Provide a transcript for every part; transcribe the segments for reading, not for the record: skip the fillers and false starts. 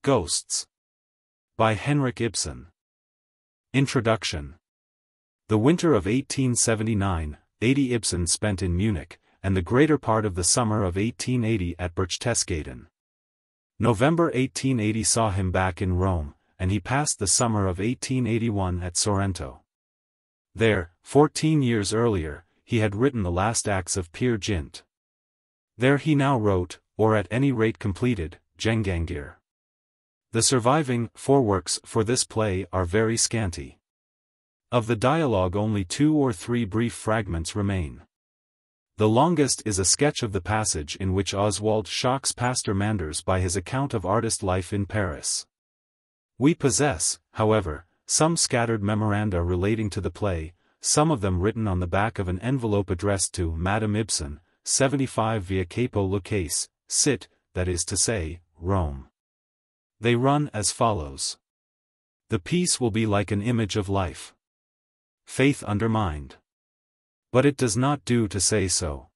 Ghosts. By Henrik Ibsen. Introduction. The winter of 1879-80 Ibsen spent in Munich, and the greater part of the summer of 1880 at Berchtesgaden. November 1880 saw him back in Rome, and he passed the summer of 1881 at Sorrento. There, 14 years earlier, he had written the last acts of Peer Gynt. There he now wrote, or at any rate completed, Gengangir. The surviving foreworks for this play are very scanty. Of the dialogue only 2 or 3 brief fragments remain. The longest is a sketch of the passage in which Oswald shocks Pastor Manders by his account of artist life in Paris. We possess, however, some scattered memoranda relating to the play, some of them written on the back of an envelope addressed to Madame Ibsen, 75 Via Capo Lucchese, Sit, that is to say, Rome. They run as follows. The piece will be like an image of life. Faith undermined. But it does not do to say so.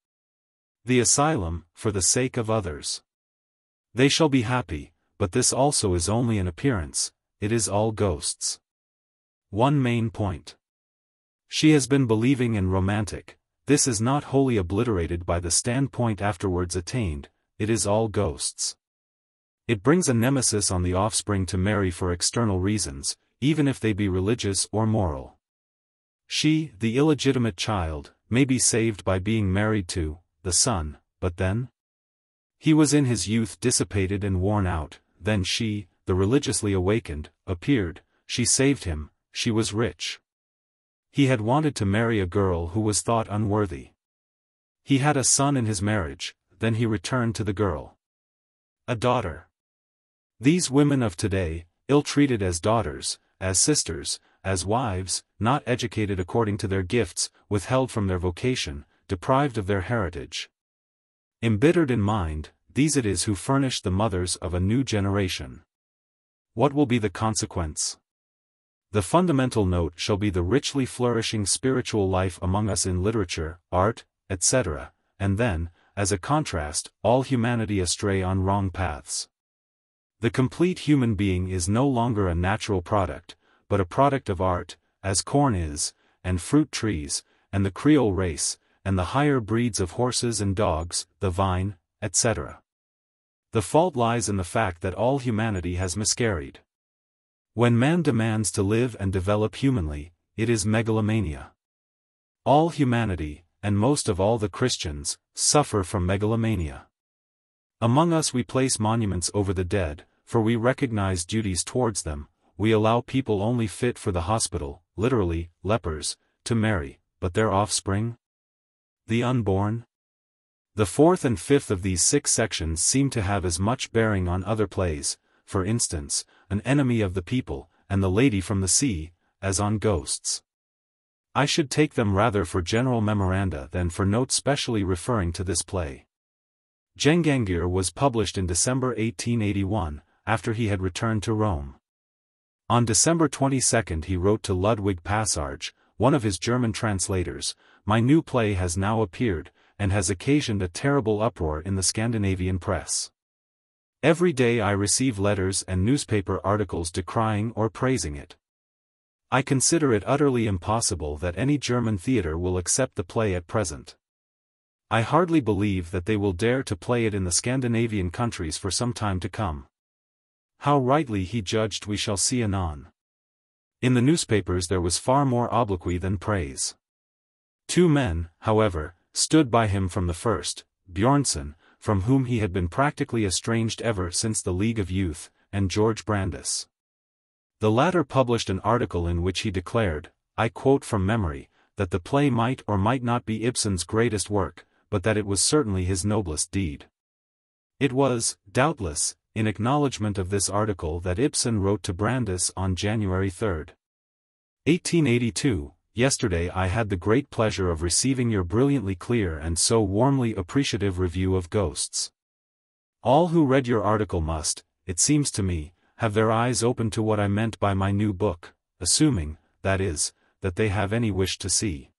The asylum, for the sake of others. They shall be happy, but this also is only an appearance, it is all ghosts. One main point. She has been believing and romantic, this is not wholly obliterated by the standpoint afterwards attained, it is all ghosts. It brings a nemesis on the offspring to marry for external reasons, even if they be religious or moral. She, the illegitimate child, may be saved by being married to the son, but then? He was in his youth dissipated and worn out, then she, the religiously awakened, appeared, she saved him, she was rich. He had wanted to marry a girl who was thought unworthy. He had a son in his marriage, then he returned to the girl. A daughter. These women of today, ill-treated as daughters, as sisters, as wives, not educated according to their gifts, withheld from their vocation, deprived of their heritage. Embittered in mind, these it is who furnish the mothers of a new generation. What will be the consequence? The fundamental note shall be the richly flourishing spiritual life among us in literature, art, etc., and then, as a contrast, all humanity astray on wrong paths. The complete human being is no longer a natural product, but a product of art, as corn is, and fruit trees, and the Creole race, and the higher breeds of horses and dogs, the vine, etc. The fault lies in the fact that all humanity has miscarried. When man demands to live and develop humanly, it is megalomania. All humanity, and most of all the Christians, suffer from megalomania. Among us we place monuments over the dead, for we recognize duties towards them, we allow people only fit for the hospital, literally, lepers, to marry, but their offspring? The unborn? The 4th and 5th of these 6 sections seem to have as much bearing on other plays, for instance, An Enemy of the People, and The Lady from the Sea, as on ghosts. I should take them rather for general memoranda than for notes specially referring to this play. Gengangir was published in December 1881, after he had returned to Rome. On December 22 he wrote to Ludwig Passarge, one of his German translators, "My new play has now appeared, and has occasioned a terrible uproar in the Scandinavian press. Every day I receive letters and newspaper articles decrying or praising it. I consider it utterly impossible that any German theatre will accept the play at present. I hardly believe that they will dare to play it in the Scandinavian countries for some time to come." How rightly he judged we shall see anon. In the newspapers there was far more obloquy than praise. 2 men, however, stood by him from the first, Björnson, from whom he had been practically estranged ever since the League of Youth, and George Brandes. The latter published an article in which he declared, I quote from memory, that the play might or might not be Ibsen's greatest work, but that it was certainly his noblest deed. It was, doubtless, in acknowledgment of this article that Ibsen wrote to Brandes on January 3, 1882, "Yesterday I had the great pleasure of receiving your brilliantly clear and so warmly appreciative review of Ghosts. All who read your article must, it seems to me, have their eyes open to what I meant by my new book, assuming, that is, that they have any wish to see.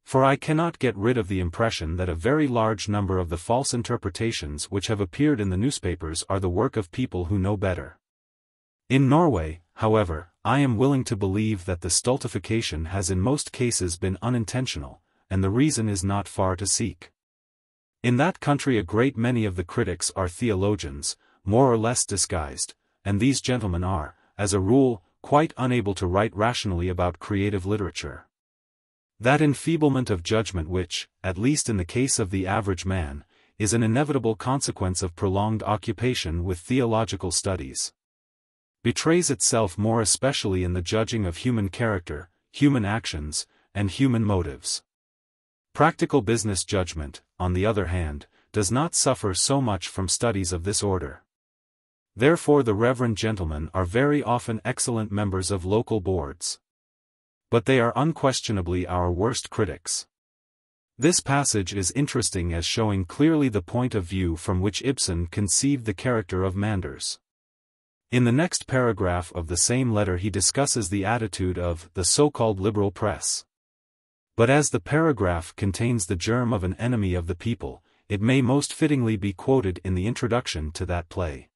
For I cannot get rid of the impression that a very large number of the false interpretations which have appeared in the newspapers are the work of people who know better. In Norway, however, I am willing to believe that the stultification has in most cases been unintentional, and the reason is not far to seek. In that country a great many of the critics are theologians, more or less disguised, and these gentlemen are, as a rule, quite unable to write rationally about creative literature. That enfeeblement of judgment which, at least in the case of the average man, is an inevitable consequence of prolonged occupation with theological studies, betrays itself more especially in the judging of human character, human actions, and human motives. Practical business judgment, on the other hand, does not suffer so much from studies of this order. Therefore the reverend gentlemen are very often excellent members of local boards. But they are unquestionably our worst critics. This passage is interesting as showing clearly the point of view from which Ibsen conceived the character of Manders. In the next paragraph of the same letter he discusses the attitude of the so-called liberal press. But as the paragraph contains the germ of an enemy of the people, it may most fittingly be quoted in the introduction to that play.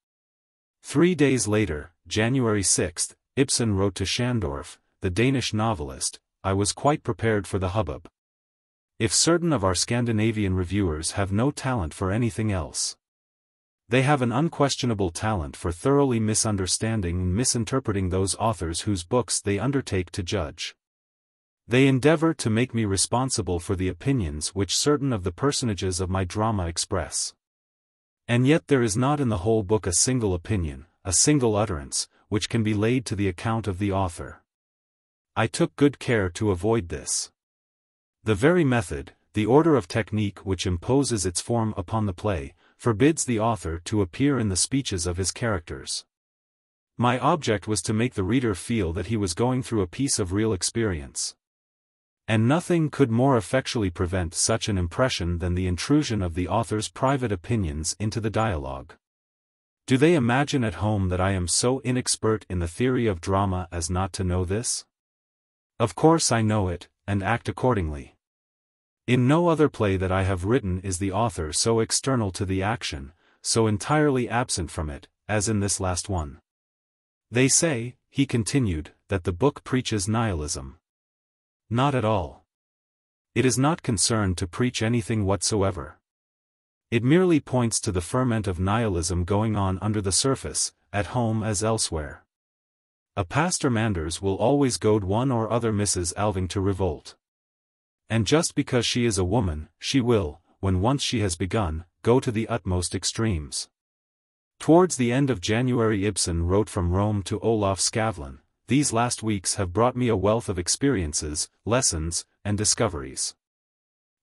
3 days later, January 6, Ibsen wrote to Schandorf, the Danish novelist, "I was quite prepared for the hubbub. If certain of our Scandinavian reviewers have no talent for anything else, they have an unquestionable talent for thoroughly misunderstanding and misinterpreting those authors whose books they undertake to judge. They endeavor to make me responsible for the opinions which certain of the personages of my drama express. And yet there is not in the whole book a single opinion, a single utterance, which can be laid to the account of the author. I took good care to avoid this. The very method, the order of technique which imposes its form upon the play, forbids the author to appear in the speeches of his characters. My object was to make the reader feel that he was going through a piece of real experience. And nothing could more effectually prevent such an impression than the intrusion of the author's private opinions into the dialogue. Do they imagine at home that I am so inexpert in the theory of drama as not to know this? Of course I know it, and act accordingly. In no other play that I have written is the author so external to the action, so entirely absent from it, as in this last one. They say, he continued, that the book preaches nihilism. Not at all. It is not concerned to preach anything whatsoever. It merely points to the ferment of nihilism going on under the surface, at home as elsewhere. A Pastor Manders will always goad one or other Mrs. Alving to revolt. And just because she is a woman, she will, when once she has begun, go to the utmost extremes. Towards the end of January Ibsen wrote from Rome to Olaf Skavlan, "These last weeks have brought me a wealth of experiences, lessons, and discoveries.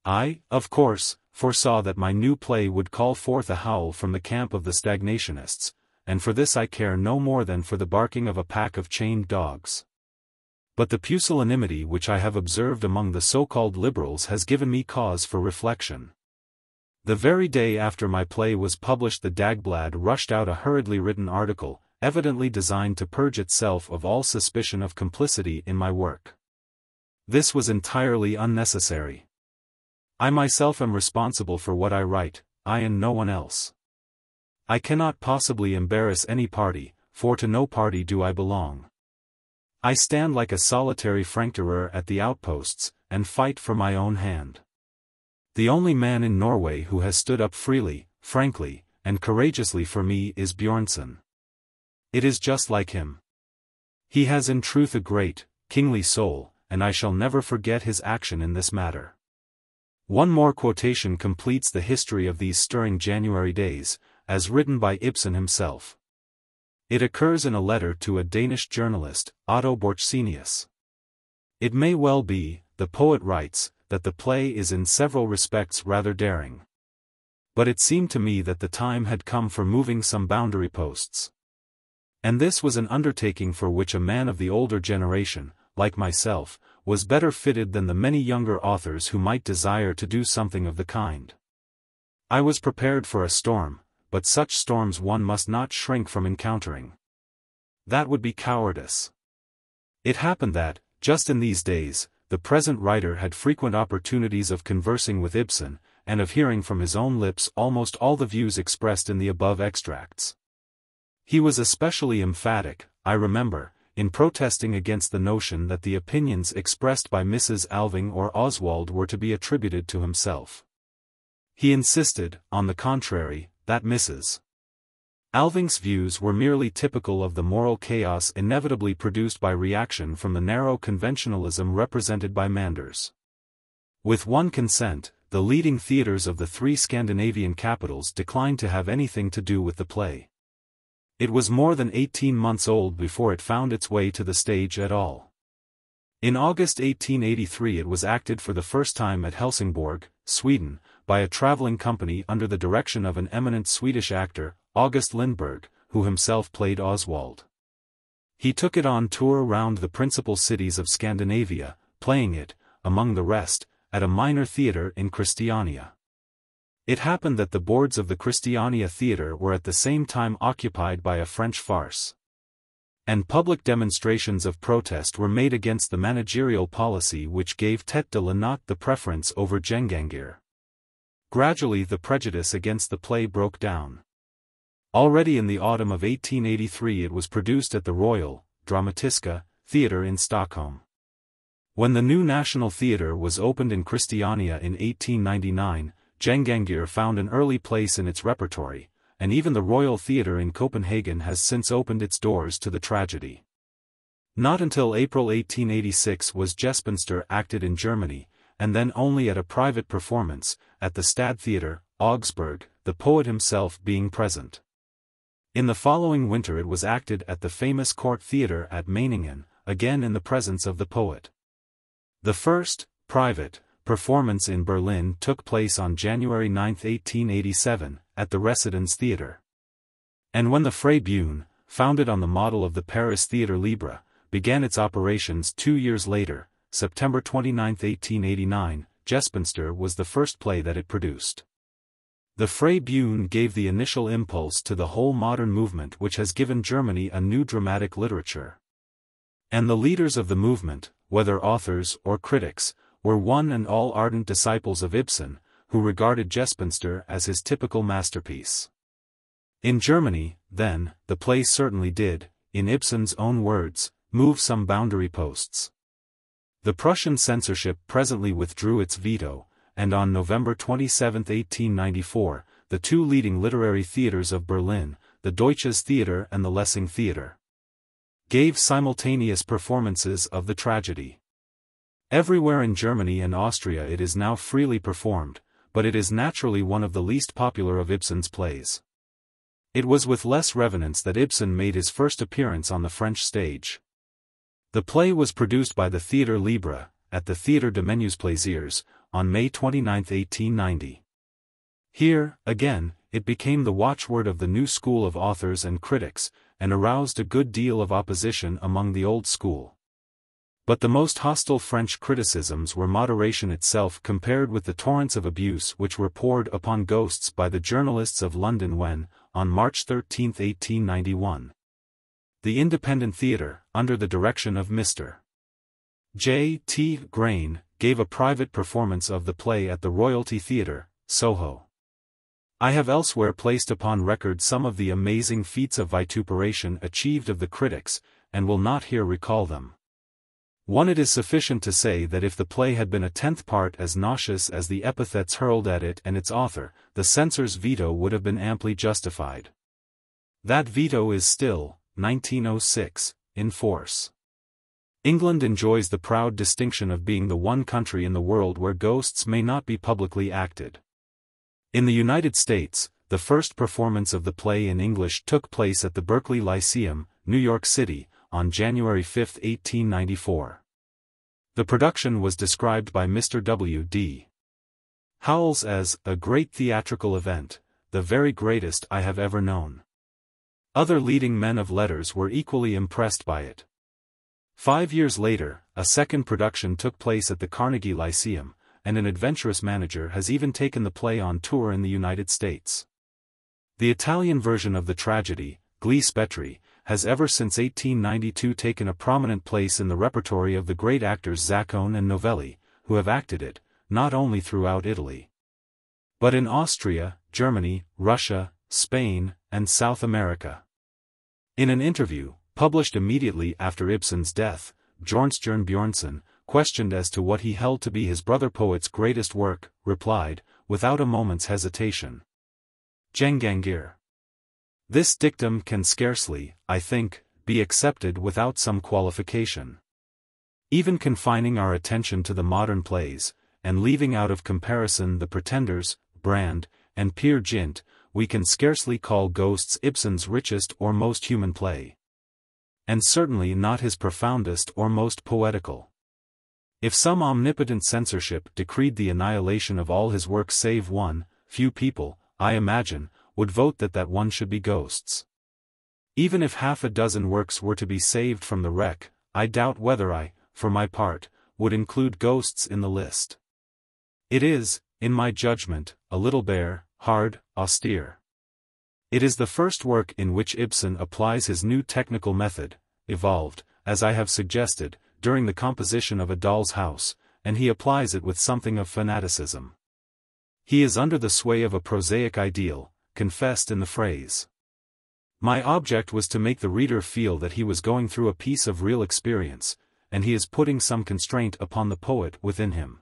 I, of course, foresaw that my new play would call forth a howl from the camp of the stagnationists, and for this I care no more than for the barking of a pack of chained dogs. But the pusillanimity which I have observed among the so-called liberals has given me cause for reflection." The very day after my play was published the Dagblad rushed out a hurriedly written article, evidently designed to purge itself of all suspicion of complicity in my work. This was entirely unnecessary. I myself am responsible for what I write, I and no one else. I cannot possibly embarrass any party, for to no party do I belong. I stand like a solitary franctireur at the outposts, and fight for my own hand. The only man in Norway who has stood up freely, frankly, and courageously for me is Björnson. It is just like him. He has in truth a great, kingly soul, and I shall never forget his action in this matter. One more quotation completes the history of these stirring January days, as written by Ibsen himself. It occurs in a letter to a Danish journalist, Otto Borchsenius. It may well be, the poet writes, that the play is in several respects rather daring. But it seemed to me that the time had come for moving some boundary posts. And this was an undertaking for which a man of the older generation, like myself, was better fitted than the many younger authors who might desire to do something of the kind. I was prepared for a storm, but such storms one must not shrink from encountering. That would be cowardice. It happened that, just in these days, the present writer had frequent opportunities of conversing with Ibsen, and of hearing from his own lips almost all the views expressed in the above extracts. He was especially emphatic, I remember, in protesting against the notion that the opinions expressed by Mrs. Alving or Oswald were to be attributed to himself. He insisted, on the contrary, that Mrs. Alving's views were merely typical of the moral chaos inevitably produced by reaction from the narrow conventionalism represented by Manders. With one consent, the leading theatres of the three Scandinavian capitals declined to have anything to do with the play. It was more than 18 months old before it found its way to the stage at all. In August 1883 it was acted for the first time at Helsingborg, Sweden, by a travelling company under the direction of an eminent Swedish actor, August Lindberg, who himself played Oswald. He took it on tour round the principal cities of Scandinavia, playing it, among the rest, at a minor theatre in Christiania. It happened that the boards of the Christiania Theatre were at the same time occupied by a French farce. And public demonstrations of protest were made against the managerial policy which gave Tête de la Notte the preference over Gengangir. Gradually the prejudice against the play broke down. Already in the autumn of 1883 it was produced at the Royal, Dramatiska, Theatre in Stockholm. When the new National Theatre was opened in Christiania in 1899, Gengangir found an early place in its repertory, and even the Royal Theatre in Copenhagen has since opened its doors to the tragedy. Not until April 1886 was Gespenster acted in Germany, and then only at a private performance, at the Stadtheater, Augsburg, the poet himself being present. In the following winter it was acted at the famous Court Theatre at Meiningen, again in the presence of the poet. The first, private, performance in Berlin took place on January 9, 1887, at the Residence Theatre. And when the Freie Bühne, founded on the model of the Paris Théâtre Libre, began its operations 2 years later, September 29, 1889, Gespenster was the first play that it produced. The Freie Bühne gave the initial impulse to the whole modern movement which has given Germany a new dramatic literature. And the leaders of the movement, whether authors or critics, were one and all ardent disciples of Ibsen, who regarded Gespenster as his typical masterpiece. In Germany, then, the play certainly did, in Ibsen's own words, move some boundary posts. The Prussian censorship presently withdrew its veto, and on November 27, 1894, the two leading literary theatres of Berlin, the Deutsches Theater and the Lessing Theater, gave simultaneous performances of the tragedy. Everywhere in Germany and Austria it is now freely performed, but it is naturally one of the least popular of Ibsen's plays. It was with less reverence that Ibsen made his first appearance on the French stage. The play was produced by the Théâtre Libre, at the Théâtre des Menus Plaisirs, on May 29, 1890. Here, again, it became the watchword of the new school of authors and critics, and aroused a good deal of opposition among the old school. But the most hostile French criticisms were moderation itself compared with the torrents of abuse which were poured upon Ghosts by the journalists of London when, on March 13, 1891, the Independent Theatre, under the direction of Mr. J. T. Grain, gave a private performance of the play at the Royalty Theatre, Soho. I have elsewhere placed upon record some of the amazing feats of vituperation achieved of the critics, and will not here recall them. One, it is sufficient to say that if the play had been a tenth part as nauseous as the epithets hurled at it and its author, the censor's veto would have been amply justified. That veto is still, 1906, in force. England enjoys the proud distinction of being the one country in the world where Ghosts may not be publicly acted. In the United States, the first performance of the play in English took place at the Berkeley Lyceum, New York City, on January 5, 1894. The production was described by Mr. W. D. Howells as a great theatrical event, the very greatest I have ever known. Other leading men of letters were equally impressed by it. 5 years later, a second production took place at the Carnegie Lyceum, and an adventurous manager has even taken the play on tour in the United States. The Italian version of the tragedy, Gli Spettri, has ever since 1892 taken a prominent place in the repertory of the great actors Zaccone and Novelli, who have acted it, not only throughout Italy, but in Austria, Germany, Russia, Spain, and South America. In an interview, published immediately after Ibsen's death, Bjornstjerne Bjornson, questioned as to what he held to be his brother poet's greatest work, replied, without a moment's hesitation, Gengangir. This dictum can scarcely, I think, be accepted without some qualification. Even confining our attention to the modern plays, and leaving out of comparison The Pretenders, Brand, and Peer Gynt, we can scarcely call Ghosts Ibsen's richest or most human play. And certainly not his profoundest or most poetical. If some omnipotent censorship decreed the annihilation of all his works save one, few people, I imagine, would vote that that one should be Ghosts. Even if half a dozen works were to be saved from the wreck, I doubt whether I, for my part, would include Ghosts in the list. It is, in my judgment, a little bare, hard, austere. It is the first work in which Ibsen applies his new technical method, evolved, as I have suggested, during the composition of A Doll's House, and he applies it with something of fanaticism. He is under the sway of a prosaic ideal, confessed in the phrase. My object was to make the reader feel that he was going through a piece of real experience, and he is putting some constraint upon the poet within him.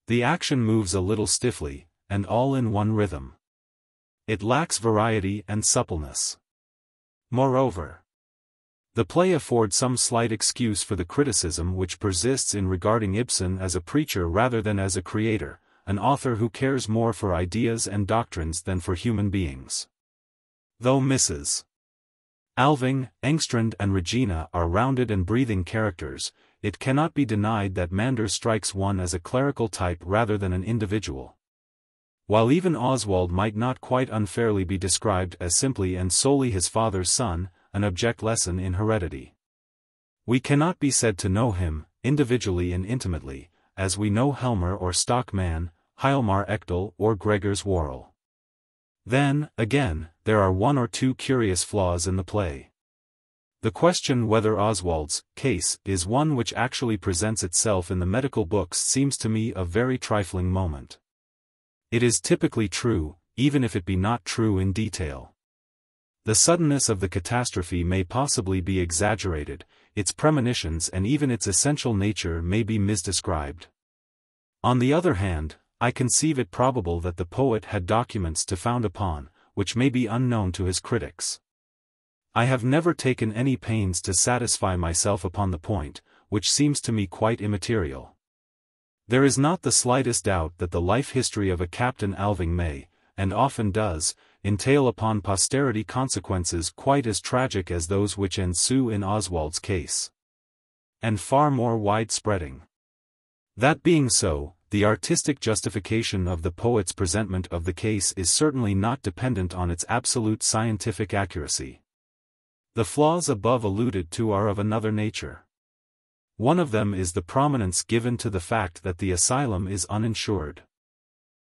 The action moves a little stiffly, and all in one rhythm. It lacks variety and suppleness. Moreover, the play affords some slight excuse for the criticism which persists in regarding Ibsen as a preacher rather than as a creator, an author who cares more for ideas and doctrines than for human beings. Though Mrs. Alving, Engstrand and Regina are rounded and breathing characters, it cannot be denied that Manders strikes one as a clerical type rather than an individual. While even Oswald might not quite unfairly be described as simply and solely his father's son, an object lesson in heredity. We cannot be said to know him, individually and intimately, as we know Helmer or Stockman, Hjalmar Ekdal or Gregers Worrell. Then, again, there are one or two curious flaws in the play. The question whether Oswald's case is one which actually presents itself in the medical books seems to me a very trifling moment. It is typically true, even if it be not true in detail. The suddenness of the catastrophe may possibly be exaggerated, its premonitions and even its essential nature may be misdescribed. On the other hand, I conceive it probable that the poet had documents to found upon, which may be unknown to his critics. I have never taken any pains to satisfy myself upon the point, which seems to me quite immaterial. There is not the slightest doubt that the life history of a Captain Alving may, and often does, entail upon posterity consequences quite as tragic as those which ensue in Oswald's case. And far more wide-spreading. That being so, the artistic justification of the poet's presentment of the case is certainly not dependent on its absolute scientific accuracy. The flaws above alluded to are of another nature. One of them is the prominence given to the fact that the asylum is uninsured.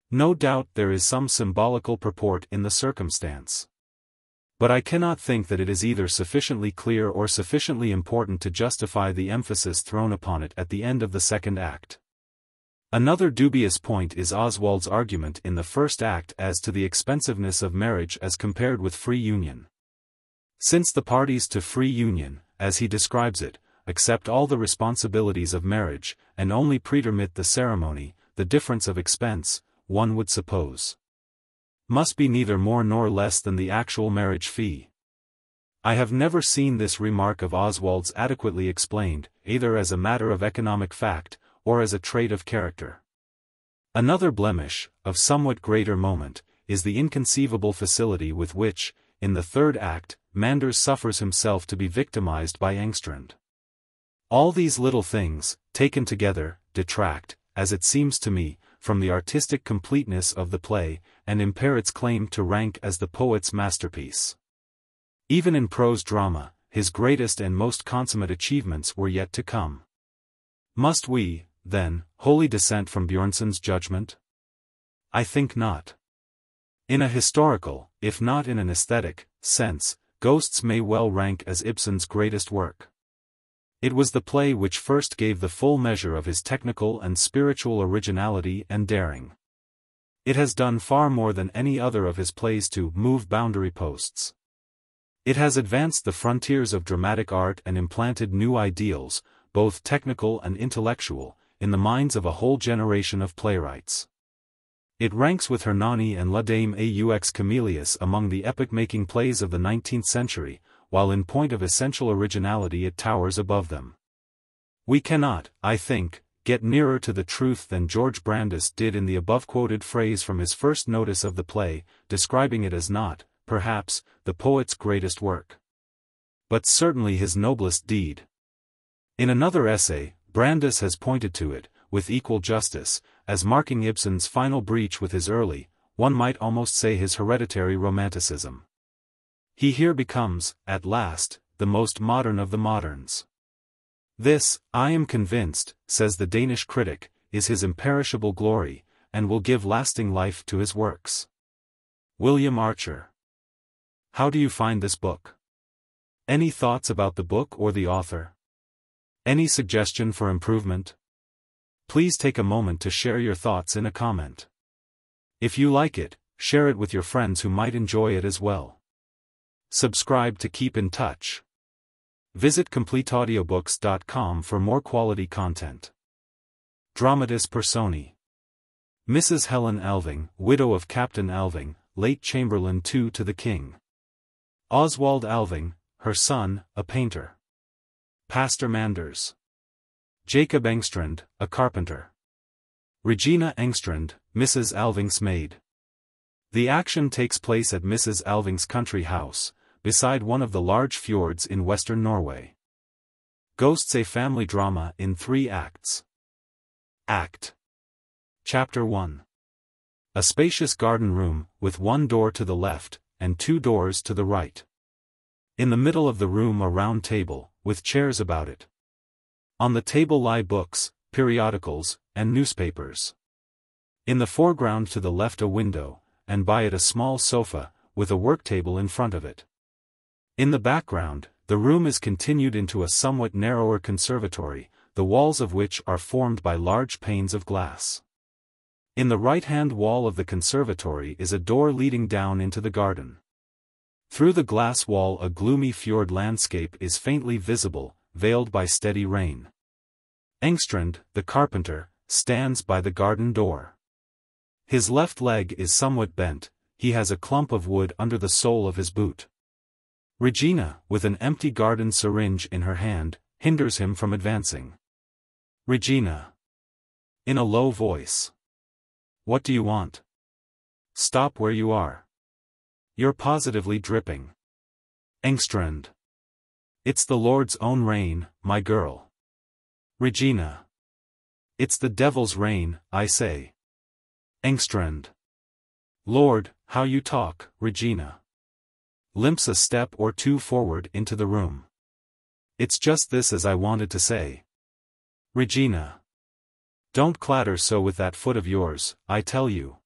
No doubt there is some symbolical purport in the circumstance. But I cannot think that it is either sufficiently clear or sufficiently important to justify the emphasis thrown upon it at the end of the second act. Another dubious point is Oswald's argument in the first act as to the expensiveness of marriage as compared with free union. Since the parties to free union, as he describes it, accept all the responsibilities of marriage, and only pretermit the ceremony, the difference of expense, one would suppose, must be neither more nor less than the actual marriage fee. I have never seen this remark of Oswald's adequately explained, either as a matter of economic fact, or as a trait of character. Another blemish, of somewhat greater moment, is the inconceivable facility with which, in the third act, Manders suffers himself to be victimized by Engstrand. All these little things, taken together, detract, as it seems to me, from the artistic completeness of the play, and impair its claim to rank as the poet's masterpiece. Even in prose drama, his greatest and most consummate achievements were yet to come. Must we, then, wholly dissent from Bjornson's judgment? I think not. In a historical, if not in an aesthetic, sense, Ghosts may well rank as Ibsen's greatest work. It was the play which first gave the full measure of his technical and spiritual originality and daring. It has done far more than any other of his plays to move boundary posts. It has advanced the frontiers of dramatic art and implanted new ideals, both technical and intellectual, in the minds of a whole generation of playwrights. It ranks with Hernani and La Dame aux Camélias among the epoch-making plays of the 19th century, while in point of essential originality it towers above them. We cannot, I think, get nearer to the truth than George Brandes did in the above-quoted phrase from his first notice of the play, describing it as not, perhaps, the poet's greatest work, but certainly his noblest deed. In another essay, Brandes has pointed to it, with equal justice, as marking Ibsen's final breach with his early, one might almost say his hereditary romanticism. He here becomes, at last, the most modern of the moderns. This, I am convinced, says the Danish critic, is his imperishable glory, and will give lasting life to his works. William Archer. How do you find this book? Any thoughts about the book or the author? Any suggestion for improvement? Please take a moment to share your thoughts in a comment. If you like it, share it with your friends who might enjoy it as well. Subscribe to keep in touch. Visit CompleteAudiobooks.com for more quality content. Dramatis Personae. Mrs. Helen Alving, widow of Captain Alving, late Chamberlain to the King. Oswald Alving, her son, a painter. Pastor Manders. Jacob Engstrand, a carpenter. Regine Engstrand, Mrs. Alving's maid. The action takes place at Mrs. Alving's country house, beside one of the large fjords in western Norway. Ghosts, a family drama in 3 acts. Act. Chapter 1. A spacious garden room, with 1 door to the left, and 2 doors to the right. In the middle of the room a round table, with chairs about it. On the table lie books, periodicals, and newspapers. In the foreground to the left a window, and by it a small sofa, with a work-table in front of it. In the background, the room is continued into a somewhat narrower conservatory, the walls of which are formed by large panes of glass. In the right-hand wall of the conservatory is a door leading down into the garden. Through the glass wall a gloomy fjord landscape is faintly visible, veiled by steady rain. Engstrand, the carpenter, stands by the garden door. His left leg is somewhat bent, he has a clump of wood under the sole of his boot. Regina, with an empty garden syringe in her hand, hinders him from advancing. Regina. In a low voice. What do you want? Stop where you are. You're positively dripping. Engstrand. It's the Lord's own rain, my girl. Regina. It's the devil's rain, I say. Engstrand. Lord, how you talk, Regina. Limps a step or 2 forward into the room. It's just this as I wanted to say. Regina. Don't clatter so with that foot of yours, I tell you.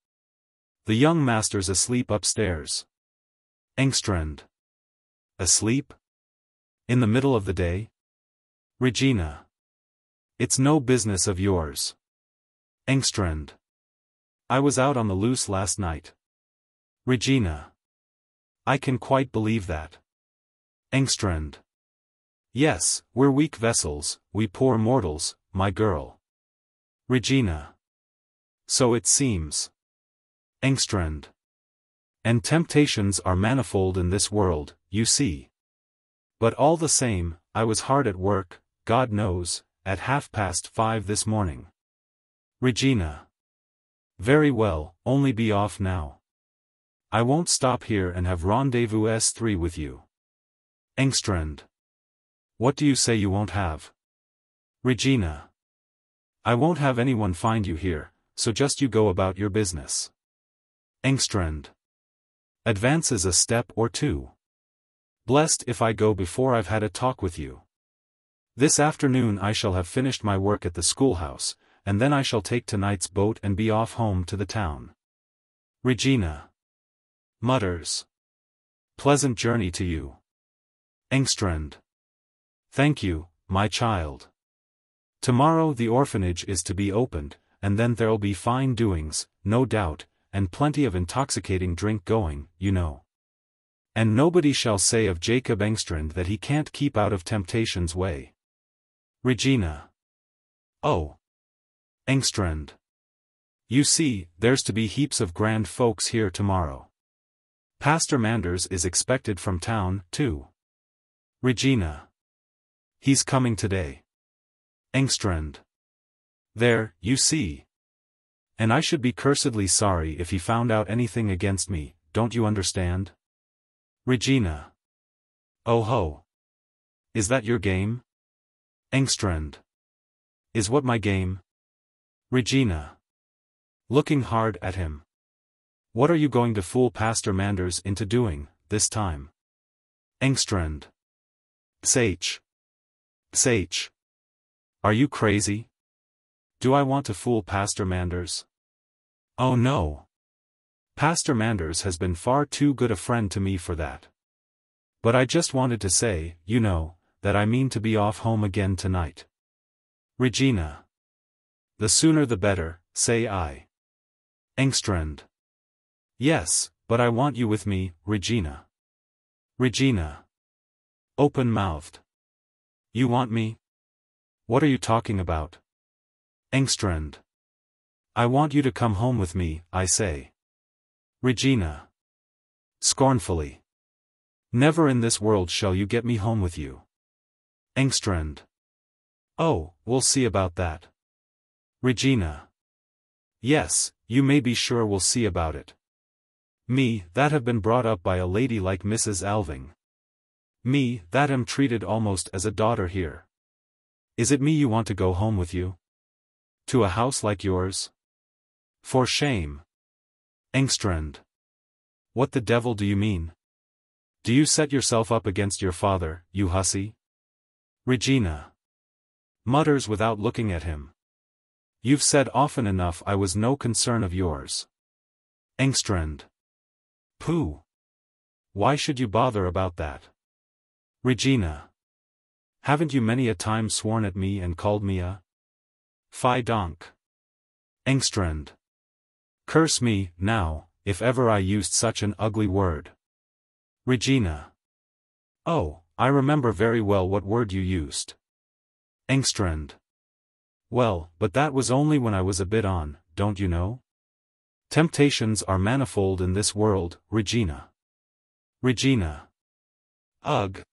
The young master's asleep upstairs. Engstrand. Asleep? In the middle of the day? Regina. It's no business of yours. Engstrand. I was out on the loose last night. Regina. I can quite believe that. Engstrand. Yes, we're weak vessels, we poor mortals, my girl. Regina. So it seems. Engstrand. And temptations are manifold in this world, you see. But all the same, I was hard at work, God knows, at 5:30 this morning. Regina. Very well, only be off now. I won't stop here and have rendezvous s3 with you. Engstrand. What do you say you won't have? Regina. I won't have anyone find you here, so just you go about your business. Engstrand. Advances a step or 2. Blessed if I go before I've had a talk with you. This afternoon I shall have finished my work at the schoolhouse, and then I shall take tonight's boat and be off home to the town. Regina. Mutters. Pleasant journey to you. Engstrand. Thank you, my child. Tomorrow the orphanage is to be opened, and then there'll be fine doings, no doubt, and plenty of intoxicating drink going, you know. And nobody shall say of Jacob Engstrand that he can't keep out of temptation's way. Regina. Oh. Engstrand. You see, there's to be heaps of grand folks here tomorrow. Pastor Manders is expected from town, too. Regina. He's coming today. Engstrand. There, you see. And I should be cursedly sorry if he found out anything against me, don't you understand? Regina. Oh ho. Is that your game? Engstrand. Is what my game? Regina. Looking hard at him. What are you going to fool Pastor Manders into doing, this time? Engstrand. Sach. Sach. Are you crazy? Do I want to fool Pastor Manders? Oh no. Pastor Manders has been far too good a friend to me for that. But I just wanted to say, you know, that I mean to be off home again tonight. Regina. The sooner the better, say I. Engstrand. Yes, but I want you with me, Regina. Regina. Open-mouthed. You want me? What are you talking about? Engstrand. I want you to come home with me, I say. Regina. Scornfully. Never in this world shall you get me home with you. Engstrand. Oh, we'll see about that. Regina. Yes, you may be sure we'll see about it. Me, that have been brought up by a lady like Mrs. Alving. Me, that am treated almost as a daughter here. Is it me you want to go home with you? To a house like yours? For shame. Engstrand. What the devil do you mean? Do you set yourself up against your father, you hussy? Regina. Mutters without looking at him. You've said often enough I was no concern of yours. Engstrand. Pooh. Why should you bother about that? Regina. Haven't you many a time sworn at me and called me a fi donk? Engstrand. Curse me, now, if ever I used such an ugly word. Regina. Oh, I remember very well what word you used. Engstrand. Well, but that was only when I was a bit on, don't you know? Temptations are manifold in this world, Regina. Regina. Ugh.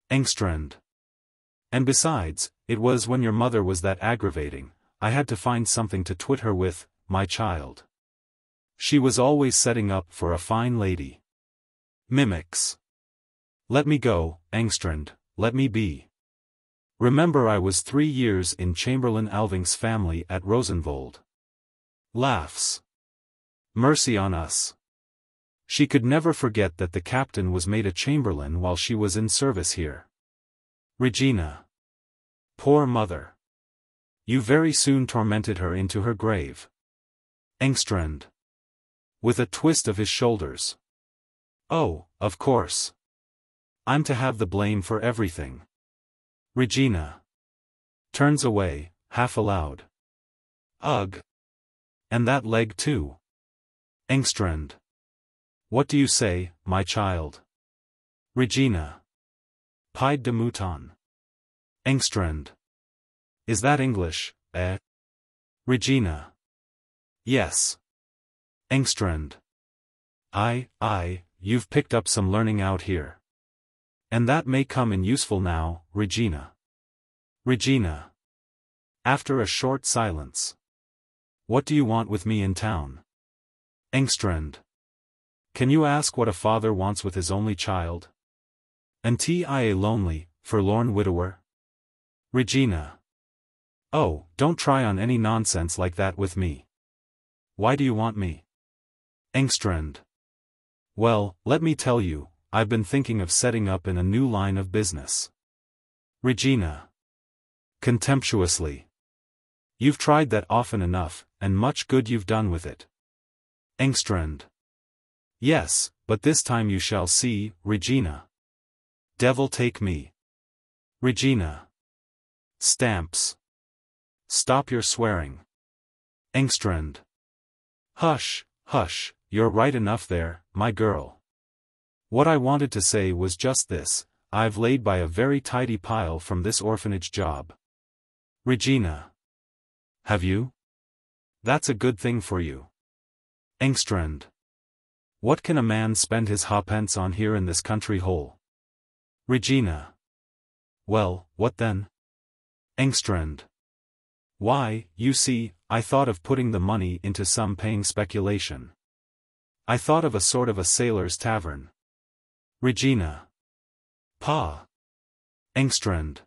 Engstrand. And besides, it was when your mother was that aggravating, I had to find something to twit her with, my child. She was always setting up for a fine lady. Mimics. Let me go, Engstrand, let me be. Remember I was 3 years in Chamberlain Alving's family at Rosenvold. Laughs. Mercy on us. She could never forget that the captain was made a chamberlain while she was in service here. Regina. Poor mother. You very soon tormented her into her grave. Engstrand. With a twist of his shoulders. Oh, of course. I'm to have the blame for everything. Regina. Turns away, half aloud. Ugh. And that leg too. Engstrand. What do you say, my child? Regina. Pied de mouton. Engstrand. Is that English, eh? Regina. Yes. Engstrand. Aye, you've picked up some learning out here. And that may come in useful now, Regina. Regina. After a short silence. What do you want with me in town? Engstrand. Can you ask what a father wants with his only child? An't I a lonely, forlorn widower? Regina. Oh, don't try on any nonsense like that with me. Why do you want me? Engstrand. Well, let me tell you, I've been thinking of setting up in a new line of business. Regina. Contemptuously. You've tried that often enough, and much good you've done with it. Engstrand. Yes, but this time you shall see, Regina. Devil take me. Regina. Stamps. Stop your swearing. Engstrand. Hush, hush, you're right enough there, my girl. What I wanted to say was just this: I've laid by a very tidy pile from this orphanage job. Regina. Have you? That's a good thing for you. Engstrand. What can a man spend his halfpence on here in this country hole? Regina. Well, what then? Engstrand. Why, you see, I thought of putting the money into some paying speculation. I thought of a sort of a sailor's tavern. Regina. Pa. Engstrand.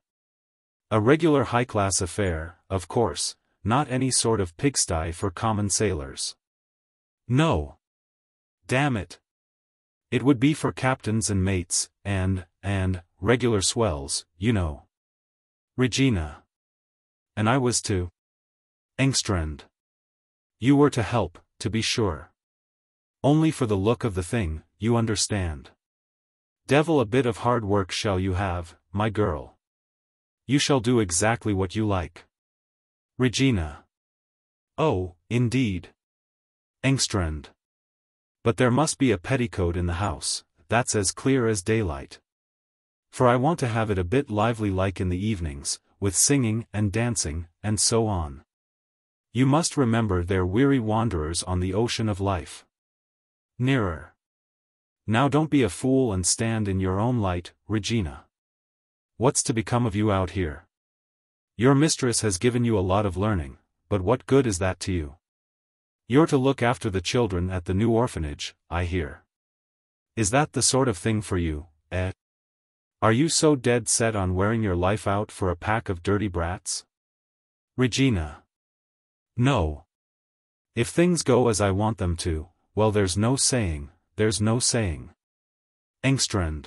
A regular high-class affair, of course, not any sort of pigsty for common sailors. No. Damn it. It would be for captains and mates, and regular swells, you know. Regina. And I was to. Engstrand. You were to help, to be sure. Only for the look of the thing, you understand. Devil a bit of hard work shall you have, my girl. You shall do exactly what you like. Regina. Oh, indeed. Engstrand. But there must be a petticoat in the house, that's as clear as daylight. For I want to have it a bit lively like in the evenings, with singing and dancing, and so on. You must remember they're weary wanderers on the ocean of life. Nearer. Now don't be a fool and stand in your own light, Regina. What's to become of you out here? Your mistress has given you a lot of learning, but what good is that to you? You're to look after the children at the new orphanage, I hear. Is that the sort of thing for you, eh? Are you so dead set on wearing your life out for a pack of dirty brats? Regina. No. If things go as I want them to, well, there's no saying. Engstrand.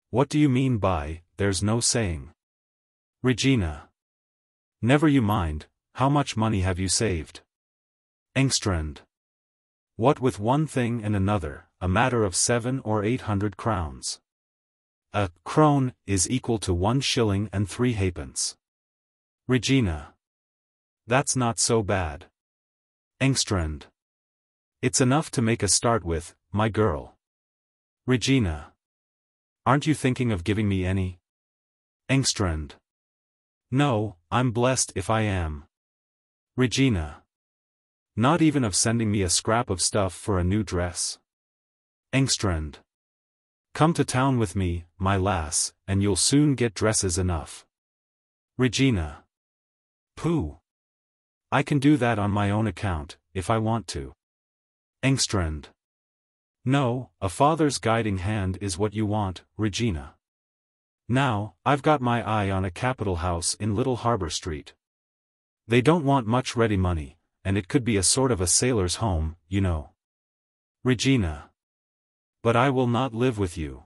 What do you mean by, there's no saying? Regina. Never you mind, how much money have you saved? Engstrand. What with one thing and another, a matter of 700 or 800 crowns. A krone is equal to 1 shilling and 3 halfpence. Regina. That's not so bad. Engstrand. It's enough to make a start with, my girl. Regina. Aren't you thinking of giving me any? Engstrand. No, I'm blessed if I am. Regina. Not even of sending me a scrap of stuff for a new dress? Engstrand. Come to town with me, my lass, and you'll soon get dresses enough. Regina. Pooh. I can do that on my own account, if I want to. Engstrand. No, a father's guiding hand is what you want, Regina. Now, I've got my eye on a capital house in Little Harbor Street. They don't want much ready money, and it could be a sort of a sailor's home, you know. Regina. But I will not live with you.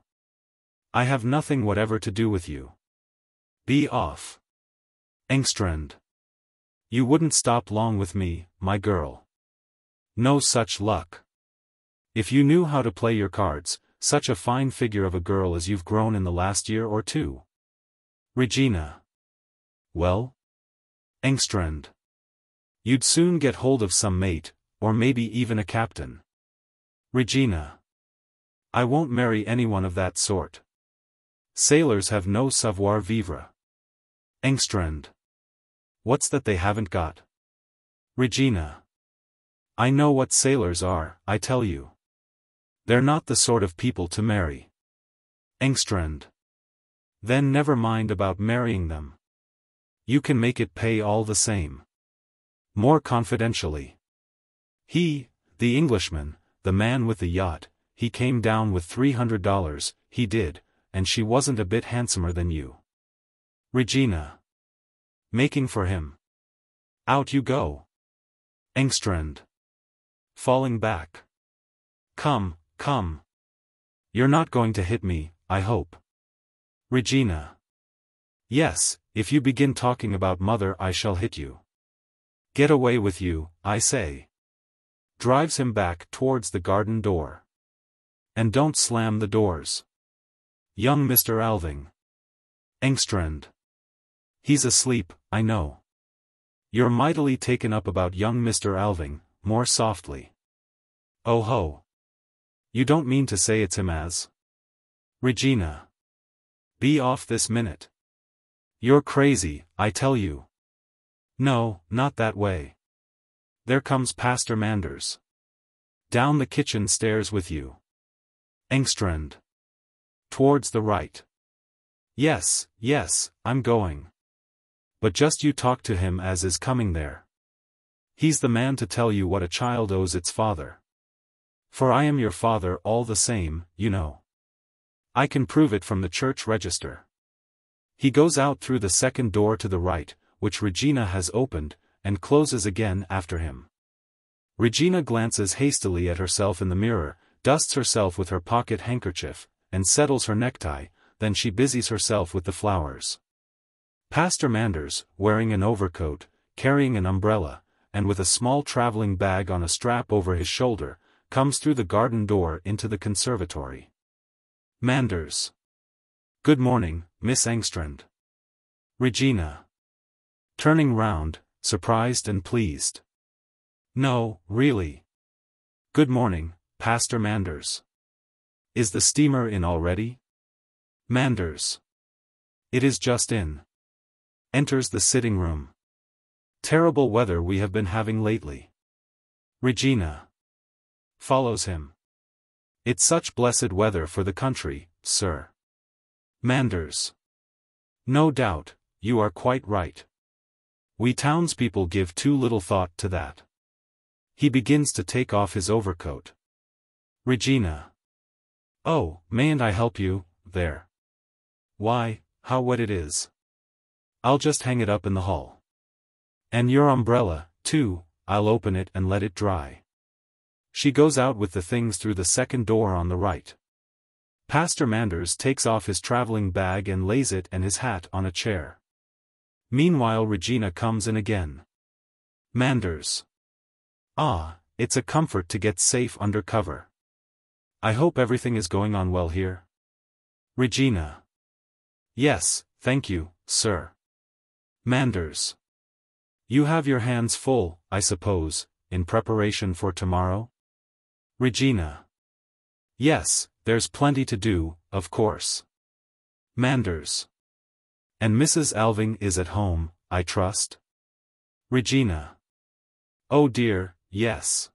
I have nothing whatever to do with you. Be off. Engstrand. You wouldn't stop long with me, my girl. No such luck. If you knew how to play your cards, such a fine figure of a girl as you've grown in the last year or two. Regina. Well? Engstrand. You'd soon get hold of some mate, or maybe even a captain. Regina. I won't marry anyone of that sort. Sailors have no savoir vivre. Engstrand. What's that they haven't got? Regina. I know what sailors are, I tell you. They're not the sort of people to marry. Engstrand. Then never mind about marrying them. You can make it pay all the same. More confidentially. He, the Englishman, the man with the yacht, he came down with $300, he did, and she wasn't a bit handsomer than you. Regina. Making for him. Out you go. Engstrand. Falling back. Come, come. You're not going to hit me, I hope. Regina. Yes, if you begin talking about mother I shall hit you. Get away with you, I say. Drives him back towards the garden door. And don't slam the doors. young Mr. Alving. Engstrand. He's asleep, I know. You're mightily taken up about young Mr. Alving, more softly. Oh ho. You don't mean to say it's him as? Regina. Be off this minute. You're crazy, I tell you. No, not that way. There comes Pastor Manders. Down the kitchen stairs with you. Engstrand. Towards the right. Yes, yes, I'm going. But just you talk to him as is coming there. He's the man to tell you what a child owes its father. For I am your father all the same, you know. I can prove it from the church register. He goes out through the second door to the right, which Regina has opened, and closes again after him. Regina glances hastily at herself in the mirror, dusts herself with her pocket handkerchief, and settles her necktie, then she busies herself with the flowers. Pastor Manders, wearing an overcoat, carrying an umbrella, and with a small traveling bag on a strap over his shoulder, comes through the garden door into the conservatory. Manders. Good morning, Miss Engstrand. Regina. Turning round, surprised and pleased. No, really. Good morning, Pastor Manders. Is the steamer in already? Manders. It is just in. Enters the sitting room. Terrible weather we have been having lately. Regina. Follows him. It's such blessed weather for the country, sir. Manders. No doubt, you are quite right. We townspeople give too little thought to that. He begins to take off his overcoat. Regina. Oh, mayn't I help you, there? Why, how wet it is. I'll just hang it up in the hall. And your umbrella, too, I'll open it and let it dry. She goes out with the things through the second door on the right. Pastor Manders takes off his traveling bag and lays it and his hat on a chair. Meanwhile Regina comes in again. Manders. Ah, it's a comfort to get safe under cover. I hope everything is going on well here. Regina. Yes, thank you, sir. Manders. You have your hands full, I suppose, in preparation for tomorrow? Regina. Yes, there's plenty to do, of course. Manders. And Mrs. Alving is at home, I trust? Regina. Oh dear, yes.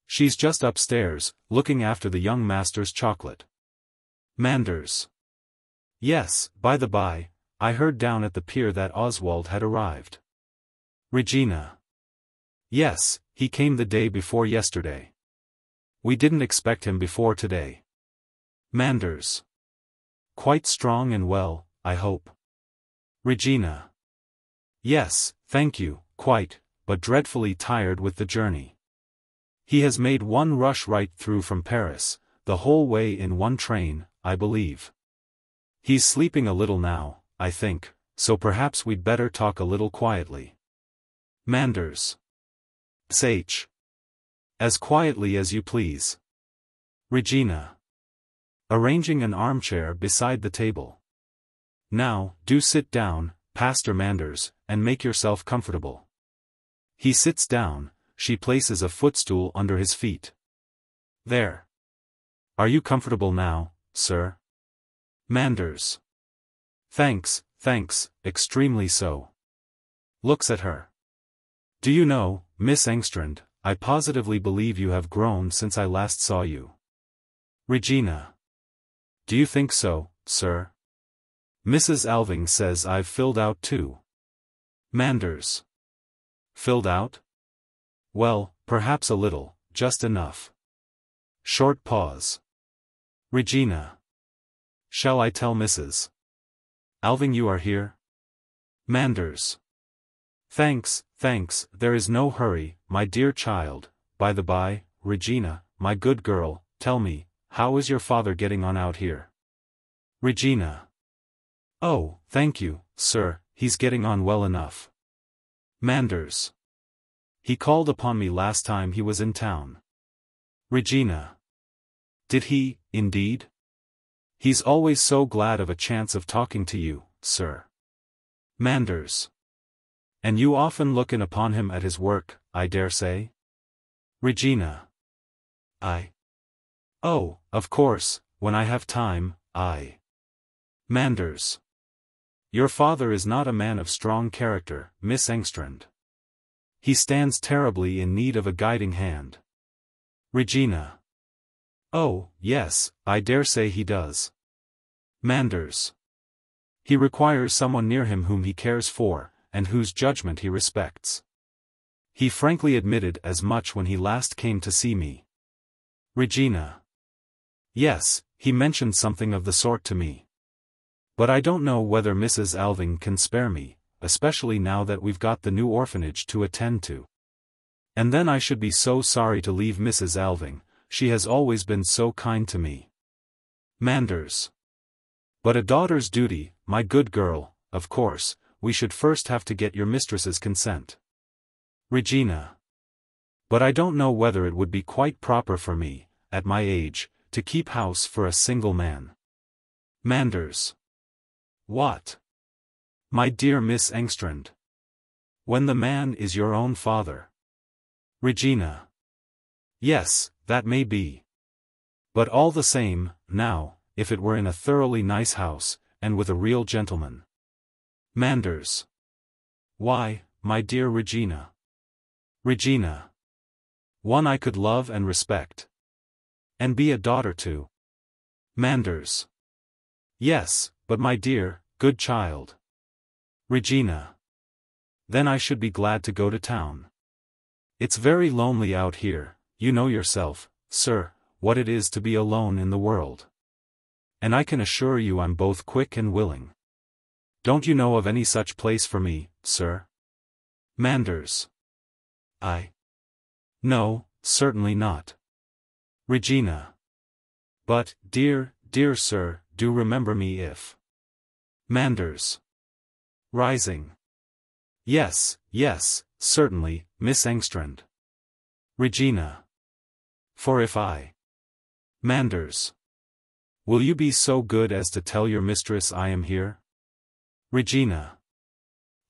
She's just upstairs, looking after the young master's chocolate. Manders. Yes, by the by, I heard down at the pier that Oswald had arrived. Regina. Yes, he came the day before yesterday. We didn't expect him before today. Manders. Quite strong and well, I hope. Regina. Yes, thank you, quite, but dreadfully tired with the journey. He has made one rush right through from Paris, the whole way in one train, I believe. He's sleeping a little now, I think, so perhaps we'd better talk a little quietly. Manders. Sh. As quietly as you please. Regina. Arranging an armchair beside the table. Now, do sit down, Pastor Manders, and make yourself comfortable. He sits down, she places a footstool under his feet. There. Are you comfortable now, sir? Manders. Thanks, extremely so. Looks at her. Do you know, Miss Engstrand, I positively believe you have grown since I last saw you. Regina. Do you think so, sir? Mrs. Alving says I've filled out too. Manders. Filled out? Well, perhaps a little, just enough. Short pause. Regina. Shall I tell Mrs. Alving you are here? Manders. Thanks, there is no hurry, my dear child. By the by, Regina, my good girl, tell me, how is your father getting on out here? Regina. Oh, thank you, sir, he's getting on well enough. Manders. He called upon me last time he was in town. Regina. Did he, indeed? He's always so glad of a chance of talking to you, sir. Manders. And you often look in upon him at his work, I dare say? Regina. Oh, of course, when I have time, Manders. Your father is not a man of strong character, Miss Engstrand. He stands terribly in need of a guiding hand. Regina. Oh, yes, I dare say he does. Manders. He requires someone near him whom he cares for, and whose judgment he respects. He frankly admitted as much when he last came to see me. Regina. Yes, he mentioned something of the sort to me. But I don't know whether Mrs. Alving can spare me, especially now that we've got the new orphanage to attend to. And then I should be so sorry to leave Mrs. Alving, she has always been so kind to me. Manders. But a daughter's duty, my good girl, of course, we should first have to get your mistress's consent. Regina. But I don't know whether it would be quite proper for me, at my age, to keep house for a single man. Manders. What? My dear Miss Engstrand. When the man is your own father. Regina. Yes, that may be. But all the same, now, if it were in a thoroughly nice house, and with a real gentleman. Manders. Why, my dear Regina. Regina. One I could love and respect. And be a daughter to. Manders. Yes, but my dear, good child. Regina. Then I should be glad to go to town. It's very lonely out here, you know yourself, sir, what it is to be alone in the world. And I can assure you I'm both quick and willing. Don't you know of any such place for me, sir? Manders. No, certainly not. Regina. But, dear sir, do remember me if. Manders. Rising. Yes, certainly, Miss Engstrand. Regina. For if I. Manders. Will you be so good as to tell your mistress I am here? Regina.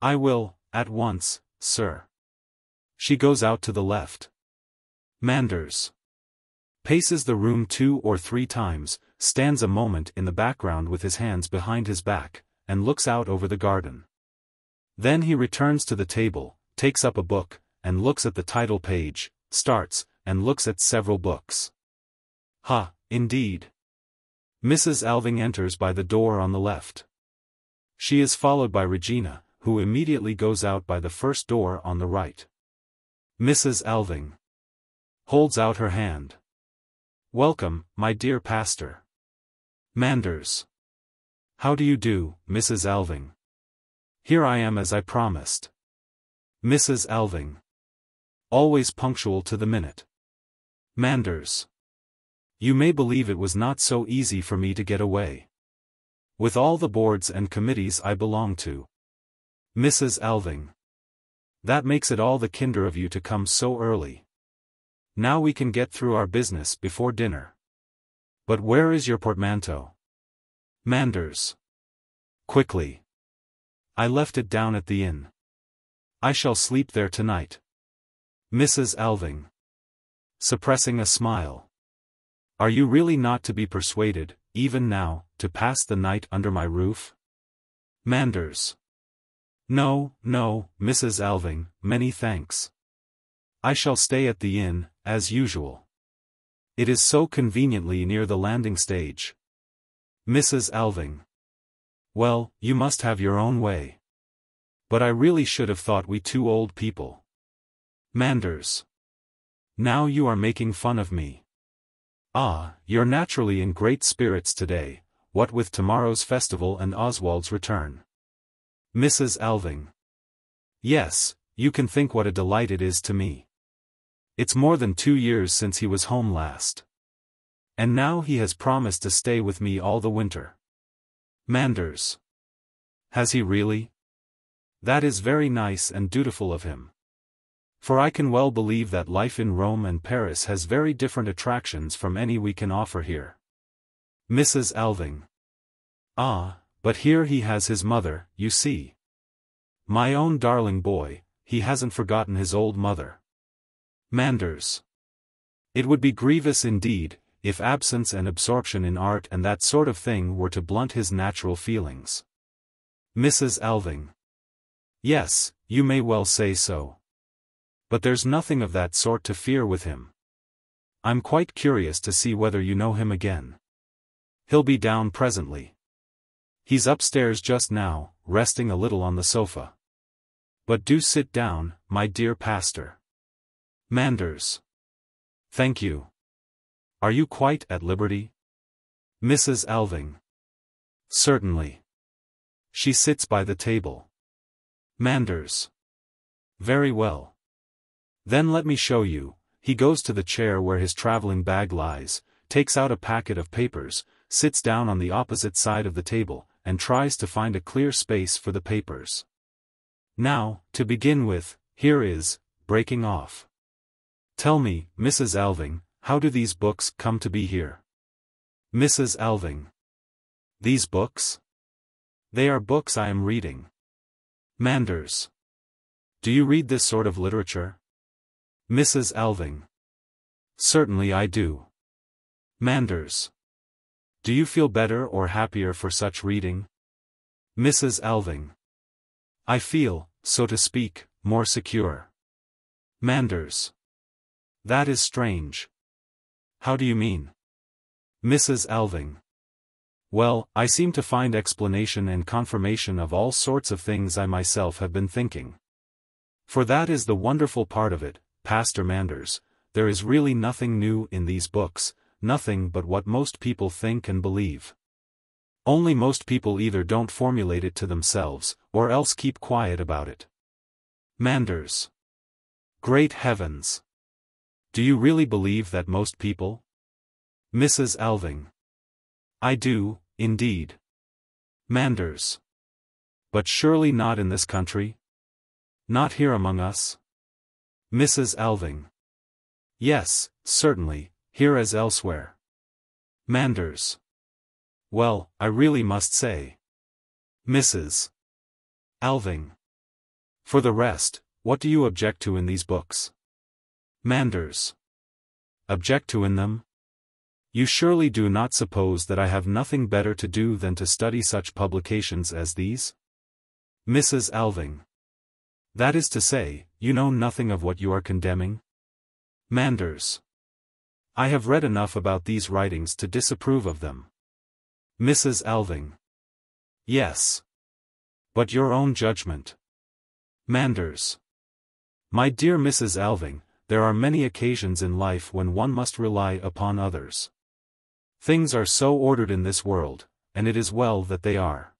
I will, at once, sir. She goes out to the left. Manders. Paces the room 2 or 3 times, stands a moment in the background with his hands behind his back, and looks out over the garden. Then he returns to the table, takes up a book, and looks at the title page, starts, and looks at several books. Ha, indeed. Mrs. Alving enters by the door on the left. She is followed by Regina, who immediately goes out by the first door on the right. Mrs. Alving holds out her hand. Welcome, my dear pastor. Manders. How do you do, Mrs. Alving? Here I am as I promised. Mrs. Alving. Always punctual to the minute. Manders. You may believe it was not so easy for me to get away. With all the boards and committees I belong to. Mrs. Alving. That makes it all the kinder of you to come so early. Now we can get through our business before dinner. But where is your portmanteau? Manders. Quickly. I left it down at the inn. I shall sleep there tonight. Mrs. Alving. Suppressing a smile. Are you really not to be persuaded, even now, to pass the night under my roof? Manders. No, Mrs. Alving, many thanks. I shall stay at the inn, as usual. It is so conveniently near the landing stage. Mrs. Alving. Well, you must have your own way. But I really should have thought we 2 old people. Manders. Now you are making fun of me. Ah, you're naturally in great spirits today, what with tomorrow's festival and Oswald's return. Mrs. Alving. Yes, you can think what a delight it is to me. It's more than 2 years since he was home last. And now he has promised to stay with me all the winter. Manders. Has he really? That is very nice and dutiful of him. For I can well believe that life in Rome and Paris has very different attractions from any we can offer here. Mrs. Alving. Ah, but here he has his mother, you see. My own darling boy, he hasn't forgotten his old mother. Manders. It would be grievous indeed, if absence and absorption in art and that sort of thing were to blunt his natural feelings. Mrs. Alving. Yes, you may well say so. But there's nothing of that sort to fear with him. I'm quite curious to see whether you know him again. He'll be down presently. He's upstairs just now, resting a little on the sofa. But do sit down, my dear pastor. Manders. Thank you. Are you quite at liberty? Mrs. Alving. Certainly. She sits by the table. Manders. Very well. Then let me show you. He goes to the chair where his traveling bag lies, takes out a packet of papers, sits down on the opposite side of the table, and tries to find a clear space for the papers. Now, to begin with, here is, breaking off. Tell me, Mrs. Alving, how do these books come to be here? Mrs. Alving. These books? They are books I am reading. Manders. Do you read this sort of literature? Mrs. Alving. Certainly I do. Manders. Do you feel better or happier for such reading? Mrs. Alving. I feel, so to speak, more secure. Manders. That is strange. How do you mean? Mrs. Alving. Well, I seem to find explanation and confirmation of all sorts of things I myself have been thinking. For that is the wonderful part of it, Pastor Manders, there is really nothing new in these books, nothing but what most people think and believe. Only most people either don't formulate it to themselves, or else keep quiet about it. Manders. Great heavens! Do you really believe that most people? Mrs. Alving. I do, indeed. Manders. But surely not in this country? Not here among us? Mrs. Alving. Yes, certainly, here as elsewhere. Manders. Well, I really must say. Mrs. Alving. For the rest, what do you object to in these books? Manders. Object to in them? You surely do not suppose that I have nothing better to do than to study such publications as these? Mrs. Alving. That is to say, you know nothing of what you are condemning? Manders. I have read enough about these writings to disapprove of them. Mrs. Alving. Yes. But your own judgment. Manders. My dear Mrs. Alving, there are many occasions in life when one must rely upon others. Things are so ordered in this world, and it is well that they are.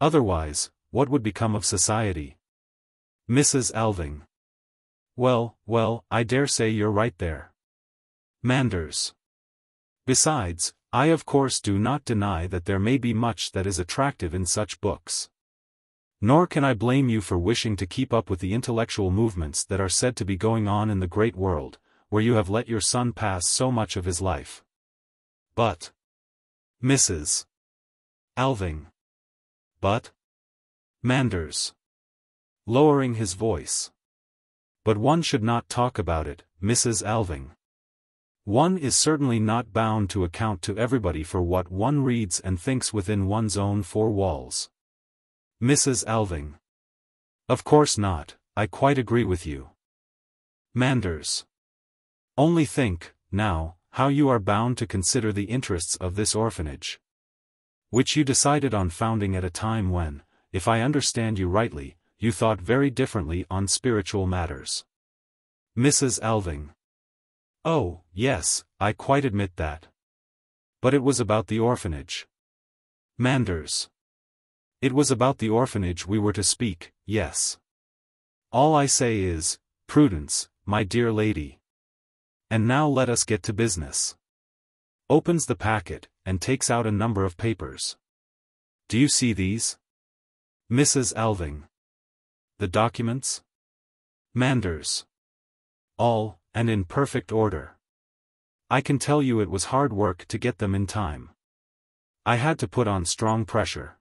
Otherwise, what would become of society? Mrs. Alving. Well, I dare say you're right there. Manders. Besides, I of course do not deny that there may be much that is attractive in such books. Nor can I blame you for wishing to keep up with the intellectual movements that are said to be going on in the great world, where you have let your son pass so much of his life. But. Mrs. Alving. But. Manders. Lowering his voice. But one should not talk about it, Mrs. Alving. One is certainly not bound to account to everybody for what one reads and thinks within one's own four walls. Mrs. Alving. Of course not, I quite agree with you. Manders. Only think, now, how you are bound to consider the interests of this orphanage, which you decided on founding at a time when, if I understand you rightly, you thought very differently on spiritual matters. Mrs. Alving. Oh, yes, I quite admit that. But it was about the orphanage. Manders. It was about the orphanage we were to speak, yes. All I say is, prudence, my dear lady. And now let us get to business. Opens the packet, and takes out a number of papers. Do you see these? Mrs. Alving. The documents? Manders. All, and in perfect order. I can tell you it was hard work to get them in time. I had to put on strong pressure.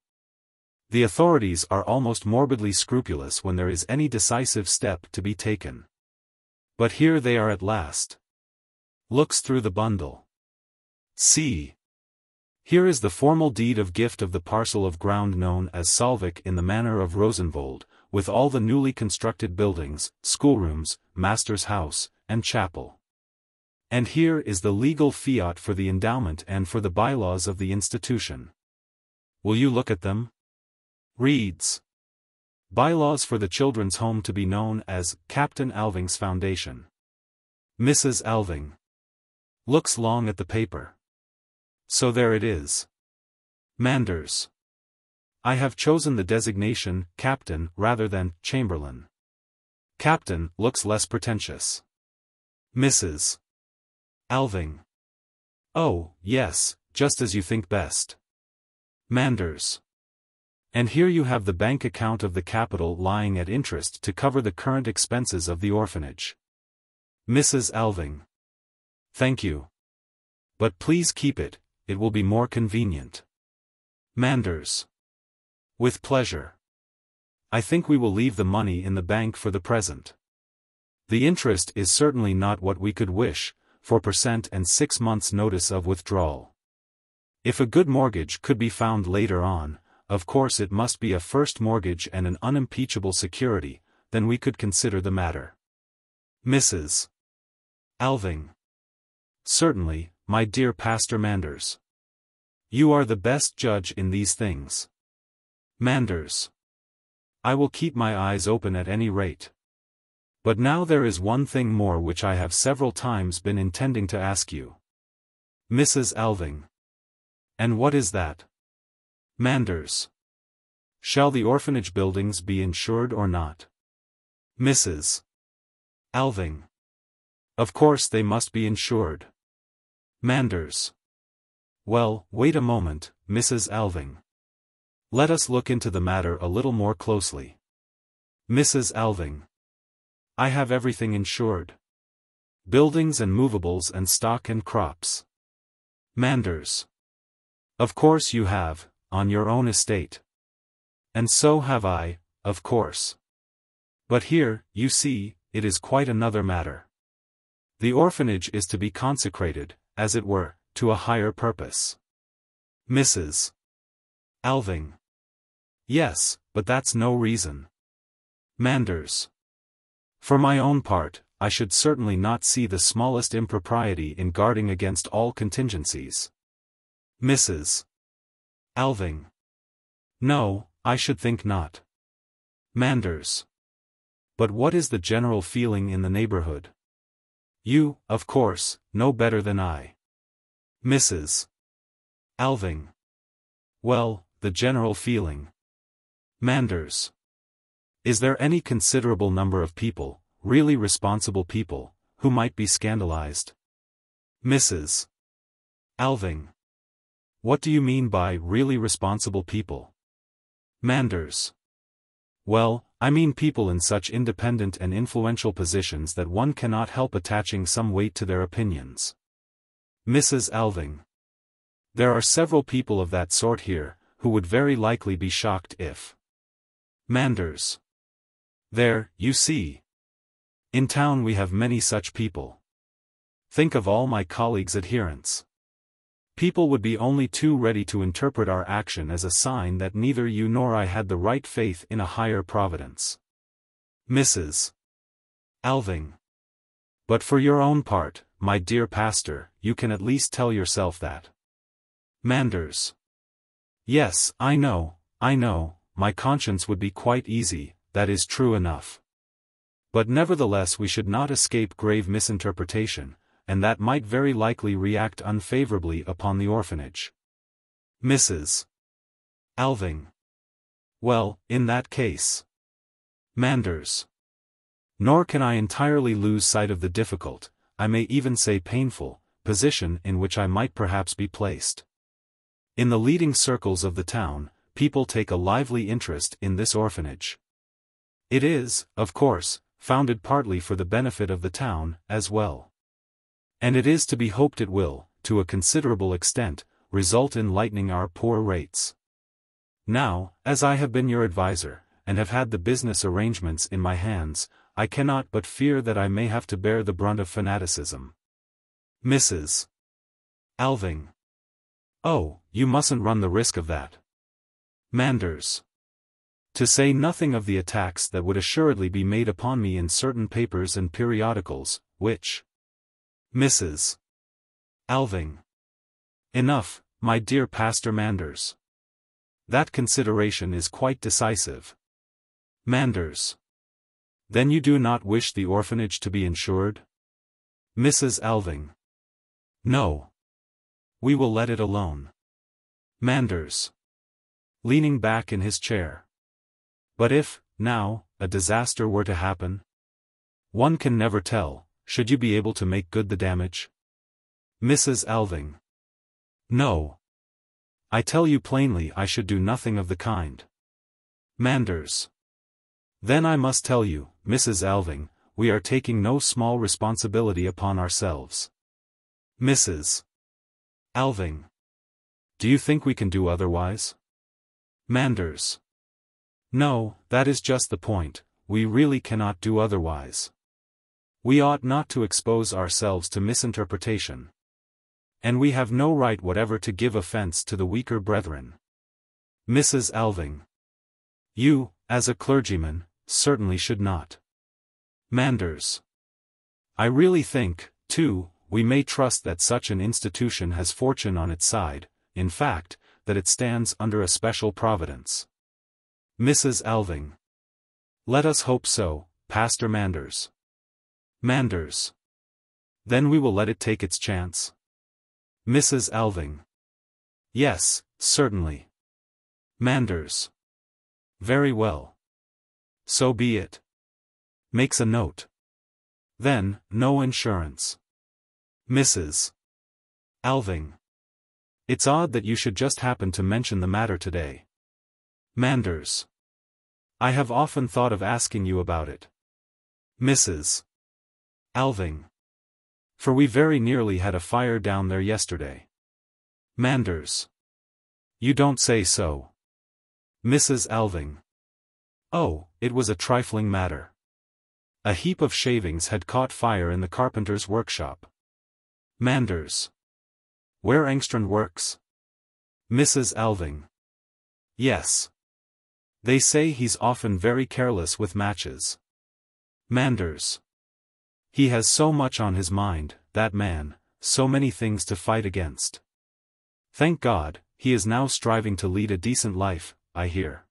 The authorities are almost morbidly scrupulous when there is any decisive step to be taken. But here they are at last. Looks through the bundle. See. Here is the formal deed of gift of the parcel of ground known as Salvik in the manor of Rosenvold, with all the newly constructed buildings, schoolrooms, master's house, and chapel. And here is the legal fiat for the endowment and for the bylaws of the institution. Will you look at them? Reads. Bylaws for the children's home to be known as Captain Alving's Foundation. Mrs. Alving. Looks long at the paper. So there it is. Manders. I have chosen the designation Captain rather than Chamberlain. Captain looks less pretentious. Mrs. Alving. Oh, yes, just as you think best. Manders. And here you have the bank account of the capital lying at interest to cover the current expenses of the orphanage. Mrs. Alving. Thank you. But please keep it, it will be more convenient. Manders. With pleasure. I think we will leave the money in the bank for the present. The interest is certainly not what we could wish, 4% and 6 months' notice of withdrawal. If a good mortgage could be found later on, of course it must be a first mortgage and an unimpeachable security, then we could consider the matter. Mrs. Alving. Certainly, my dear Pastor Manders. You are the best judge in these things. Manders. I will keep my eyes open at any rate. But now there is one thing more which I have several times been intending to ask you. Mrs. Alving. And what is that? Manders. Shall the orphanage buildings be insured or not? Mrs. Alving. Of course they must be insured. Manders. Well, wait a moment, Mrs. Alving. Let us look into the matter a little more closely. Mrs. Alving. I have everything insured. Buildings and movables and stock and crops. Manders. Of course you have, on your own estate. And so have I, of course. But here, you see, it is quite another matter. The orphanage is to be consecrated, as it were, to a higher purpose. Mrs. Alving. Yes, but that's no reason. Manders. For my own part, I should certainly not see the smallest impropriety in guarding against all contingencies. Mrs. Alving. No, I should think not. Manders. But what is the general feeling in the neighborhood? You, of course, know better than I. Mrs. Alving. Well, the general feeling. Manders. Is there any considerable number of people, really responsible people, who might be scandalized? Mrs. Alving. What do you mean by really responsible people? Manders. Well, I mean people in such independent and influential positions that one cannot help attaching some weight to their opinions. Mrs. Alving. There are several people of that sort here, who would very likely be shocked if. Manders. There, you see. In town we have many such people. Think of all my colleagues' adherents. People would be only too ready to interpret our action as a sign that neither you nor I had the right faith in a higher providence. Mrs. Alving. But for your own part, my dear pastor, you can at least tell yourself that. Manders. Yes, I know, my conscience would be quite easy, that is true enough. But nevertheless we should not escape grave misinterpretation, and that might very likely react unfavorably upon the orphanage. Mrs. Alving. Well, in that case. Manders. Nor can I entirely lose sight of the difficult, I may even say painful, position in which I might perhaps be placed. In the leading circles of the town, people take a lively interest in this orphanage. It is, of course, founded partly for the benefit of the town, as well. And it is to be hoped it will, to a considerable extent, result in lightening our poor rates. Now, as I have been your adviser, and have had the business arrangements in my hands, I cannot but fear that I may have to bear the brunt of fanaticism. Mrs. Alving. Oh, you mustn't run the risk of that. Manders. To say nothing of the attacks that would assuredly be made upon me in certain papers and periodicals, which... Mrs. Alving. Enough, my dear Pastor Manders. That consideration is quite decisive. Manders. Then you do not wish the orphanage to be insured? Mrs. Alving. No. We will let it alone. Manders. Leaning back in his chair. But if, now, a disaster were to happen? One can never tell. Should you be able to make good the damage? Mrs. Alving. No. I tell you plainly I should do nothing of the kind. Manders. Then I must tell you, Mrs. Alving, we are taking no small responsibility upon ourselves. Mrs. Alving. Do you think we can do otherwise? Manders. No, that is just the point, we really cannot do otherwise. We ought not to expose ourselves to misinterpretation. And we have no right whatever to give offense to the weaker brethren. Mrs. Alving. You, as a clergyman, certainly should not. Manders. I really think, too, we may trust that such an institution has fortune on its side, in fact, that it stands under a special providence. Mrs. Alving. Let us hope so, Pastor Manders. Manders. Then we will let it take its chance. Mrs. Alving. Yes, certainly. Manders. Very well. So be it. Makes a note. Then, no insurance. Mrs. Alving. It's odd that you should just happen to mention the matter today. Manders. I have often thought of asking you about it. Mrs. Alving. For we very nearly had a fire down there yesterday. Manders. You don't say so. Mrs. Alving. Oh, it was a trifling matter. A heap of shavings had caught fire in the carpenter's workshop. Manders. Where Engstrand works? Mrs. Alving. Yes. They say he's often very careless with matches. Manders. He has so much on his mind, that man, so many things to fight against. Thank God, he is now striving to lead a decent life, I hear.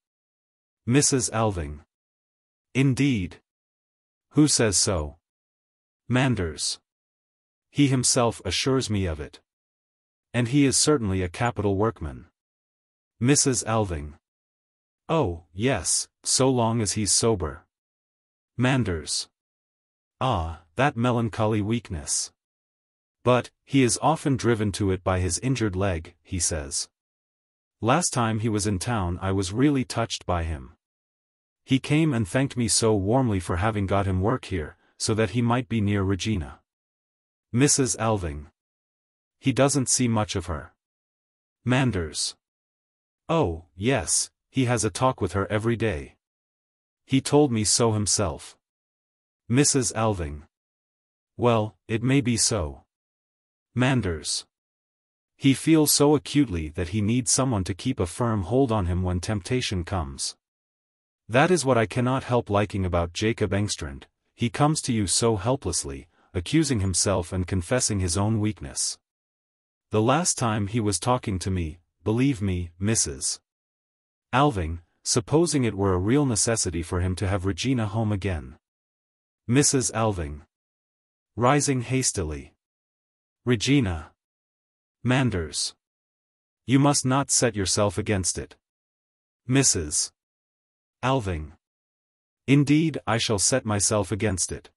Mrs. Alving. Indeed. Who says so? Manders. He himself assures me of it. And he is certainly a capital workman. Mrs. Alving. Oh, yes, so long as he's sober. Manders. Ah, that melancholy weakness. But, he is often driven to it by his injured leg, he says. Last time he was in town I was really touched by him. He came and thanked me so warmly for having got him work here, so that he might be near Regina. Mrs. Alving. He doesn't see much of her. Manders. Oh, yes, he has a talk with her every day. He told me so himself. Mrs. Alving. Well, it may be so. Manders. He feels so acutely that he needs someone to keep a firm hold on him when temptation comes. That is what I cannot help liking about Jacob Engstrand. He comes to you so helplessly, accusing himself and confessing his own weakness. The last time he was talking to me, believe me, Mrs. Alving, supposing it were a real necessity for him to have Regina home again. Mrs. Alving. Rising hastily. Regina. Manders. You must not set yourself against it. Mrs. Alving. Indeed, I shall set myself against it.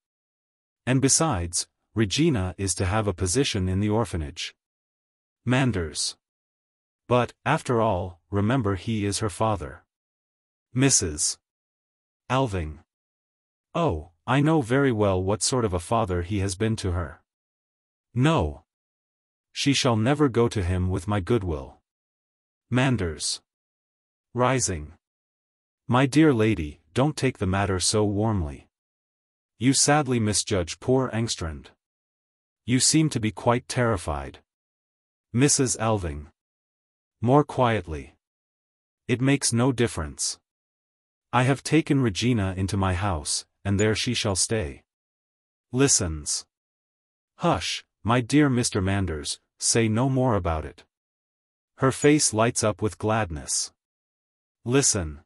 And besides, Regina is to have a position in the orphanage. Manders. But, after all, remember he is her father. Mrs. Alving. Oh, I know very well what sort of a father he has been to her. No. she shall never go to him with my goodwill. Manders. Rising. My dear lady, don't take the matter so warmly. You sadly misjudge poor Engstrand. You seem to be quite terrified. Mrs. Alving. More quietly. It makes no difference. I have taken Regina into my house, and there she shall stay. Listens. Hush, my dear Mr. Manders, say no more about it. Her face lights up with gladness. Listen.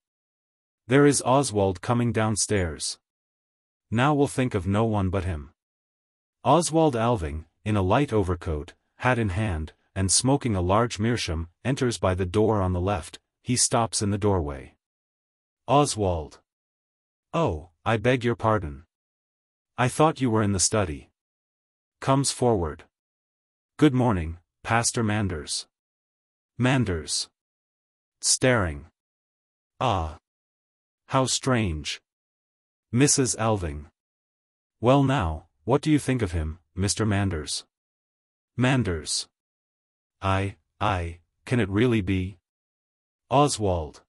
There is Oswald coming downstairs. Now we'll think of no one but him. Oswald Alving, in a light overcoat, hat in hand, and smoking a large meerschaum, enters by the door on the left. He stops in the doorway. Oswald. Oh, I beg your pardon. I thought you were in the study. Comes forward. Good morning, Pastor Manders. Manders. Staring. Ah. How strange. Mrs. Alving. Well now, what do you think of him, Mr. Manders? Manders. Can it really be? Oswald.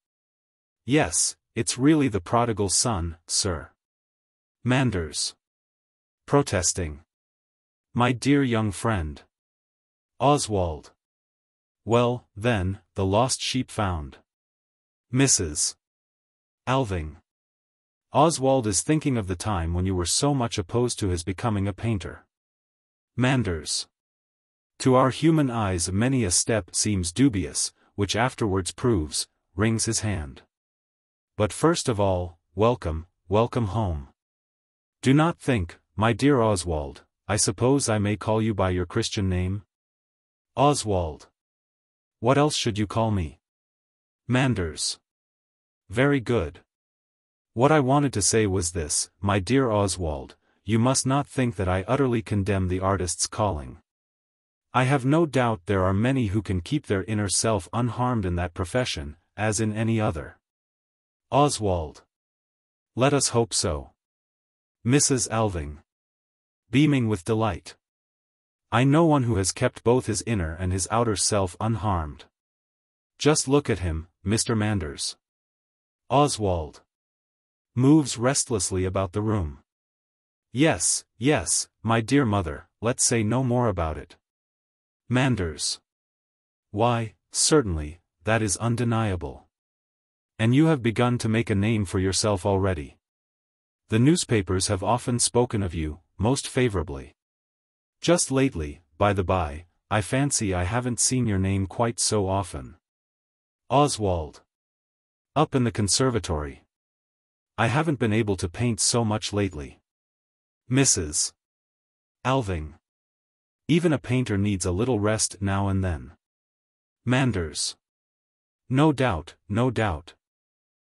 Yes, it's really the prodigal son, sir. Manders. Protesting. My dear young friend. Oswald. Well, then, the lost sheep found. Mrs. Alving. Oswald is thinking of the time when you were so much opposed to his becoming a painter. Manders. To our human eyes many a step seems dubious, which afterwards proves, wrings his hand. But first of all, welcome, welcome home. Do not think, my dear Oswald, I suppose I may call you by your Christian name? Oswald. What else should you call me? Manders. Very good. What I wanted to say was this, my dear Oswald, you must not think that I utterly condemn the artist's calling. I have no doubt there are many who can keep their inner self unharmed in that profession, as in any other. Oswald. Let us hope so. Mrs. Alving. Beaming with delight. I know one who has kept both his inner and his outer self unharmed. Just look at him, Mr. Manders. Oswald. Moves restlessly about the room. Yes, my dear mother, let's say no more about it. Manders. Why, certainly, that is undeniable. And you have begun to make a name for yourself already. The newspapers have often spoken of you, most favorably. Just lately, by the by, I fancy I haven't seen your name quite so often. Oswald. Up in the conservatory. I haven't been able to paint so much lately. Mrs. Alving. Even a painter needs a little rest now and then. Manders. No doubt.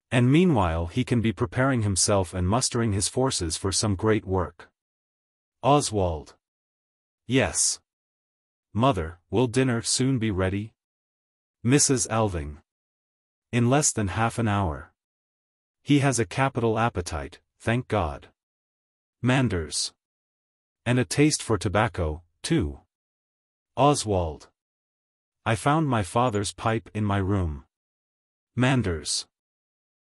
And meanwhile he can be preparing himself and mustering his forces for some great work. Oswald. Yes. Mother, will dinner soon be ready? Mrs. Alving. In less than half an hour. He has a capital appetite, thank God. Manders. And a taste for tobacco, too. Oswald. I found my father's pipe in my room. Manders.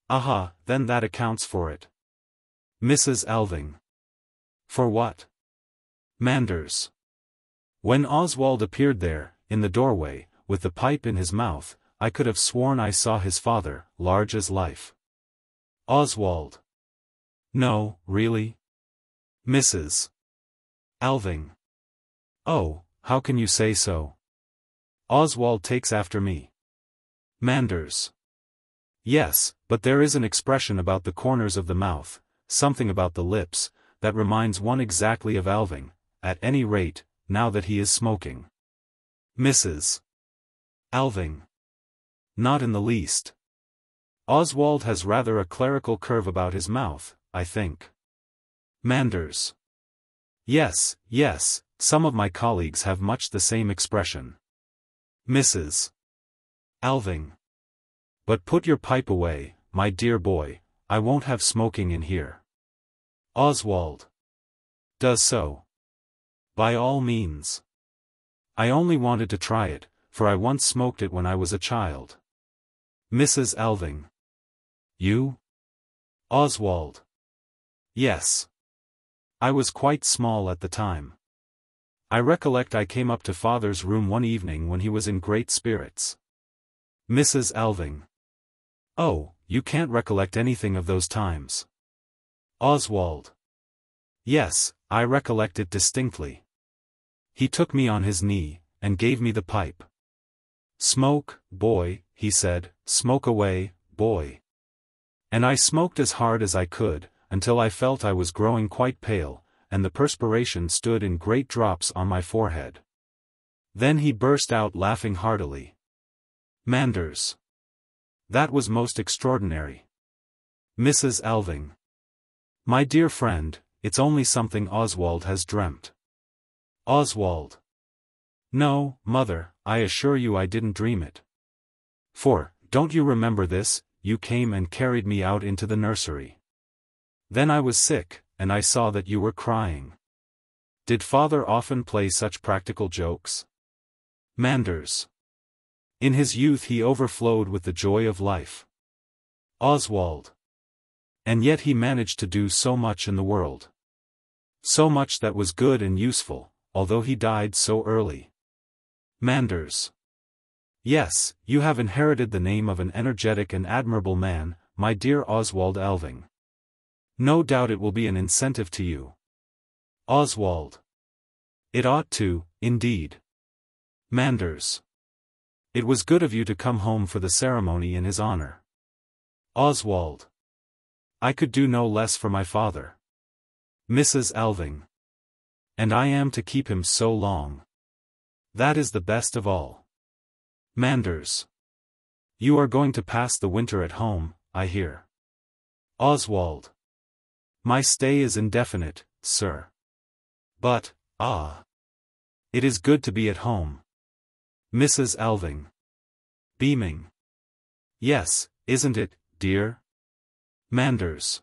Aha, then that accounts for it. Mrs. Alving. For what? Manders. When Oswald appeared there, in the doorway, with the pipe in his mouth, I could have sworn I saw his father, large as life. Oswald. No, really? Mrs. Alving. Oh, how can you say so? Oswald takes after me. Manders. Yes, but there is an expression about the corners of the mouth, something about the lips, that reminds one exactly of Alving, at any rate, now that he is smoking. Mrs. Alving. Not in the least. Oswald has rather a clerical curve about his mouth, I think. Manders. Yes, some of my colleagues have much the same expression. Mrs. Alving. But put your pipe away, my dear boy, I won't have smoking in here. Oswald. Does so. By all means. I only wanted to try it, for I once smoked it when I was a child. Mrs. Alving. You? Oswald. Yes. I was quite small at the time. I recollect I came up to father's room one evening when he was in great spirits. Mrs. Alving. Oh, you can't recollect anything of those times. Oswald. Yes, I recollect it distinctly. He took me on his knee, and gave me the pipe. Smoke, boy, he said, smoke away, boy. And I smoked as hard as I could, until I felt I was growing quite pale, and the perspiration stood in great drops on my forehead. Then he burst out laughing heartily. Manders. That was most extraordinary. Mrs. Alving. My dear friend, it's only something Oswald has dreamt. Oswald. No, mother, I assure you I didn't dream it. For, don't you remember this, you came and carried me out into the nursery. Then I was sick, and I saw that you were crying. Did father often play such practical jokes? Manders. In his youth he overflowed with the joy of life. Oswald. And yet he managed to do so much in the world. So much that was good and useful, although he died so early. Manders. Yes, you have inherited the name of an energetic and admirable man, my dear Oswald Alving. No doubt it will be an incentive to you. Oswald. It ought to, indeed. Manders. It was good of you to come home for the ceremony in his honor. Oswald. I could do no less for my father. Mrs. Alving. And I am to keep him so long. That is the best of all. Manders. You are going to pass the winter at home, I hear. Oswald. My stay is indefinite, sir. But, it is good to be at home. Mrs. Alving. Beaming. Yes, isn't it, dear? Manders.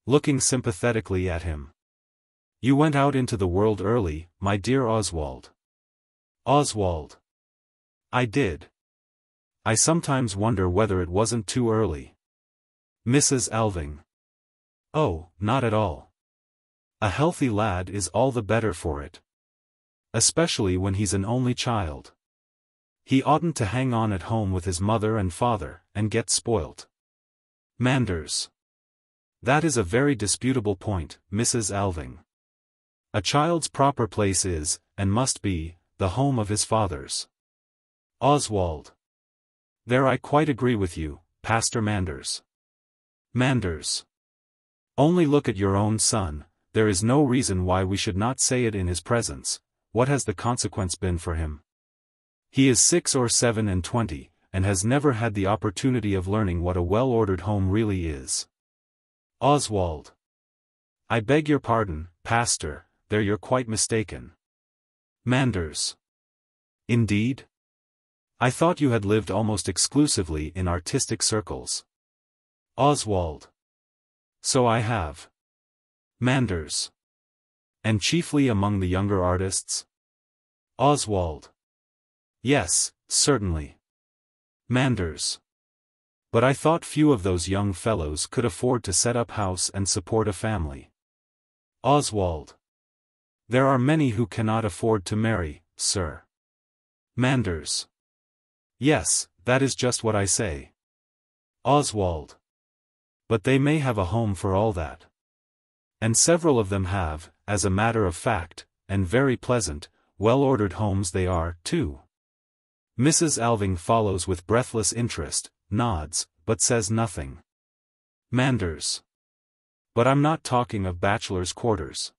Looking sympathetically at him. You went out into the world early, my dear Oswald. Oswald. I did. I sometimes wonder whether it wasn't too early. Mrs. Alving. Oh, not at all. A healthy lad is all the better for it. Especially when he's an only child. He oughtn't to hang on at home with his mother and father, and get spoilt. Manders. That is a very disputable point, Mrs. Alving. A child's proper place is, and must be, the home of his fathers. Oswald. There I quite agree with you, Pastor Manders. Manders. Only look at your own son, there is no reason why we should not say it in his presence. What has the consequence been for him? He is 6 or 7 and 20, and has never had the opportunity of learning what a well-ordered home really is. Oswald. I beg your pardon, Pastor, there you're quite mistaken. Manders. Indeed? I thought you had lived almost exclusively in artistic circles. Oswald. So I have. Manders. And chiefly among the younger artists? Oswald. Yes, certainly. Manders. But I thought few of those young fellows could afford to set up house and support a family. Oswald. There are many who cannot afford to marry, sir. Manders. Yes, that is just what I say. Oswald. But they may have a home for all that. And several of them have, as a matter of fact, and very pleasant, well-ordered homes they are, too. Mrs. Alving follows with breathless interest, nods, but says nothing. Manders. But I'm not talking of bachelor's quarters.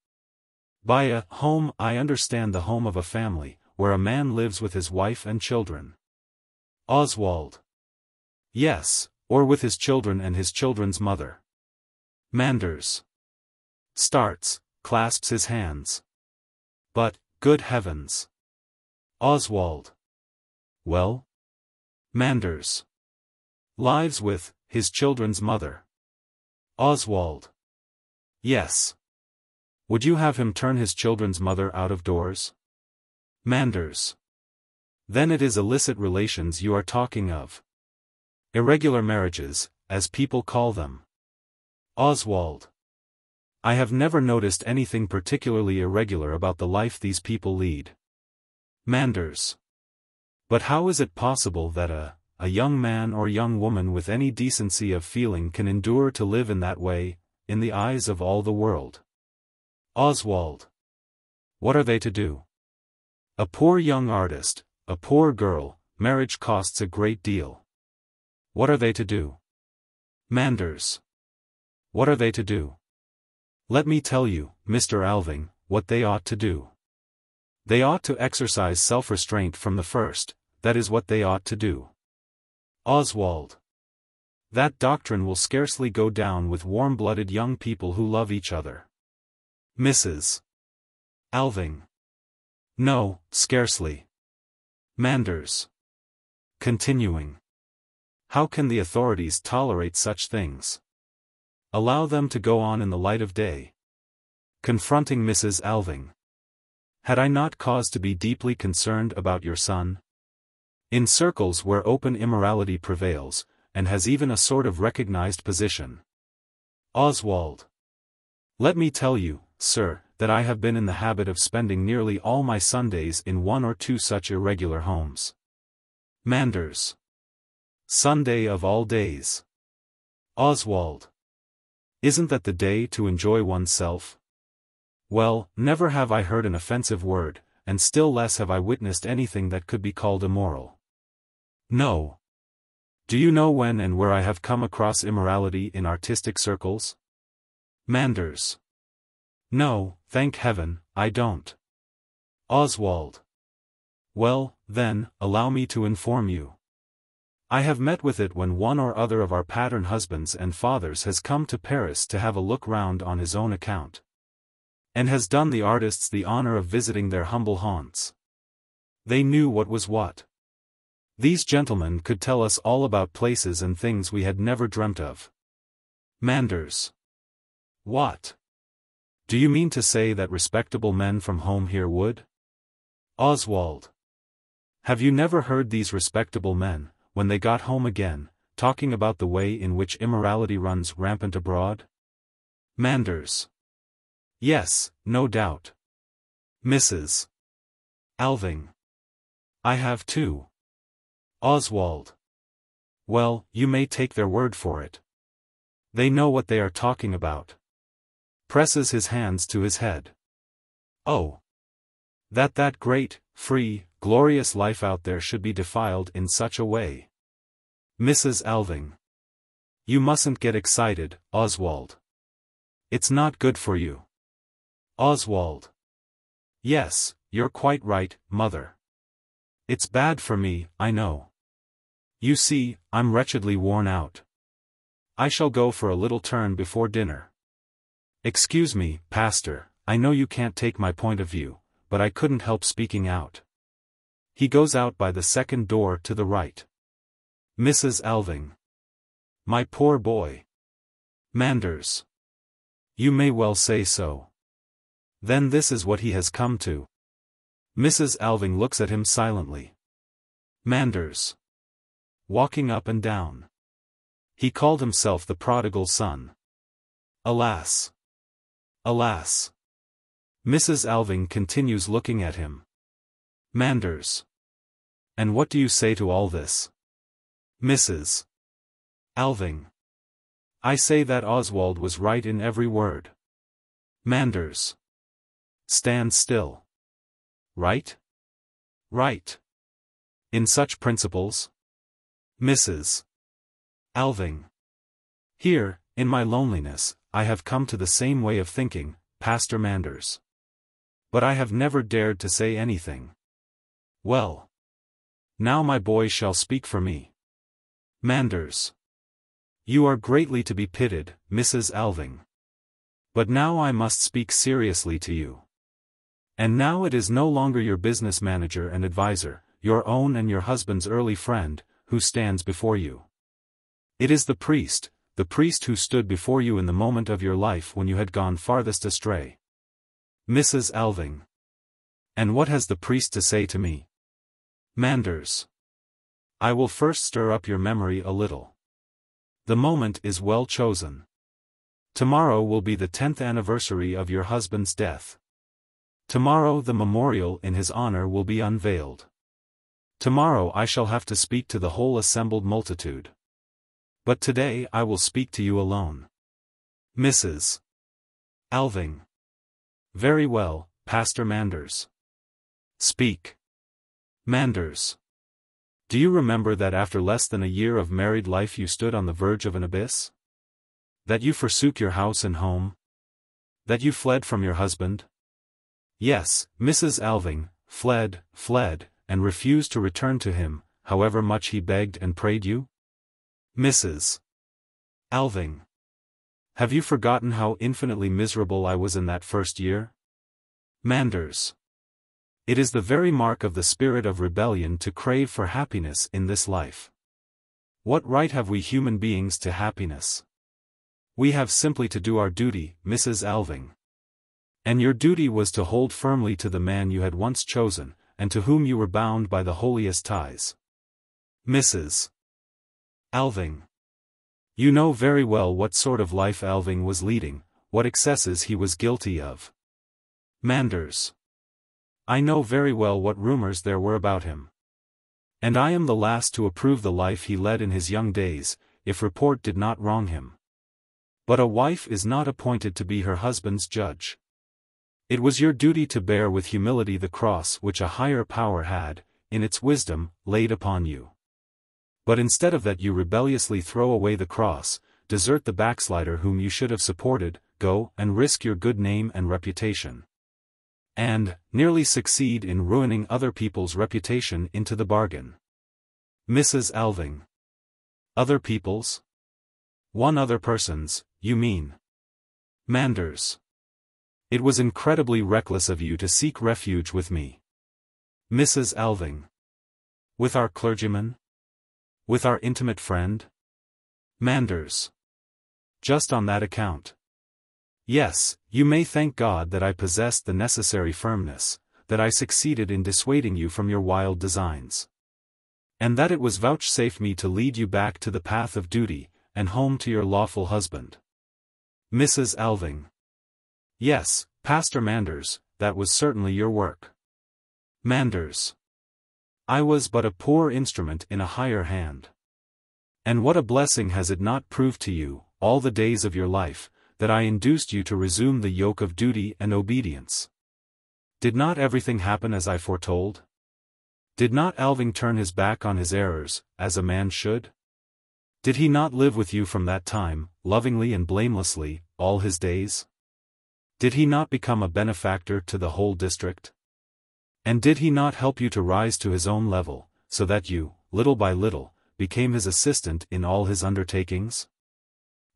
By a home I understand the home of a family, where a man lives with his wife and children. Oswald. Yes, or with his children and his children's mother. Manders. Starts, clasps his hands. But, good heavens. Oswald. Well? Manders. Lives with, his children's mother. Oswald. Yes. Would you have him turn his children's mother out of doors? Manders. Then it is illicit relations you are talking of. Irregular marriages, as people call them. Oswald. I have never noticed anything particularly irregular about the life these people lead. Manders. But how is it possible that a young man or young woman with any decency of feeling can endure to live in that way, in the eyes of all the world? Oswald. What are they to do? A poor young artist, a poor girl, marriage costs a great deal. What are they to do? Manders. What are they to do? Let me tell you, Mr. Alving, what they ought to do. They ought to exercise self-restraint from the first, that is what they ought to do. Oswald. That doctrine will scarcely go down with warm-blooded young people who love each other. Mrs. Alving. No, scarcely. Manders. Continuing. How can the authorities tolerate such things? Allow them to go on in the light of day. Confronting Mrs. Alving. Had I not cause to be deeply concerned about your son? In circles where open immorality prevails, and has even a sort of recognized position. Oswald. Let me tell you, sir, that I have been in the habit of spending nearly all my Sundays in one or two such irregular homes. Manders. Sunday of all days. Oswald. Isn't that the day to enjoy oneself? Well, never have I heard an offensive word, and still less have I witnessed anything that could be called immoral. No. Do you know when and where I have come across immorality in artistic circles? Manders. No, thank heaven, I don't. Oswald. Well, then, allow me to inform you. I have met with it when one or other of our pattern husbands and fathers has come to Paris to have a look round on his own account. And has done the artists the honor of visiting their humble haunts. They knew what was what. These gentlemen could tell us all about places and things we had never dreamt of. Manders. What? Do you mean to say that respectable men from home here would? Oswald. Have you never heard these respectable men, when they got home again, talking about the way in which immorality runs rampant abroad? Manders. Yes, no doubt. Mrs. Alving. I have too. Oswald. Well, you may take their word for it. They know what they are talking about. Presses his hands to his head. Oh. That great, free, glorious life out there should be defiled in such a way. Mrs. Alving. You mustn't get excited, Oswald. It's not good for you. Oswald. Yes, you're quite right, mother. It's bad for me, I know. You see, I'm wretchedly worn out. I shall go for a little turn before dinner. Excuse me, Pastor, I know you can't take my point of view, but I couldn't help speaking out. He goes out by the second door to the right. Mrs. Alving. My poor boy. Manders. You may well say so. Then this is what he has come to. Mrs. Alving looks at him silently. Manders. Walking up and down. He called himself the prodigal son. Alas! Alas! Mrs. Alving continues looking at him. Manders. And what do you say to all this? Mrs. Alving. I say that Oswald was right in every word. Manders. Stand still. Right? Right. In such principles? Mrs. Alving. Here, in my loneliness, I have come to the same way of thinking, Pastor Manders. But I have never dared to say anything. Well. Now my boy shall speak for me. Manders. You are greatly to be pitied, Mrs. Alving. But now I must speak seriously to you. And now it is no longer your business manager and adviser, your own and your husband's early friend, who stands before you. It is the priest who stood before you in the moment of your life when you had gone farthest astray. Mrs. Alving. And what has the priest to say to me? Manders. I will first stir up your memory a little. The moment is well chosen. Tomorrow will be the 10th anniversary of your husband's death. Tomorrow the memorial in his honor will be unveiled. Tomorrow I shall have to speak to the whole assembled multitude. But today I will speak to you alone. Mrs. Alving. Very well, Pastor Manders. Speak. Manders. Do you remember that after less than a year of married life you stood on the verge of an abyss? That you forsook your house and home? That you fled from your husband? Yes, Mrs. Alving, fled, and refused to return to him, however much he begged and prayed you? Mrs. Alving. Have you forgotten how infinitely miserable I was in that first year? Manders. It is the very mark of the spirit of rebellion to crave for happiness in this life. What right have we human beings to happiness? We have simply to do our duty, Mrs. Alving. And your duty was to hold firmly to the man you had once chosen, and to whom you were bound by the holiest ties. Mrs. Alving. You know very well what sort of life Alving was leading, what excesses he was guilty of. Manders. I know very well what rumors there were about him. And I am the last to approve the life he led in his young days, if report did not wrong him. But a wife is not appointed to be her husband's judge. It was your duty to bear with humility the cross which a higher power had, in its wisdom, laid upon you. But instead of that you rebelliously throw away the cross, desert the backslider whom you should have supported, go and risk your good name and reputation. And nearly succeed in ruining other people's reputation into the bargain. Mrs. Alving. Other people's? One other person's, you mean? Manders. It was incredibly reckless of you to seek refuge with me. Mrs. Alving. With our clergyman? With our intimate friend? Manders. Just on that account. Yes, you may thank God that I possessed the necessary firmness, that I succeeded in dissuading you from your wild designs. And that it was vouchsafed me to lead you back to the path of duty, and home to your lawful husband. Mrs. Alving. Yes, Pastor Manders, that was certainly your work. Manders. I was but a poor instrument in a higher hand. And what a blessing has it not proved to you, all the days of your life, that I induced you to resume the yoke of duty and obedience. Did not everything happen as I foretold? Did not Alving turn his back on his errors, as a man should? Did he not live with you from that time, lovingly and blamelessly, all his days? Did he not become a benefactor to the whole district? And did he not help you to rise to his own level, so that you, little by little, became his assistant in all his undertakings?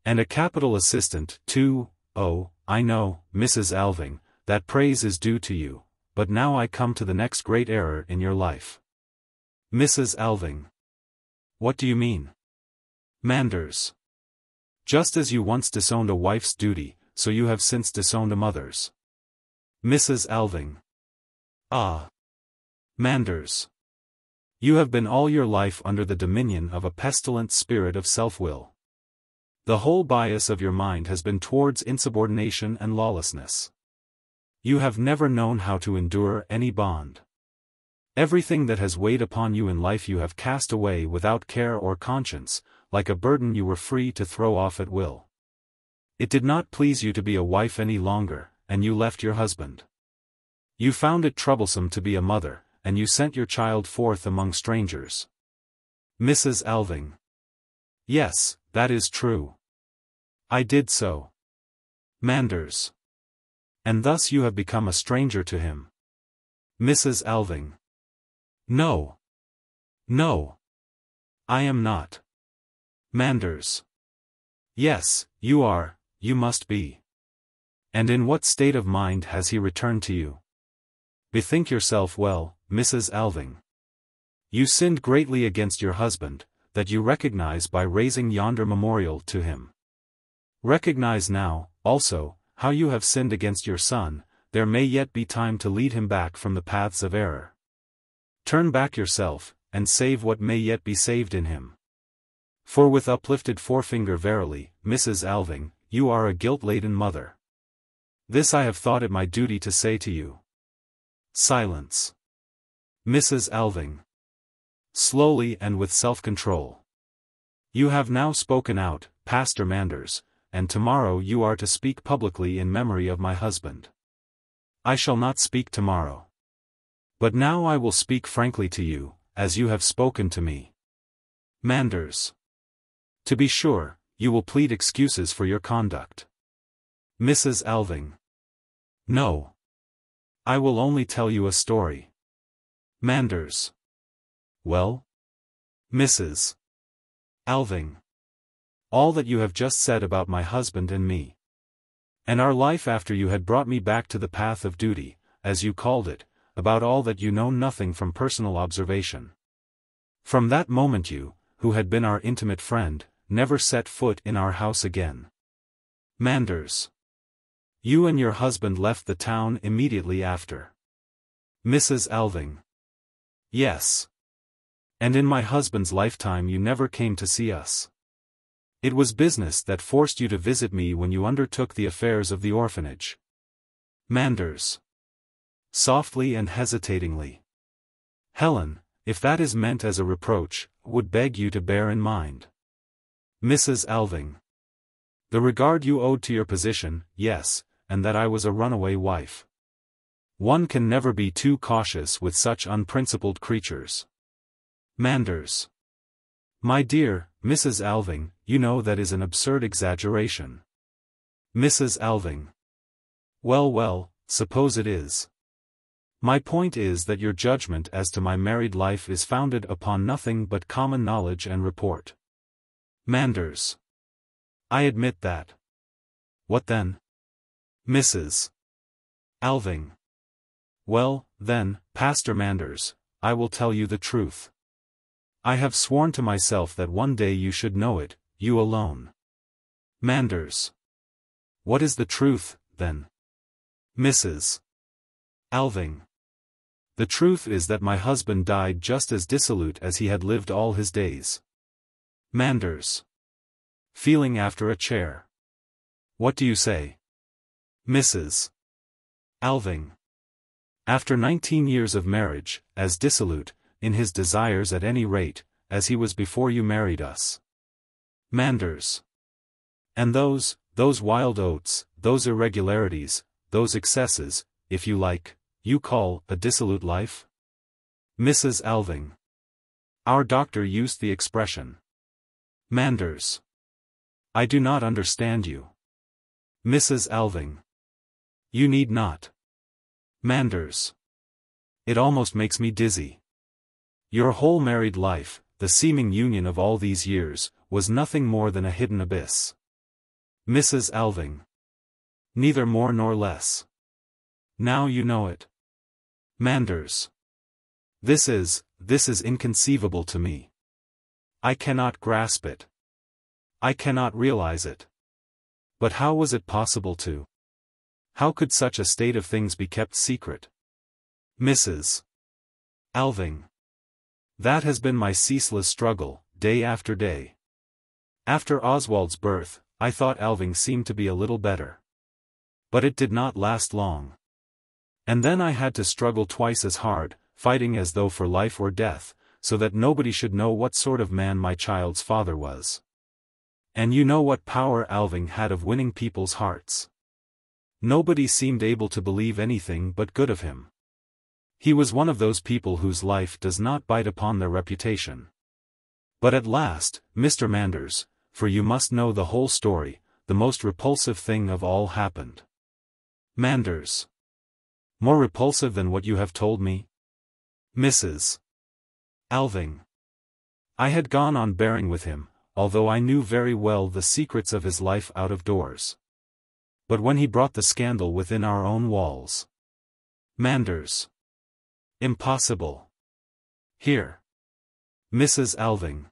And a capital assistant, too. Oh, I know, Mrs. Alving, that praise is due to you, but now I come to the next great error in your life. Mrs. Alving. What do you mean? Manders. Just as you once disowned a wife's duty, so you have since disowned a mother's. Mrs. Alving. Ah. Manders. You have been all your life under the dominion of a pestilent spirit of self-will. The whole bias of your mind has been towards insubordination and lawlessness. You have never known how to endure any bond. Everything that has weighed upon you in life you have cast away without care or conscience, like a burden you were free to throw off at will. It did not please you to be a wife any longer, and you left your husband. You found it troublesome to be a mother, and you sent your child forth among strangers. Mrs. Alving. Yes, that is true. I did so. Manders. And thus you have become a stranger to him. Mrs. Alving. No. No. I am not. Manders. Yes, you are, you must be. And in what state of mind has he returned to you? Bethink yourself well, Mrs. Alving. You sinned greatly against your husband, that you recognize by raising yonder memorial to him. Recognize now, also, how you have sinned against your son, there may yet be time to lead him back from the paths of error. Turn back yourself, and save what may yet be saved in him. For with uplifted forefinger verily, Mrs. Alving, you are a guilt-laden mother. This I have thought it my duty to say to you. Silence. Mrs. Alving. Slowly and with self-control. You have now spoken out, Pastor Manders, and tomorrow you are to speak publicly in memory of my husband. I shall not speak tomorrow. But now I will speak frankly to you, as you have spoken to me. Manders. To be sure, you will plead excuses for your conduct. Mrs. Alving. No. I will only tell you a story. Manders. Well? Mrs. Alving. All that you have just said about my husband and me. And our life after you had brought me back to the path of duty, as you called it, about all that you know nothing from personal observation. From that moment you, who had been our intimate friend, never set foot in our house again. Manders. You and your husband left the town immediately after. Mrs. Alving. Yes. And in my husband's lifetime you never came to see us. It was business that forced you to visit me when you undertook the affairs of the orphanage. Manders. Softly and hesitatingly. Helen, if that is meant as a reproach, would beg you to bear in mind. Mrs. Alving. The regard you owed to your position, yes, and that I was a runaway wife. One can never be too cautious with such unprincipled creatures. Manders. My dear, Mrs. Alving, you know that is an absurd exaggeration. Mrs. Alving. Well, well, suppose it is. My point is that your judgment as to my married life is founded upon nothing but common knowledge and report. Manders. I admit that. What then? Mrs. Alving. Well, then, Pastor Manders, I will tell you the truth. I have sworn to myself that one day you should know it, you alone. Manders. What is the truth, then? Mrs. Alving. The truth is that my husband died just as dissolute as he had lived all his days. Manders. Feeling after a chair. What do you say? Mrs. Alving. After 19 years of marriage, as dissolute, in his desires at any rate, as he was before you married us. Manders. And those wild oats, those irregularities, those excesses, if you like, you call a dissolute life? Mrs. Alving. Our doctor used the expression. Manders. I do not understand you. Mrs. Alving. You need not. Manders. It almost makes me dizzy. Your whole married life, the seeming union of all these years, was nothing more than a hidden abyss. Mrs. Alving. Neither more nor less. Now you know it. Manders. This is inconceivable to me. I cannot grasp it. I cannot realize it. But how was it possible to? How could such a state of things be kept secret? Mrs. Alving. That has been my ceaseless struggle, day after day. After Oswald's birth, I thought Alving seemed to be a little better. But it did not last long. And then I had to struggle twice as hard, fighting as though for life or death, so that nobody should know what sort of man my child's father was. And you know what power Alving had of winning people's hearts. Nobody seemed able to believe anything but good of him. He was one of those people whose life does not bite upon their reputation. But at last, Mr. Manders, for you must know the whole story, the most repulsive thing of all happened. Manders. More repulsive than what you have told me? Mrs. Alving. I had gone on bearing with him, although I knew very well the secrets of his life out of doors. But when he brought the scandal within our own walls. Manders. Impossible. Here. Mrs. Alving.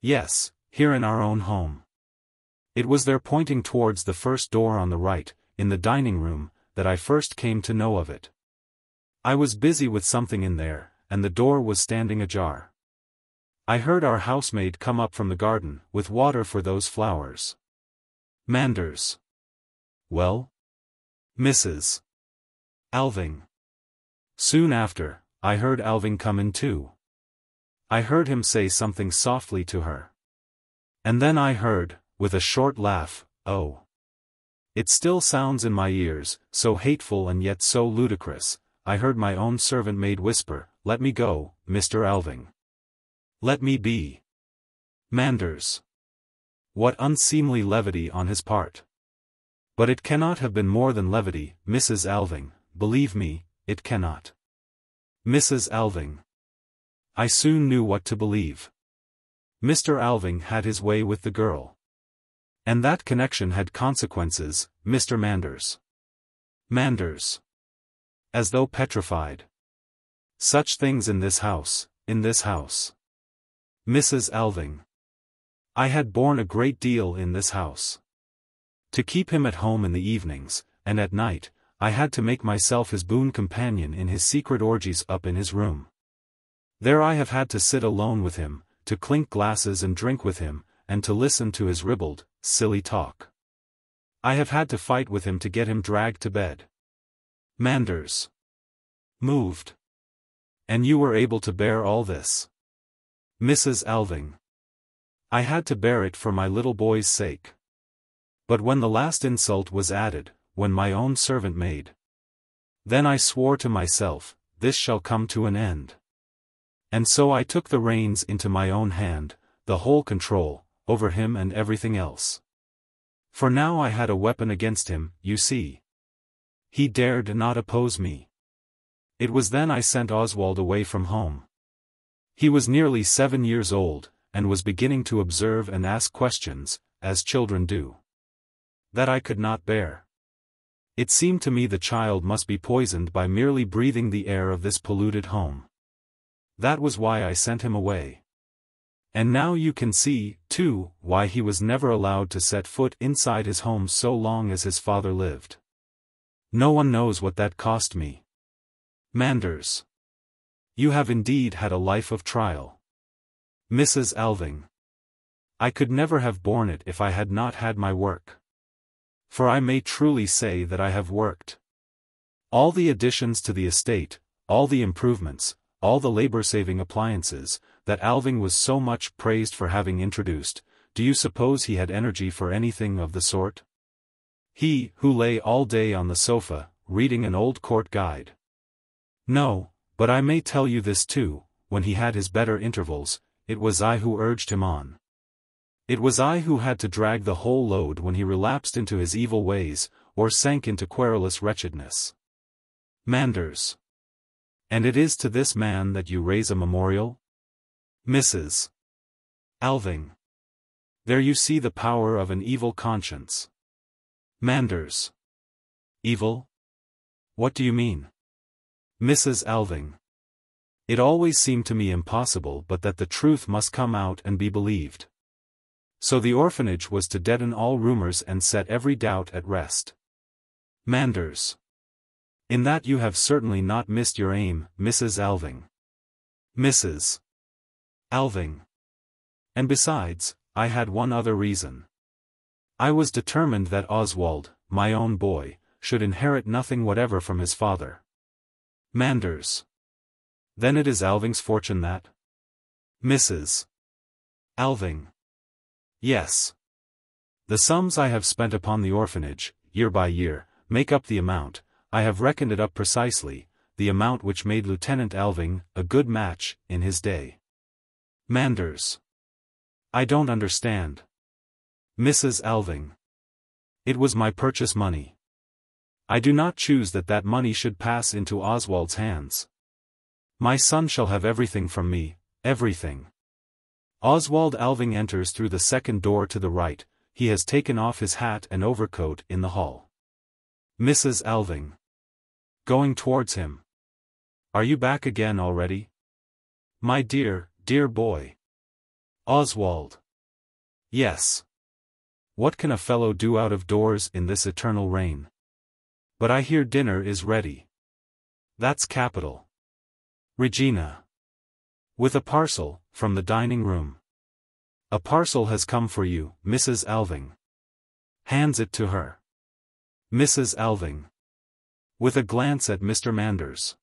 Yes, here in our own home. It was there, pointing towards the first door on the right, in the dining room, that I first came to know of it. I was busy with something in there, and the door was standing ajar. I heard our housemaid come up from the garden, with water for those flowers. Manders. Well? Mrs. Alving. Soon after, I heard Alving come in too. I heard him say something softly to her. And then I heard, with a short laugh, oh. It still sounds in my ears, so hateful and yet so ludicrous, I heard my own servant maid whisper, "Let me go, Mr. Alving. Let me be." Manders. What unseemly levity on his part. But it cannot have been more than levity, Mrs. Alving, believe me, it cannot. Mrs. Alving. I soon knew what to believe. Mr. Alving had his way with the girl. And that connection had consequences, Mr. Manders. Manders. As though petrified. Such things in this house, in this house. Mrs. Alving. I had borne a great deal in this house. To keep him at home in the evenings, and at night, I had to make myself his boon companion in his secret orgies up in his room. There I have had to sit alone with him, to clink glasses and drink with him, and to listen to his ribald, silly talk. I have had to fight with him to get him dragged to bed. Manders. Moved. And you were able to bear all this? Mrs. Alving. I had to bear it for my little boy's sake. But when the last insult was added, when my own servant maid. Then I swore to myself, this shall come to an end. And so I took the reins into my own hand, the whole control, over him and everything else. For now I had a weapon against him, you see. He dared not oppose me. It was then I sent Oswald away from home. He was nearly 7 years old, and was beginning to observe and ask questions, as children do. That I could not bear. It seemed to me the child must be poisoned by merely breathing the air of this polluted home. That was why I sent him away. And now you can see, too, why he was never allowed to set foot inside his home so long as his father lived. No one knows what that cost me. Manders. You have indeed had a life of trial. Mrs. Alving. I could never have borne it if I had not had my work. For I may truly say that I have worked. All the additions to the estate, all the improvements, all the labor-saving appliances, that Alving was so much praised for having introduced, do you suppose he had energy for anything of the sort? He, who lay all day on the sofa, reading an old court guide. No, but I may tell you this too, when he had his better intervals, it was I who urged him on. It was I who had to drag the whole load when he relapsed into his evil ways, or sank into querulous wretchedness. Manders. And it is to this man that you raise a memorial? Mrs. Alving. There you see the power of an evil conscience. Manders. Evil? What do you mean? Mrs. Alving. It always seemed to me impossible but that the truth must come out and be believed. So the orphanage was to deaden all rumors and set every doubt at rest. Manders. In that you have certainly not missed your aim, Mrs. Alving. Mrs. Alving. And besides, I had one other reason. I was determined that Oswald, my own boy, should inherit nothing whatever from his father. Manders. Then it is Alving's fortune that? Mrs. Alving. Yes. The sums I have spent upon the orphanage, year by year, make up the amount. I have reckoned it up precisely, the amount which made Lieutenant Alving a good match in his day. Manders. I don't understand. Mrs. Alving. It was my purchase money. I do not choose that that money should pass into Oswald's hands. My son shall have everything from me, everything. Oswald Alving enters through the second door to the right, he has taken off his hat and overcoat in the hall. Mrs. Alving. Going towards him. Are you back again already? My dear, dear boy. Oswald. Yes. What can a fellow do out of doors in this eternal rain? But I hear dinner is ready. That's capital. Regina. With a parcel, from the dining room. A parcel has come for you, Mrs. Alving. Hands it to her. Mrs. Alving. With a glance at Mr. Manders.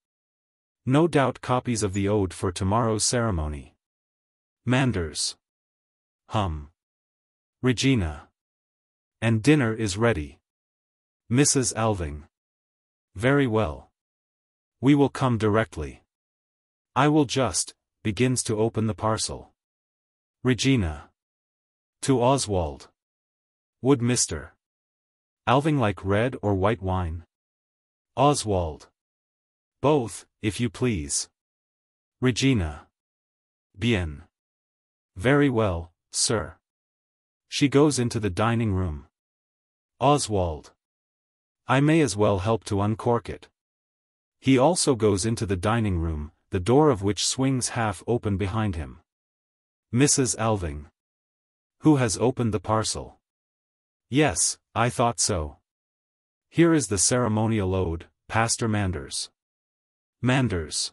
No doubt copies of the ode for tomorrow's ceremony. Manders. Regina. And dinner is ready. Mrs. Alving. Very well. We will come directly. I will just, begins to open the parcel. Regina. To Oswald. Would Mr. Alving like red or white wine? Oswald. Both, if you please. Regina. Bien. Very well, sir. She goes into the dining room. Oswald. I may as well help to uncork it. He also goes into the dining room, the door of which swings half open behind him. Mrs. Alving. Who has opened the parcel? Yes, I thought so. Here is the ceremonial ode, Pastor Manders. Manders.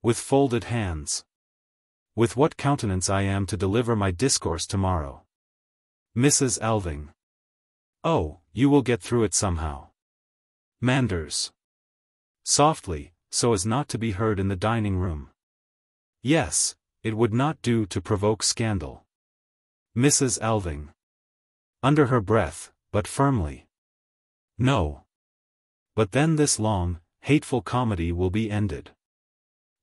With folded hands. With what countenance I am to deliver my discourse tomorrow. Mrs. Alving. Oh, you will get through it somehow. Manders. Softly, so as not to be heard in the dining room. Yes, it would not do to provoke scandal. Mrs. Alving. Under her breath, but firmly. No. But then this long, hateful comedy will be ended.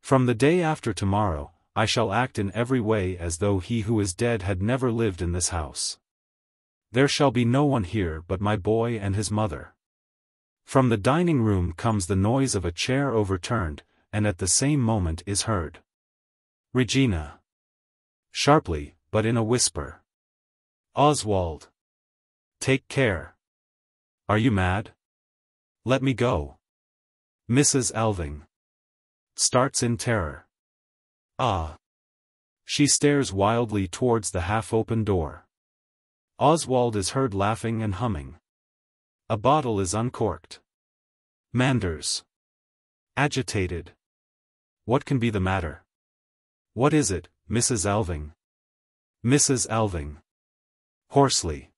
From the day after tomorrow, I shall act in every way as though he who is dead had never lived in this house. There shall be no one here but my boy and his mother. From the dining room comes the noise of a chair overturned, and at the same moment is heard. Regina. Sharply, but in a whisper. Oswald. Take care. Are you mad? Let me go. Mrs. Alving. Starts in terror. Ah. She stares wildly towards the half-open door. Oswald is heard laughing and humming. A bottle is uncorked. Manders. Agitated. What can be the matter? What is it, Mrs. Alving? Mrs. Alving. Hoarsely.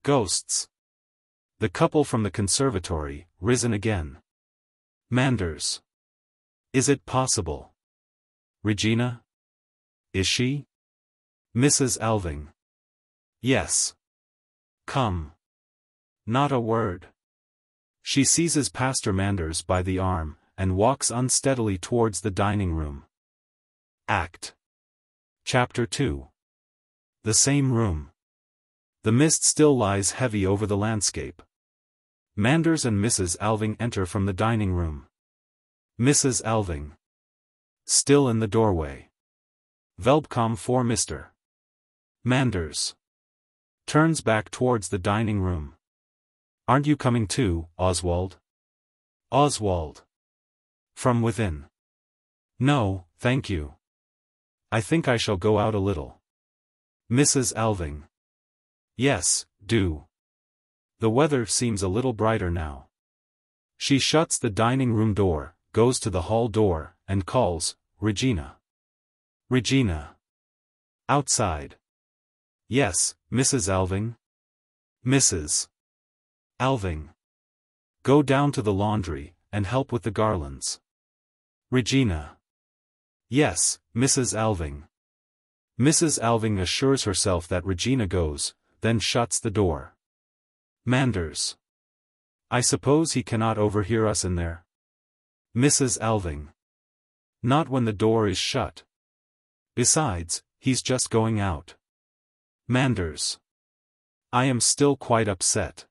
Ghosts. The couple from the conservatory, risen again. Manders. Is it possible? Regina? Is she? Mrs. Alving. Yes. Come. Not a word. She seizes Pastor Manders by the arm, and walks unsteadily towards the dining room. Act. Chapter 2. The same room. The mist still lies heavy over the landscape. Manders and Mrs. Alving enter from the dining room. Mrs. Alving. Still in the doorway. Welcome for Mr. Manders. Turns back towards the dining room. Aren't you coming too, Oswald? Oswald. From within. No, thank you. I think I shall go out a little. Mrs. Alving. Yes, do. The weather seems a little brighter now. She shuts the dining room door, goes to the hall door, and calls, Regina. Regina. Outside. Yes, Mrs. Alving. Mrs. Alving. Go down to the laundry, and help with the garlands. Regina. Yes, Mrs. Alving. Mrs. Alving assures herself that Regina goes, then shuts the door. Manders. I suppose he cannot overhear us in there? Mrs. Alving. Not when the door is shut. Besides, he's just going out. Manders. I am still quite upset.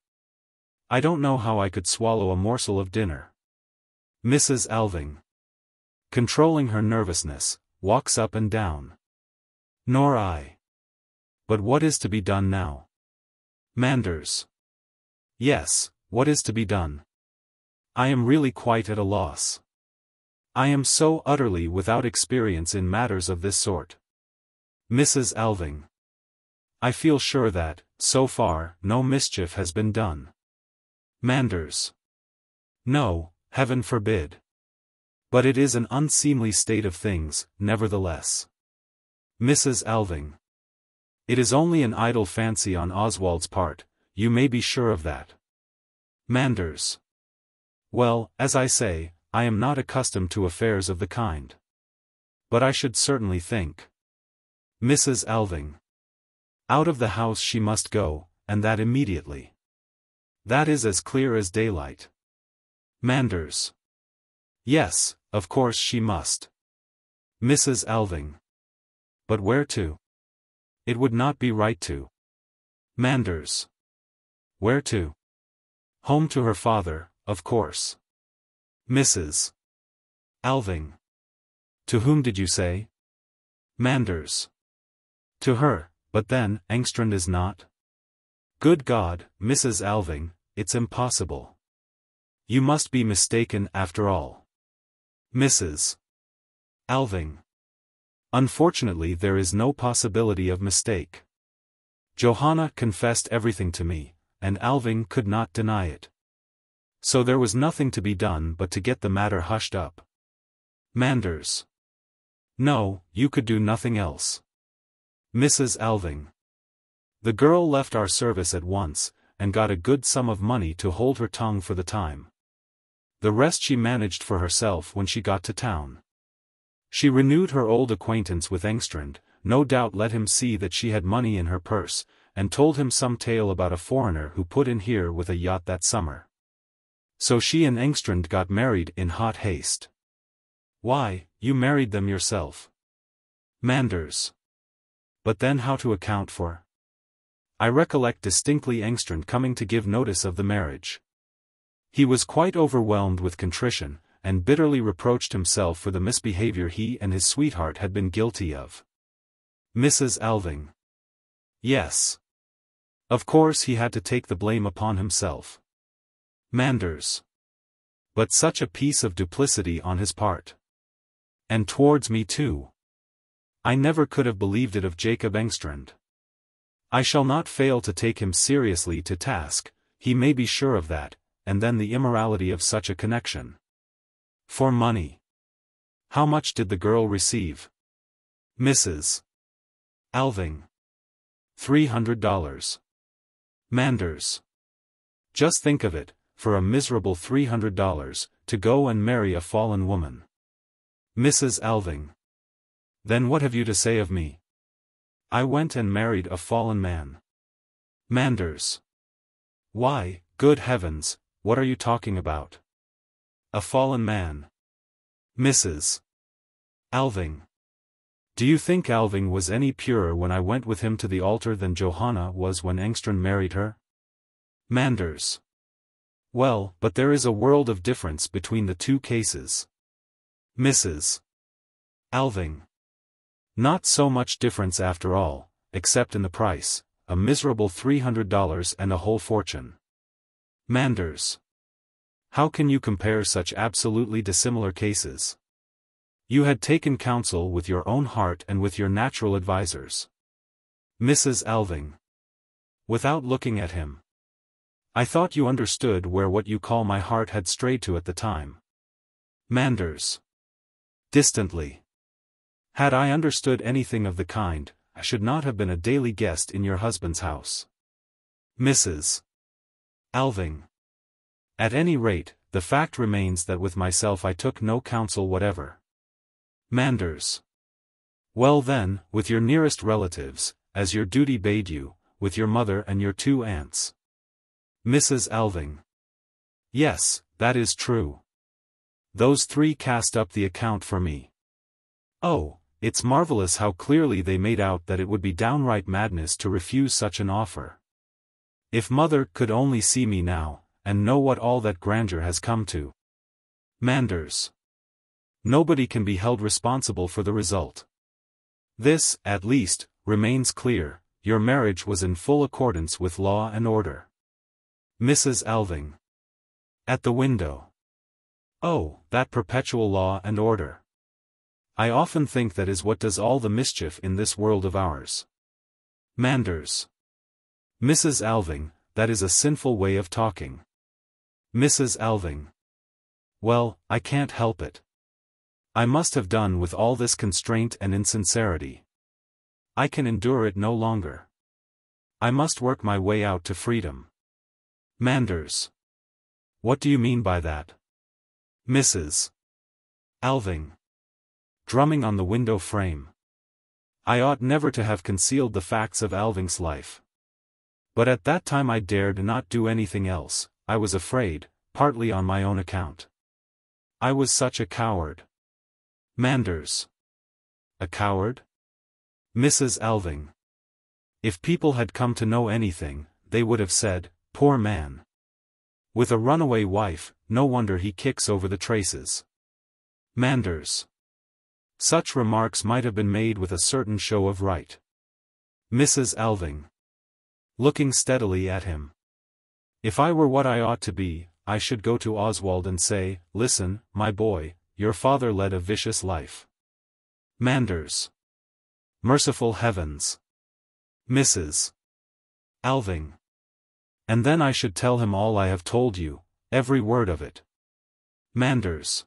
I don't know how I could swallow a morsel of dinner. Mrs. Alving. Controlling her nervousness, walks up and down. Nor I. But what is to be done now? Manders. Yes, what is to be done? I am really quite at a loss. I am so utterly without experience in matters of this sort. Mrs. Alving. I feel sure that, so far, no mischief has been done. Manders. No, heaven forbid. But it is an unseemly state of things, nevertheless. Mrs. Alving. It is only an idle fancy on Oswald's part, you may be sure of that. Manders. Well, as I say, I am not accustomed to affairs of the kind. But I should certainly think. Mrs. Alving. Out of the house she must go, and that immediately. That is as clear as daylight. Manders. Yes, of course she must. Mrs. Alving. But where to? It would not be right to. Manders. Where to? Home to her father, of course. Mrs. Alving. To whom did you say? Manders. To her, but then, Engstrand is not? Good God, Mrs. Alving, it's impossible. You must be mistaken after all. Mrs. Alving. Unfortunately there is no possibility of mistake. Johanna confessed everything to me, and Alving could not deny it. So there was nothing to be done but to get the matter hushed up. Manders. No, you could do nothing else. Mrs. Alving. The girl left our service at once, and got a good sum of money to hold her tongue for the time. The rest she managed for herself when she got to town. She renewed her old acquaintance with Engstrand, no doubt let him see that she had money in her purse, and told him some tale about a foreigner who put in here with a yacht that summer. So she and Engstrand got married in hot haste. Why, you married them yourself. Manders. But then how to account for? I recollect distinctly Engstrand coming to give notice of the marriage. He was quite overwhelmed with contrition, and bitterly reproached himself for the misbehavior he and his sweetheart had been guilty of. Mrs. Alving. Yes. Of course he had to take the blame upon himself. Manders. But such a piece of duplicity on his part. And towards me too. I never could have believed it of Jacob Engstrand. I shall not fail to take him seriously to task, he may be sure of that, and then the immorality of such a connection. For money. How much did the girl receive? Mrs. Alving. $300. Manders. Just think of it, for a miserable $300, to go and marry a fallen woman. Mrs. Alving. Then what have you to say of me? I went and married a fallen man. Manders. Why, good heavens, what are you talking about? A fallen man. Mrs. Alving. Do you think Alving was any purer when I went with him to the altar than Johanna was when Engstrand married her? Manders. Well, but there is a world of difference between the two cases. Mrs. Alving. Not so much difference after all, except in the price, a miserable $300 and a whole fortune. Manders. How can you compare such absolutely dissimilar cases? You had taken counsel with your own heart and with your natural advisers. Mrs. Alving. Without looking at him. I thought you understood where what you call my heart had strayed to at the time. Manders. Distantly. Had I understood anything of the kind, I should not have been a daily guest in your husband's house. Mrs. Alving. At any rate, the fact remains that with myself I took no counsel whatever. Manders. Well then, with your nearest relatives, as your duty bade you, with your mother and your two aunts. Mrs. Alving. Yes, that is true. Those three cast up the account for me. Oh, it's marvelous how clearly they made out that it would be downright madness to refuse such an offer. If mother could only see me now, and know what all that grandeur has come to. Manders. Nobody can be held responsible for the result. This, at least, remains clear, your marriage was in full accordance with law and order. Mrs. Alving. At the window. Oh, that perpetual law and order. I often think that is what does all the mischief in this world of ours. Manders. Mrs. Alving, that is a sinful way of talking. Mrs. Alving. Well, I can't help it. I must have done with all this constraint and insincerity. I can endure it no longer. I must work my way out to freedom. Manders. What do you mean by that? Mrs. Alving. Drumming on the window frame. I ought never to have concealed the facts of Alving's life. But at that time I dared not do anything else. I was afraid, partly on my own account. I was such a coward. Manders. A coward? Mrs. Alving. If people had come to know anything, they would have said, poor man. With a runaway wife, no wonder he kicks over the traces. Manders. Such remarks might have been made with a certain show of right. Mrs. Alving. Looking steadily at him. If I were what I ought to be, I should go to Oswald and say, listen, my boy, your father led a vicious life. Manders. Merciful heavens. Mrs. Alving. And then I should tell him all I have told you, every word of it. Manders.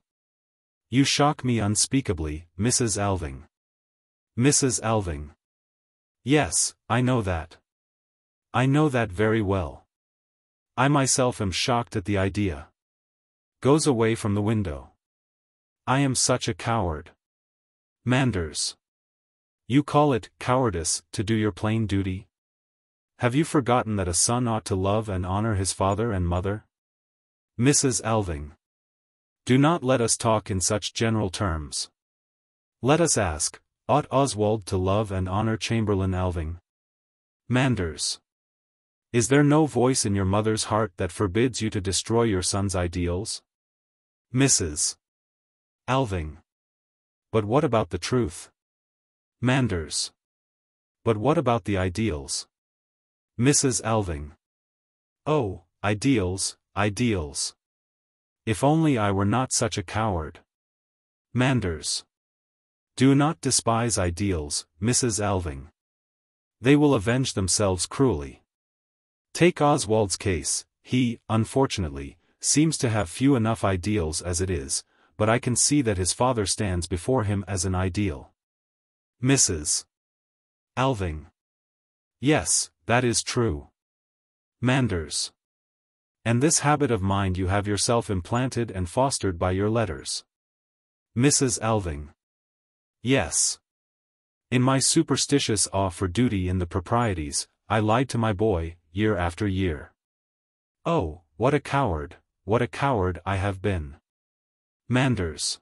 You shock me unspeakably, Mrs. Alving. Mrs. Alving. Yes, I know that. I know that very well. I myself am shocked at the idea. Goes away from the window. I am such a coward. Manders. You call it cowardice to do your plain duty? Have you forgotten that a son ought to love and honor his father and mother? Mrs. Alving. Do not let us talk in such general terms. Let us ask, ought Oswald to love and honor Chamberlain Alving? Manders. Is there no voice in your mother's heart that forbids you to destroy your son's ideals? Mrs. Alving. But what about the truth? Manders. But what about the ideals? Mrs. Alving. Oh, ideals, ideals. If only I were not such a coward. Manders. Do not despise ideals, Mrs. Alving. They will avenge themselves cruelly. Take Oswald's case. He, unfortunately, seems to have few enough ideals as it is, but I can see that his father stands before him as an ideal. Mrs. Alving. Yes, that is true. Manders. And this habit of mind you have yourself implanted and fostered by your letters. Mrs. Alving. Yes. In my superstitious awe for duty in the proprieties, I lied to my boy, year after year. Oh, what a coward I have been. Manders.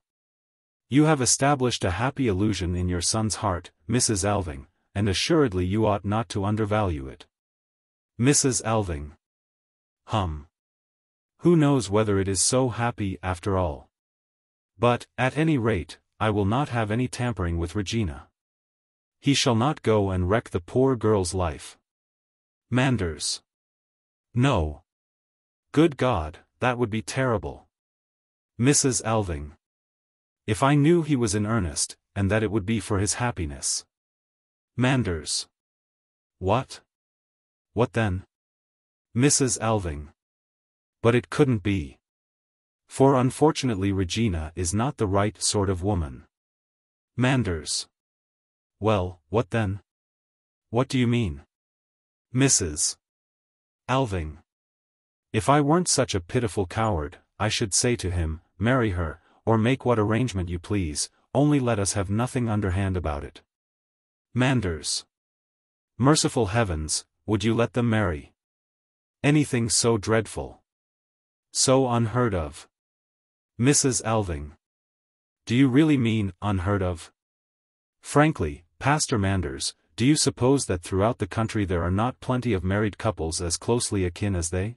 You have established a happy illusion in your son's heart, Mrs. Alving, and assuredly you ought not to undervalue it. Mrs. Alving. Who knows whether it is so happy after all? But, at any rate, I will not have any tampering with Regina. He shall not go and wreck the poor girl's life. Manders. No. Good God, that would be terrible. Mrs. Alving. If I knew he was in earnest, and that it would be for his happiness. Manders. What? What then? Mrs. Alving. But it couldn't be. For unfortunately Regina is not the right sort of woman. Manders. Well, what then? What do you mean? Mrs. Alving. If I weren't such a pitiful coward, I should say to him, marry her, or make what arrangement you please, only let us have nothing underhand about it. Manders. Merciful heavens, would you let them marry? Anything so dreadful? So unheard of? Mrs. Alving. Do you really mean, unheard of? Frankly, Pastor Manders, do you suppose that throughout the country there are not plenty of married couples as closely akin as they?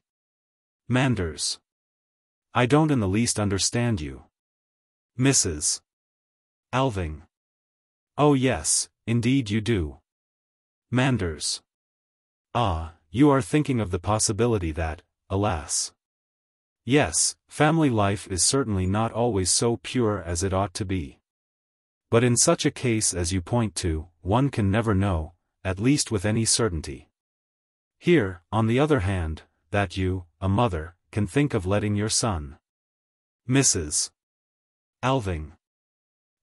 Manders. I don't in the least understand you. Mrs. Alving. Oh yes, indeed you do. Manders. Ah, you are thinking of the possibility that, alas. Yes, family life is certainly not always so pure as it ought to be. But in such a case as you point to, one can never know, at least with any certainty. Here, on the other hand, that you, a mother, can think of letting your son Mrs. Alving.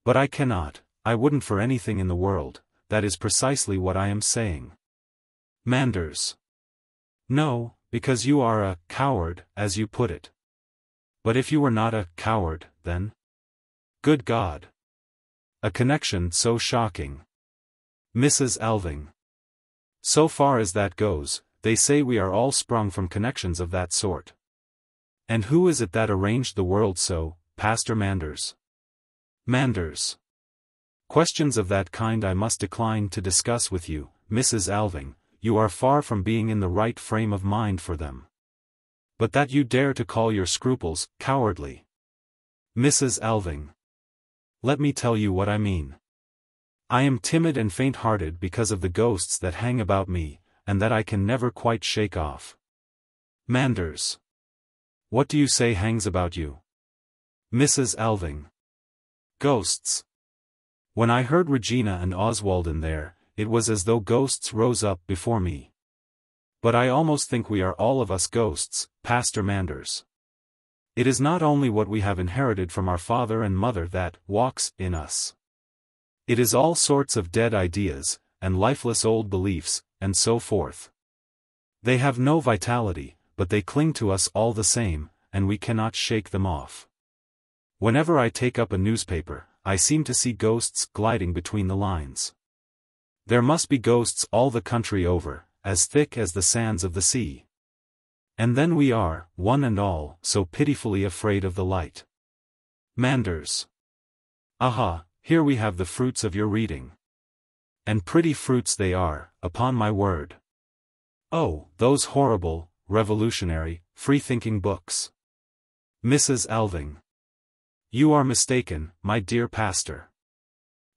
But I cannot, I wouldn't for anything in the world, that is precisely what I am saying. Manders. No, because you are a coward, as you put it. But if you were not a coward, then? Good God! A connection so shocking. Mrs. Alving. So far as that goes, they say we are all sprung from connections of that sort. And who is it that arranged the world so, Pastor Manders? Manders. Questions of that kind I must decline to discuss with you, Mrs. Alving. You are far from being in the right frame of mind for them. But that you dare to call your scruples cowardly. Mrs. Alving. Let me tell you what I mean. I am timid and faint-hearted because of the ghosts that hang about me, and that I can never quite shake off. Manders. What do you say hangs about you? Mrs. Alving. Ghosts. When I heard Regina and Oswald in there, it was as though ghosts rose up before me. But I almost think we are all of us ghosts, Pastor Manders. It is not only what we have inherited from our father and mother that walks in us. It is all sorts of dead ideas, and lifeless old beliefs, and so forth. They have no vitality, but they cling to us all the same, and we cannot shake them off. Whenever I take up a newspaper, I seem to see ghosts gliding between the lines. There must be ghosts all the country over, as thick as the sands of the sea. And then we are, one and all, so pitifully afraid of the light. Manders. Aha, here we have the fruits of your reading. And pretty fruits they are, upon my word. Oh, those horrible, revolutionary, free-thinking books. Mrs. Alving. You are mistaken, my dear pastor.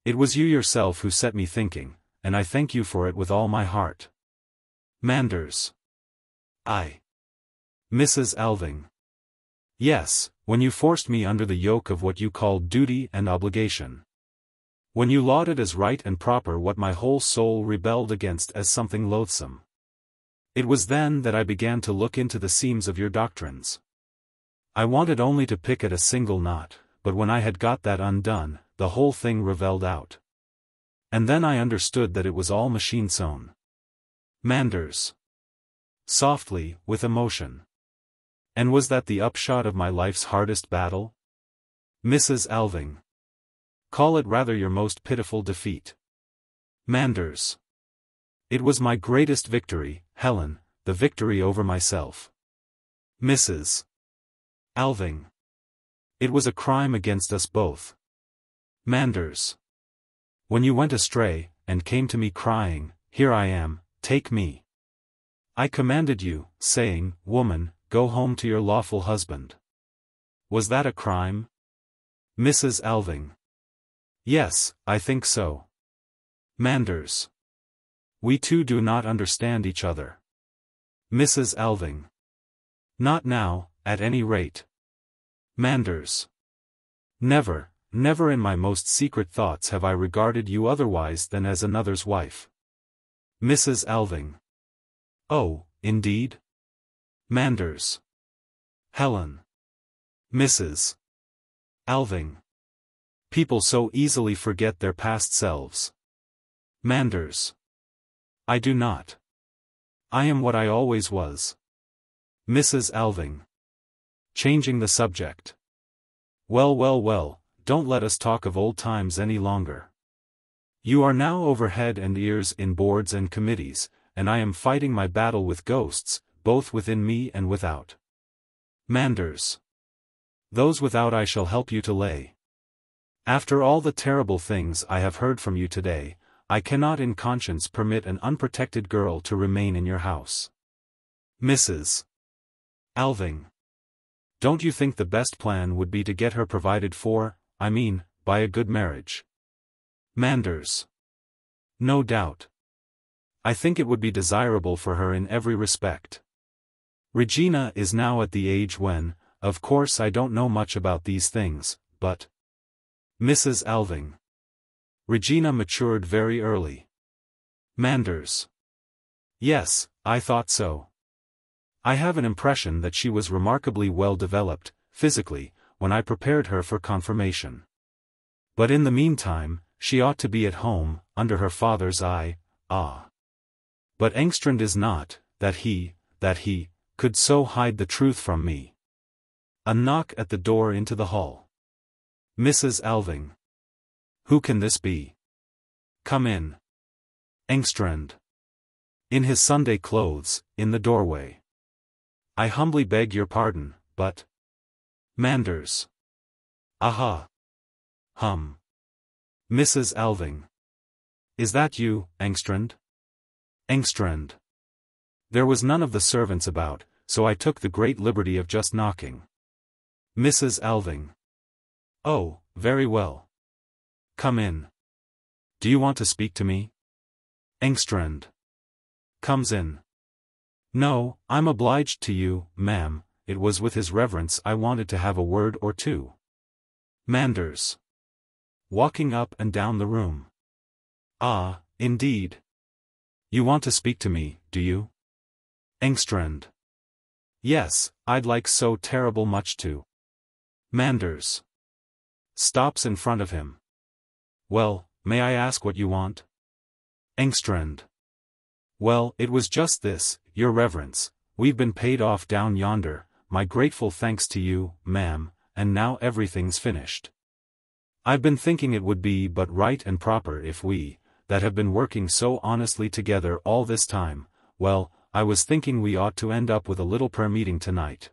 It was you yourself who set me thinking, and I thank you for it with all my heart. Manders. I. Mrs. Alving. Yes, when you forced me under the yoke of what you called duty and obligation. When you lauded as right and proper what my whole soul rebelled against as something loathsome. It was then that I began to look into the seams of your doctrines. I wanted only to pick at a single knot, but when I had got that undone, the whole thing ravelled out. And then I understood that it was all machine-sewn. Manders. Softly, with emotion. And was that the upshot of my life's hardest battle? Mrs. Alving. Call it rather your most pitiful defeat. Manders. It was my greatest victory, Helen, the victory over myself. Mrs. Alving. It was a crime against us both. Manders. When you went astray, and came to me crying, "Here I am, take me." I commanded you, saying, "Woman, go home to your lawful husband." Was that a crime? Mrs. Alving. Yes, I think so. Manders. We two do not understand each other. Mrs. Alving. Not now, at any rate. Manders. Never, never in my most secret thoughts have I regarded you otherwise than as another's wife. Mrs. Alving. Oh, indeed? Manders. Helen. Mrs. Alving. People so easily forget their past selves. Manders. I do not. I am what I always was. Mrs. Alving. Changing the subject. Well, well, well, don't let us talk of old times any longer. You are now over head and ears in boards and committees, and I am fighting my battle with ghosts, both within me and without. Manders. Those without I shall help you to lay. After all the terrible things I have heard from you today, I cannot in conscience permit an unprotected girl to remain in your house. Mrs. Alving. Don't you think the best plan would be to get her provided for, I mean, by a good marriage? Manders. No doubt. I think it would be desirable for her in every respect. Regina is now at the age when, of course I don't know much about these things, but... Mrs. Alving. Regina matured very early. Manders. Yes, I thought so. I have an impression that she was remarkably well developed, physically, when I prepared her for confirmation. But in the meantime, she ought to be at home, under her father's eye, ah. But Engstrand is not, that he, could so hide the truth from me. A knock at the door into the hall. Mrs. Alving. Who can this be? Come in. Engstrand. In his Sunday clothes, in the doorway. I humbly beg your pardon, but... Manders. Aha. Hum. Mrs. Alving. Is that you, Engstrand? Engstrand. There was none of the servants about, so I took the great liberty of just knocking. Mrs. Alving. Oh, very well. Come in. Do you want to speak to me? Engstrand. Comes in. No, I'm obliged to you, ma'am, it was with his reverence I wanted to have a word or two. Manders. Walking up and down the room. Ah, indeed. You want to speak to me, do you? Engstrand. Yes, I'd like so terrible much to. Manders. Stops in front of him. Well, may I ask what you want? Engstrand. Well, it was just this, your reverence, we've been paid off down yonder, my grateful thanks to you, ma'am, and now everything's finished. I've been thinking it would be but right and proper if we, that have been working so honestly together all this time, well, I was thinking we ought to end up with a little prayer meeting tonight.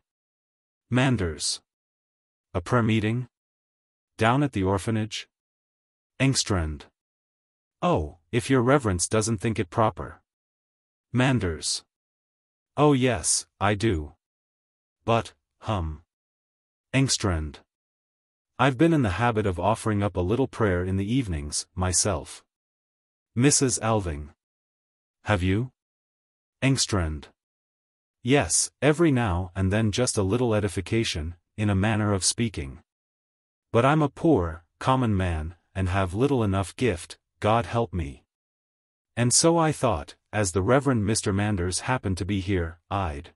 Manders. A prayer meeting? Down at the orphanage? Engstrand. Oh, if your reverence doesn't think it proper. Manders. Oh yes, I do. But, Engstrand. I've been in the habit of offering up a little prayer in the evenings, myself. Mrs. Alving. Have you? Engstrand. Yes, every now and then just a little edification, in a manner of speaking. But I'm a poor, common man, and have little enough gift, God help me. And so I thought, as the Reverend Mr. Manders happened to be here, I'd.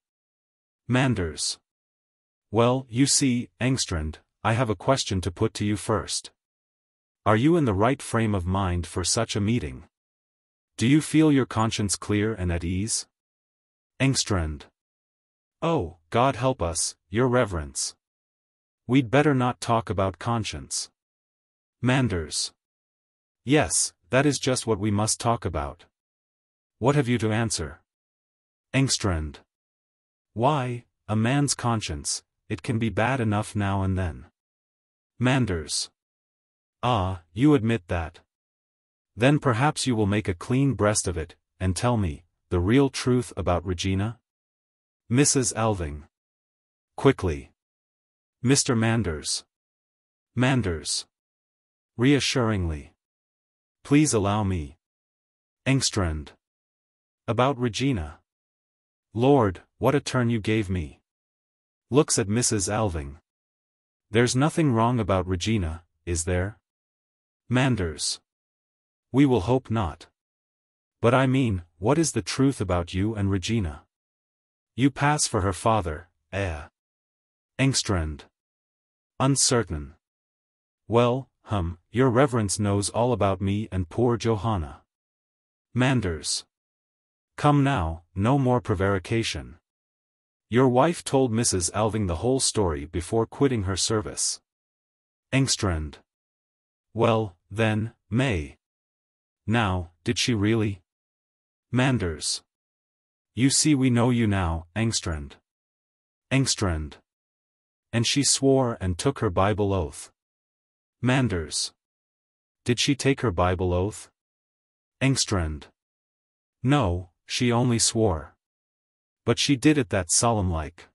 Manders. Well, you see, Engstrand, I have a question to put to you first. Are you in the right frame of mind for such a meeting? Do you feel your conscience clear and at ease? Engstrand. Oh, God help us, your reverence. We'd better not talk about conscience. Manders. Yes, that is just what we must talk about. What have you to answer? Engstrand. Why, a man's conscience, it can be bad enough now and then. Manders. Ah, you admit that. Then perhaps you will make a clean breast of it, and tell me, the real truth about Regina? Mrs. Alving. Quickly. Mr. Manders. Manders. Reassuringly. Please allow me. Engstrand. About Regina. Lord, what a turn you gave me. Looks at Mrs. Alving. There's nothing wrong about Regina, is there? Manders. We will hope not. But I mean, what is the truth about you and Regina? You pass for her father, eh? Engstrand. Uncertain. Well, your reverence knows all about me and poor Johanna. Manders. Come now, no more prevarication. Your wife told Mrs. Alving the whole story before quitting her service. Engstrand. Well, then, May. Now, did she really? Manders. You see we know you now, Engstrand. Engstrand. And she swore and took her Bible oath. Manders. Did she take her Bible oath? Engstrand. No, she only swore. But she did it that solemn-like.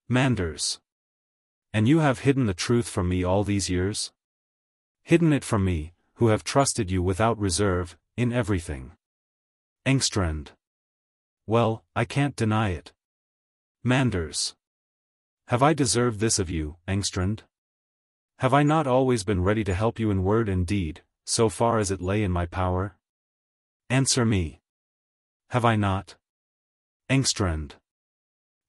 Manders. And you have hidden the truth from me all these years? Hidden it from me, who have trusted you without reserve, in everything. Engstrand. Well, I can't deny it. Manders. Have I deserved this of you, Engstrand? Have I not always been ready to help you in word and deed, so far as it lay in my power? Answer me. Have I not? Engstrand.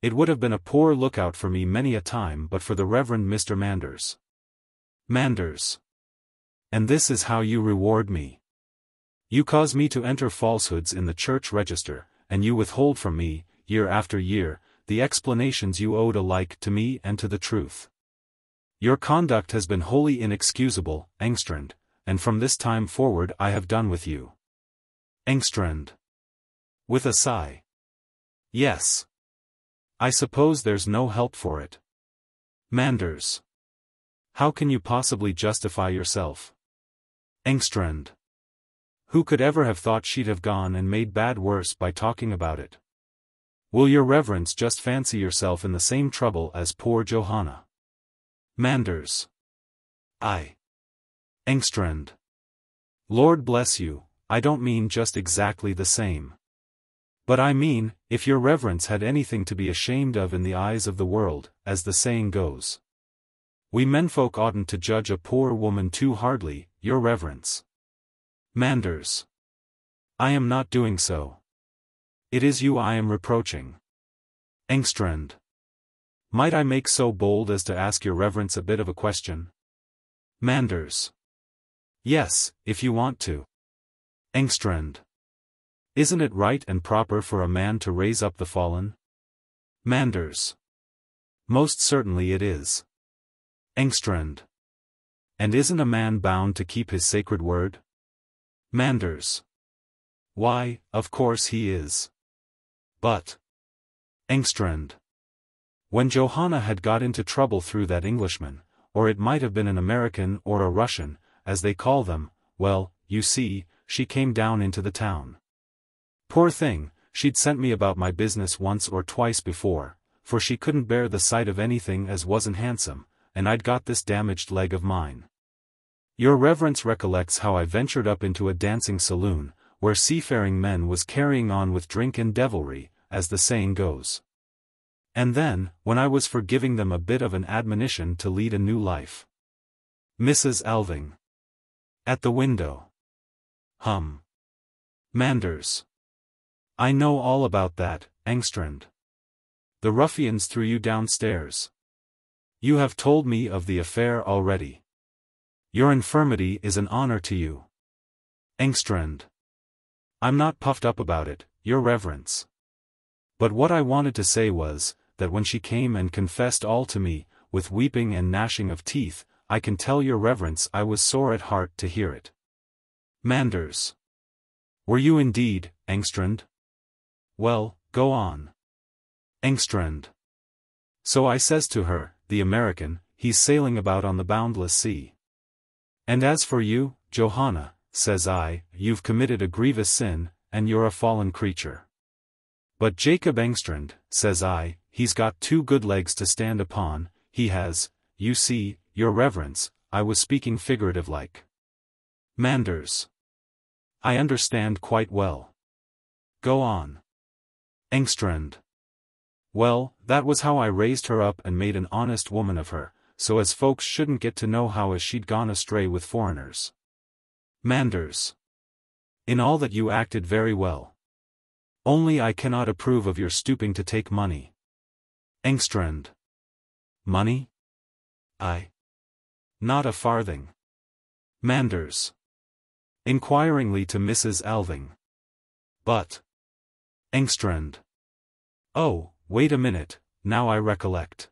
It would have been a poor lookout for me many a time but for the Reverend Mr. Manders. Manders. And this is how you reward me. You cause me to enter falsehoods in the church register, and you withhold from me, year after year, the explanations you owed alike to me and to the truth. Your conduct has been wholly inexcusable, Engstrand, and from this time forward I have done with you. Engstrand. With a sigh. Yes. I suppose there's no help for it. Manders. How can you possibly justify yourself? Engstrand. Who could ever have thought she'd have gone and made bad worse by talking about it? Will your reverence just fancy yourself in the same trouble as poor Johanna? Manders. I. Engstrand. Lord bless you, I don't mean just exactly the same. But I mean, if your reverence had anything to be ashamed of in the eyes of the world, as the saying goes. We menfolk oughtn't to judge a poor woman too hardly, your reverence. Manders. I am not doing so. It is you I am reproaching. Engstrand. Might I make so bold as to ask your reverence a bit of a question? Manders. Yes, if you want to. Engstrand. Isn't it right and proper for a man to raise up the fallen? Manders. Most certainly it is. Engstrand. And isn't a man bound to keep his sacred word? Manders. Why, of course he is. But. Engstrand. When Johanna had got into trouble through that Englishman, or it might have been an American or a Russian, as they call them, well, you see, she came down into the town. Poor thing, she'd sent me about my business once or twice before, for she couldn't bear the sight of anything as wasn't handsome, and I'd got this damaged leg of mine. Your reverence recollects how I ventured up into a dancing saloon, where seafaring men was carrying on with drink and devilry, as the saying goes. And then, when I was for giving them a bit of an admonition to lead a new life. Mrs. Alving. At the window. Manders. I know all about that, Engstrand. The ruffians threw you downstairs. You have told me of the affair already. Your infirmity is an honor to you. Engstrand. I'm not puffed up about it, your reverence. But what I wanted to say was, that when she came and confessed all to me, with weeping and gnashing of teeth, I can tell your reverence I was sore at heart to hear it. Manders. Were you indeed, Engstrand? Well, go on. Engstrand. So I says to her, the American, he's sailing about on the boundless sea. And as for you, Johanna, says I, you've committed a grievous sin, and you're a fallen creature. But Jacob Engstrand, says I, he's got 2 good legs to stand upon, he has, you see, your reverence, I was speaking figurative like. Manders. I understand quite well. Go on. Engstrand. Well, that was how I raised her up and made an honest woman of her, so as folks shouldn't get to know how as she'd gone astray with foreigners. Manders. In all that you acted very well. Only I cannot approve of your stooping to take money. Engstrand. Money? Not a farthing. Manders. Inquiringly to Mrs. Alving. But. Engstrand. Oh, wait a minute, now I recollect.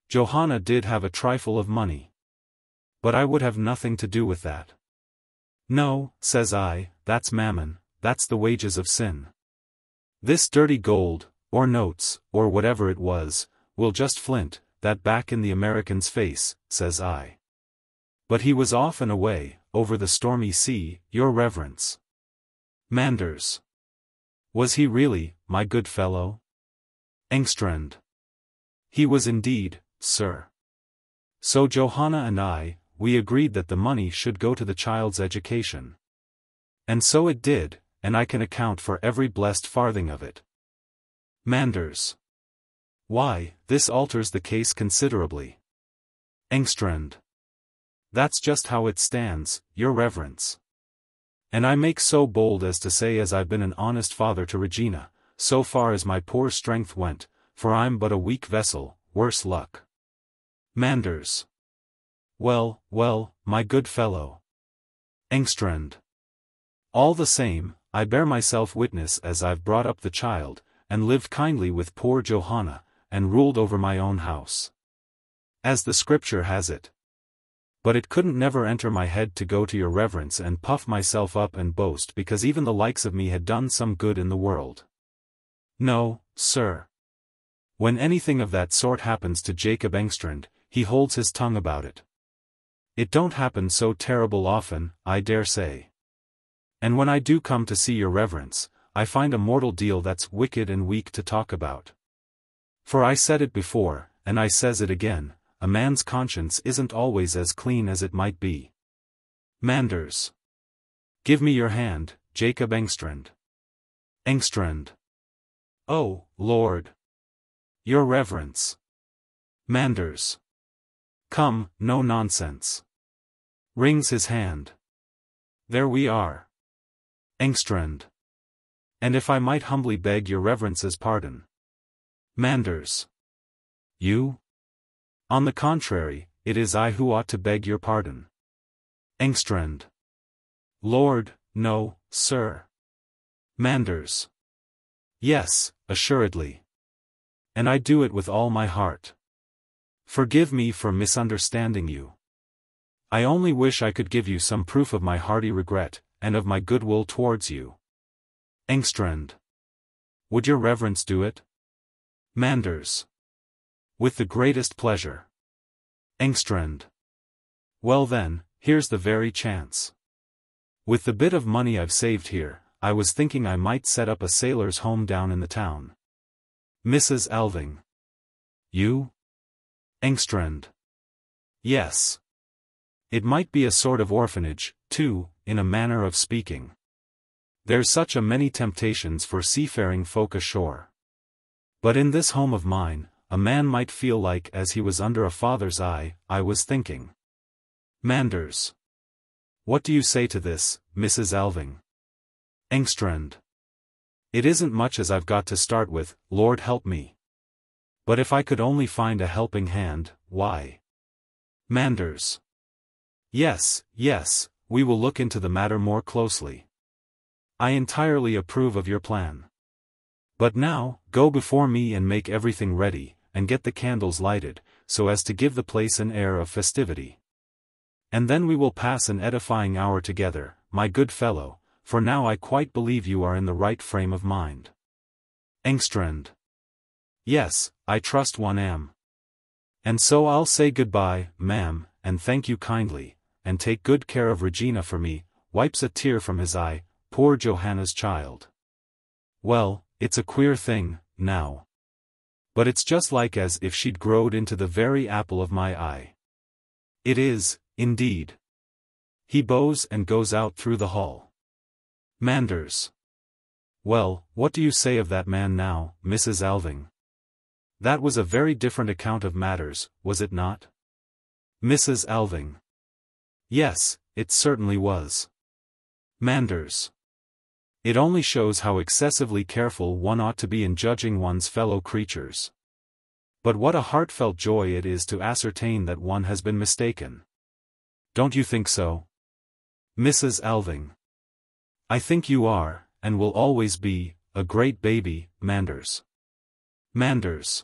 Johanna did have a trifle of money. But I would have nothing to do with that. No, says I, that's mammon, that's the wages of sin. This dirty gold, or notes, or whatever it was, will just flint that back in the American's face, says I. But he was off and away, over the stormy sea, your reverence. Manders. Was he really, my good fellow? Engstrand. He was indeed, sir. So Johanna and I, we agreed that the money should go to the child's education. And so it did, and I can account for every blessed farthing of it. Manders. Why, this alters the case considerably. Engstrand. That's just how it stands, your reverence. And I make so bold as to say as I've been an honest father to Regina, so far as my poor strength went, for I'm but a weak vessel, worse luck. Manders. Well, well, my good fellow. Engstrand. All the same, I bear myself witness as I've brought up the child, and lived kindly with poor Johanna, and ruled over my own house. As the scripture has it. But it couldn't never enter my head to go to your reverence and puff myself up and boast because even the likes of me had done some good in the world. No, sir. When anything of that sort happens to Jacob Engstrand, he holds his tongue about it. It don't happen so terrible often, I dare say. And when I do come to see your reverence, I find a mortal deal that's wicked and weak to talk about. For I said it before, and I says it again, a man's conscience isn't always as clean as it might be. Manders. Give me your hand, Jacob Engstrand. Engstrand. Oh, Lord. Your reverence. Manders. Come, no nonsense. Wrings his hand. There we are. Engstrand. And if I might humbly beg your reverence's pardon. Manders. You? On the contrary, it is I who ought to beg your pardon. Engstrand. Lord, no, sir. Manders. Yes, assuredly. And I do it with all my heart. Forgive me for misunderstanding you. I only wish I could give you some proof of my hearty regret, and of my goodwill towards you. Engstrand. Would your reverence do it? Manders. With the greatest pleasure. Engstrand. Well then, here's the very chance. With the bit of money I've saved here, I was thinking I might set up a sailor's home down in the town. Mrs. Alving. You? Engstrand. Yes. It might be a sort of orphanage, too, in a manner of speaking. There's such a many temptations for seafaring folk ashore. But in this home of mine, a man might feel like as he was under a father's eye, I was thinking. Manders. What do you say to this, Mrs. Alving? Engstrand. It isn't much as I've got to start with, Lord help me. But if I could only find a helping hand, why? Manders. Yes, yes, we will look into the matter more closely. I entirely approve of your plan. But now, go before me and make everything ready, and get the candles lighted, so as to give the place an air of festivity. And then we will pass an edifying hour together, my good fellow, for now I quite believe you are in the right frame of mind. Engstrand. Yes, I trust one am. And so I'll say goodbye, ma'am, and thank you kindly, and take good care of Regina for me, wipes a tear from his eye, poor Johanna's child. Well, it's a queer thing, now. But it's just like as if she'd growed into the very apple of my eye. It is, indeed. He bows and goes out through the hall. Manders. Well, what do you say of that man now, Mrs. Alving? That was a very different account of matters, was it not? Mrs. Alving. Yes, it certainly was. Manders. It only shows how excessively careful one ought to be in judging one's fellow creatures. But what a heartfelt joy it is to ascertain that one has been mistaken. Don't you think so? Mrs. Alving. I think you are, and will always be, a great baby, Manders. Manders.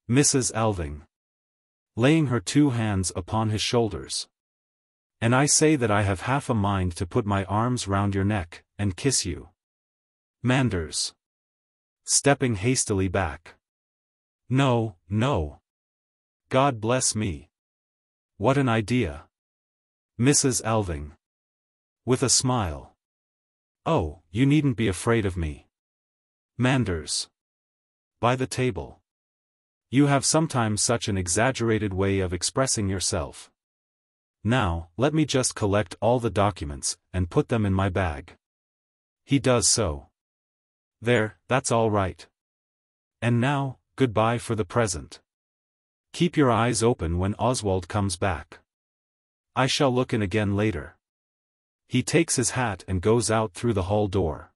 Mrs. Alving. Laying her two hands upon his shoulders. And I say that I have half a mind to put my arms round your neck, and kiss you. Manders. Stepping hastily back. No, no. God bless me. What an idea. Mrs. Alving. With a smile. Oh, you needn't be afraid of me. Manders. By the table. You have sometimes such an exaggerated way of expressing yourself. Now, let me just collect all the documents, and put them in my bag. He does so. There, that's all right. And now, goodbye for the present. Keep your eyes open when Oswald comes back. I shall look in again later. He takes his hat and goes out through the hall door.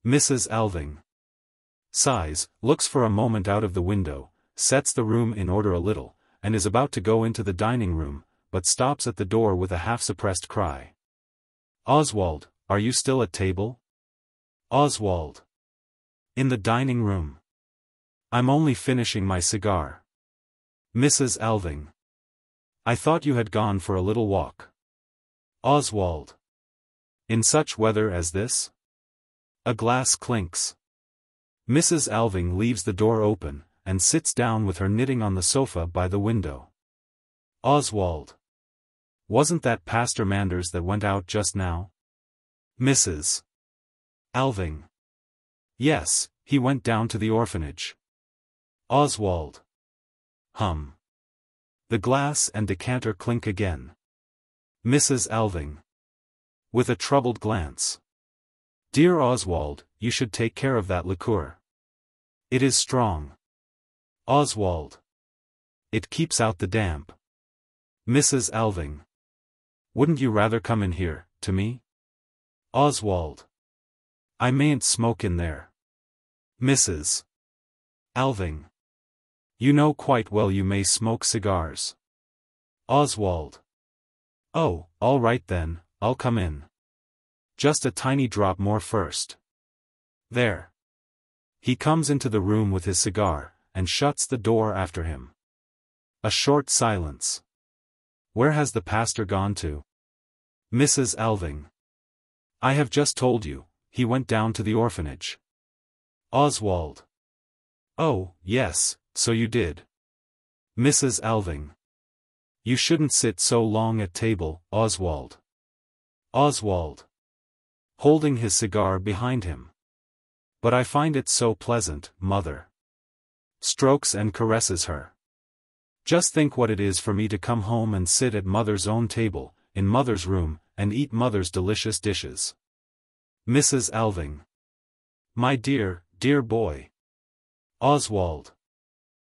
Mrs. Alving. Sighs, looks for a moment out of the window, sets the room in order a little, and is about to go into the dining room, but stops at the door with a half-suppressed cry. Oswald, are you still at table? Oswald. In the dining room. I'm only finishing my cigar. Mrs. Alving. I thought you had gone for a little walk. Oswald. In such weather as this? A glass clinks. Mrs. Alving leaves the door open, and sits down with her knitting on the sofa by the window. Oswald. Wasn't that Pastor Manders that went out just now? Mrs. Alving. Yes, he went down to the orphanage. Oswald. Hum. The glass and decanter clink again. Mrs. Alving. With a troubled glance. Dear Oswald, you should take care of that liqueur. It is strong. Oswald. It keeps out the damp. Mrs. Alving. Wouldn't you rather come in here, to me? Oswald. I mayn't smoke in there. Mrs. Alving. You know quite well you may smoke cigars. Oswald. Oh, all right then, I'll come in. Just a tiny drop more first. There. He comes into the room with his cigar, and shuts the door after him. A short silence. Where has the pastor gone to? Mrs. Alving. I have just told you, he went down to the orphanage. Oswald. Oh, yes, so you did. Mrs. Alving. You shouldn't sit so long at table, Oswald. Oswald. Holding his cigar behind him. But I find it so pleasant, mother. Strokes and caresses her. Just think what it is for me to come home and sit at mother's own table, in mother's room, and eat mother's delicious dishes. Mrs. Alving. My dear, dear boy. Oswald.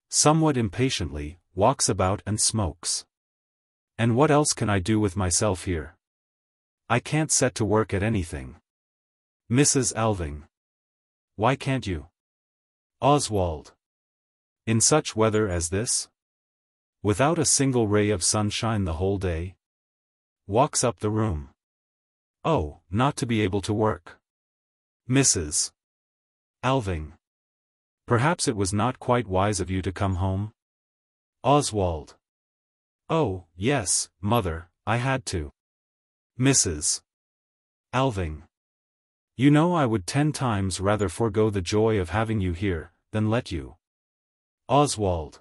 Somewhat impatiently, walks about and smokes. And what else can I do with myself here? I can't set to work at anything. Mrs. Alving. Why can't you? Oswald. In such weather as this? Without a single ray of sunshine the whole day? Walks up the room. Oh, not to be able to work. Mrs. Alving. Perhaps it was not quite wise of you to come home? Oswald. Oh, yes, mother, I had to. Mrs. Alving. You know I would 10 times rather forego the joy of having you here, than let you. Oswald.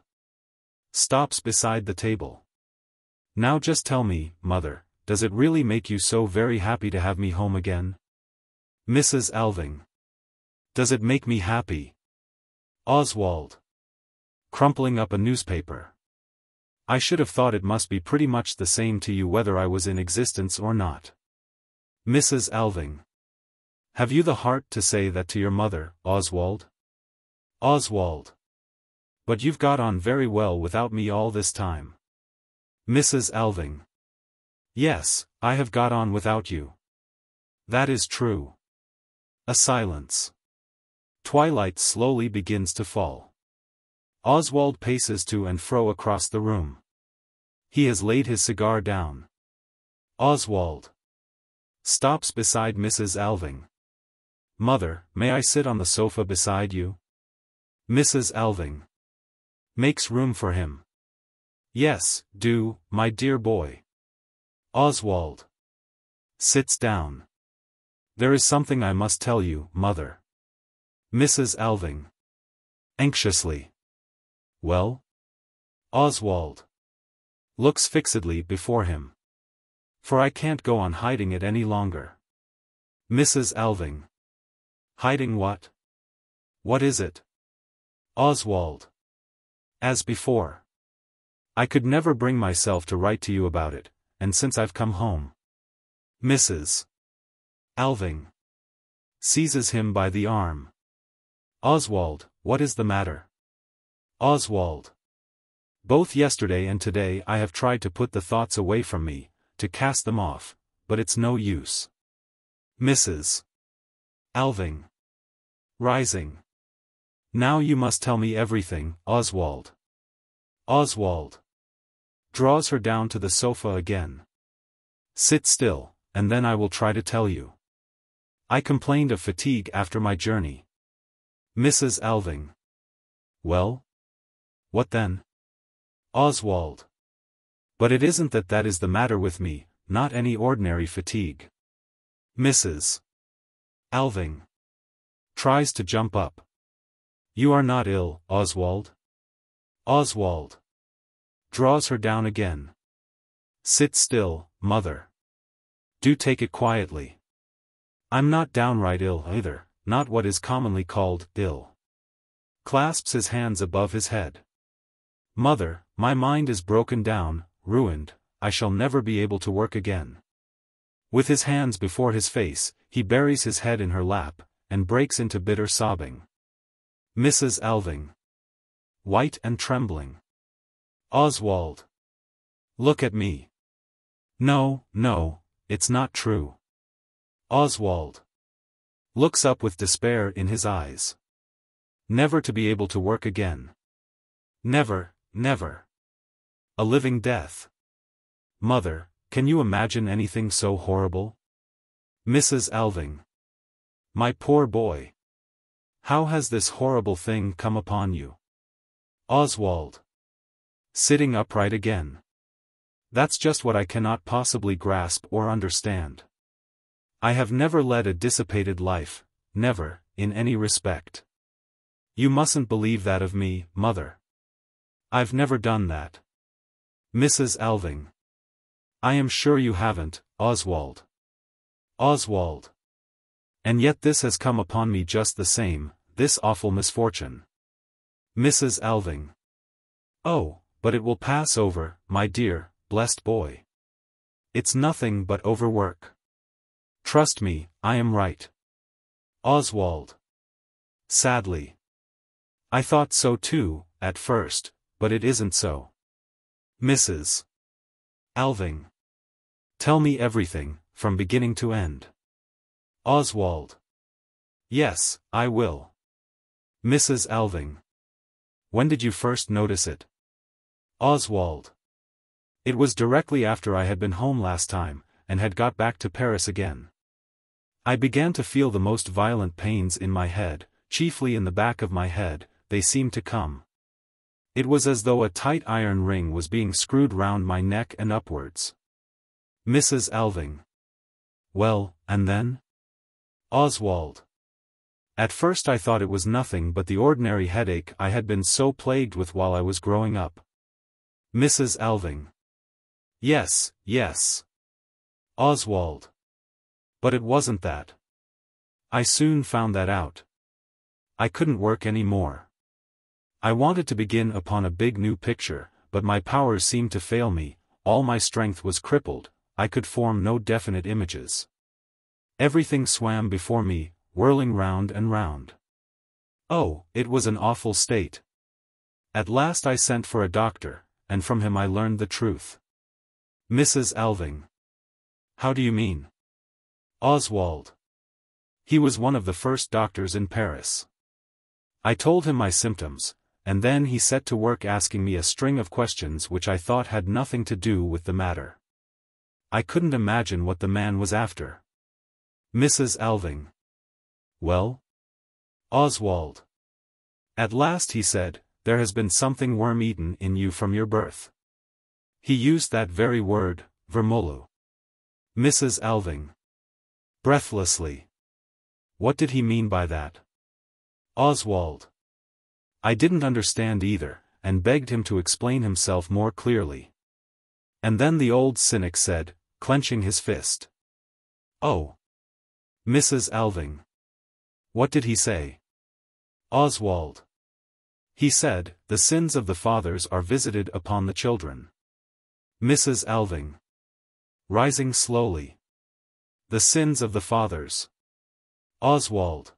Stops beside the table. Now just tell me, mother, does it really make you so very happy to have me home again? Mrs. Alving. Does it make me happy? Oswald. Crumpling up a newspaper. I should have thought it must be pretty much the same to you whether I was in existence or not. Mrs. Alving. Have you the heart to say that to your mother, Oswald? Oswald. But you've got on very well without me all this time. Mrs. Alving. Yes, I have got on without you. That is true. A silence. Twilight slowly begins to fall. Oswald paces to and fro across the room. He has laid his cigar down. Oswald. Stops beside Mrs. Alving. Mother, may I sit on the sofa beside you? Mrs. Alving. Makes room for him. Yes, do, my dear boy. Oswald. Sits down. There is something I must tell you, mother. Mrs. Alving. Anxiously. Well? Oswald. Looks fixedly before him. For I can't go on hiding it any longer. Mrs. Alving. Hiding what? What is it? Oswald. As before. I could never bring myself to write to you about it, and since I've come home. Mrs. Alving. Seizes him by the arm. Oswald, what is the matter? Oswald. Both yesterday and today I have tried to put the thoughts away from me, to cast them off, but it's no use. Mrs. Alving. Rising. Now you must tell me everything, Oswald. Oswald draws her down to the sofa again. Sit still, and then I will try to tell you. I complained of fatigue after my journey. Mrs. Alving. Well? What then? Oswald. But it isn't that is the matter with me, not any ordinary fatigue. Mrs. Alving tries to jump up. You are not ill, Oswald? Oswald draws her down again. Sit still, mother. Do take it quietly. I'm not downright ill either, not what is commonly called ill. Clasps his hands above his head. Mother, my mind is broken down, ruined, I shall never be able to work again. With his hands before his face, he buries his head in her lap, and breaks into bitter sobbing. Mrs. Alving. White and trembling. Oswald. Look at me. No, no, it's not true. Oswald looks up with despair in his eyes. Never to be able to work again. Never, never. A living death. Mother, can you imagine anything so horrible? Mrs. Alving. My poor boy. How has this horrible thing come upon you? Oswald. Sitting upright again. That's just what I cannot possibly grasp or understand. I have never led a dissipated life, never, in any respect. You mustn't believe that of me, mother. I've never done that. Mrs. Alving. I am sure you haven't, Oswald. Oswald. And yet this has come upon me just the same, this awful misfortune. Mrs. Alving. Oh, but it will pass over, my dear, blessed boy. It's nothing but overwork. Trust me, I am right. Oswald. Sadly. I thought so too, at first, but it isn't so. Mrs. Alving. Tell me everything, from beginning to end. Oswald. Yes, I will. Mrs. Alving. When did you first notice it? Oswald. It was directly after I had been home last time, and had got back to Paris again. I began to feel the most violent pains in my head, chiefly in the back of my head, they seemed to come. It was as though a tight iron ring was being screwed round my neck and upwards. Mrs. Alving. Well, and then? Oswald. At first I thought it was nothing but the ordinary headache I had been so plagued with while I was growing up. Mrs. Alving. Yes, yes. Oswald. But it wasn't that. I soon found that out. I couldn't work any more. I wanted to begin upon a big new picture, but my powers seemed to fail me, all my strength was crippled, I could form no definite images. Everything swam before me, whirling round and round. Oh, it was an awful state. At last I sent for a doctor, and from him I learned the truth. Mrs. Alving. How do you mean? Oswald. He was one of the first doctors in Paris. I told him my symptoms, and then he set to work asking me a string of questions which I thought had nothing to do with the matter. I couldn't imagine what the man was after. Mrs. Alving. Well? Oswald. At last he said, there has been something worm-eaten in you from your birth. He used that very word, vermoulu. Mrs. Alving. Breathlessly. What did he mean by that? Oswald. I didn't understand either, and begged him to explain himself more clearly. And then the old cynic said, clenching his fist. Oh. Mrs. Alving. What did he say? Oswald. He said, the sins of the fathers are visited upon the children. Mrs. Alving. Rising slowly. The sins of the fathers. Oswald.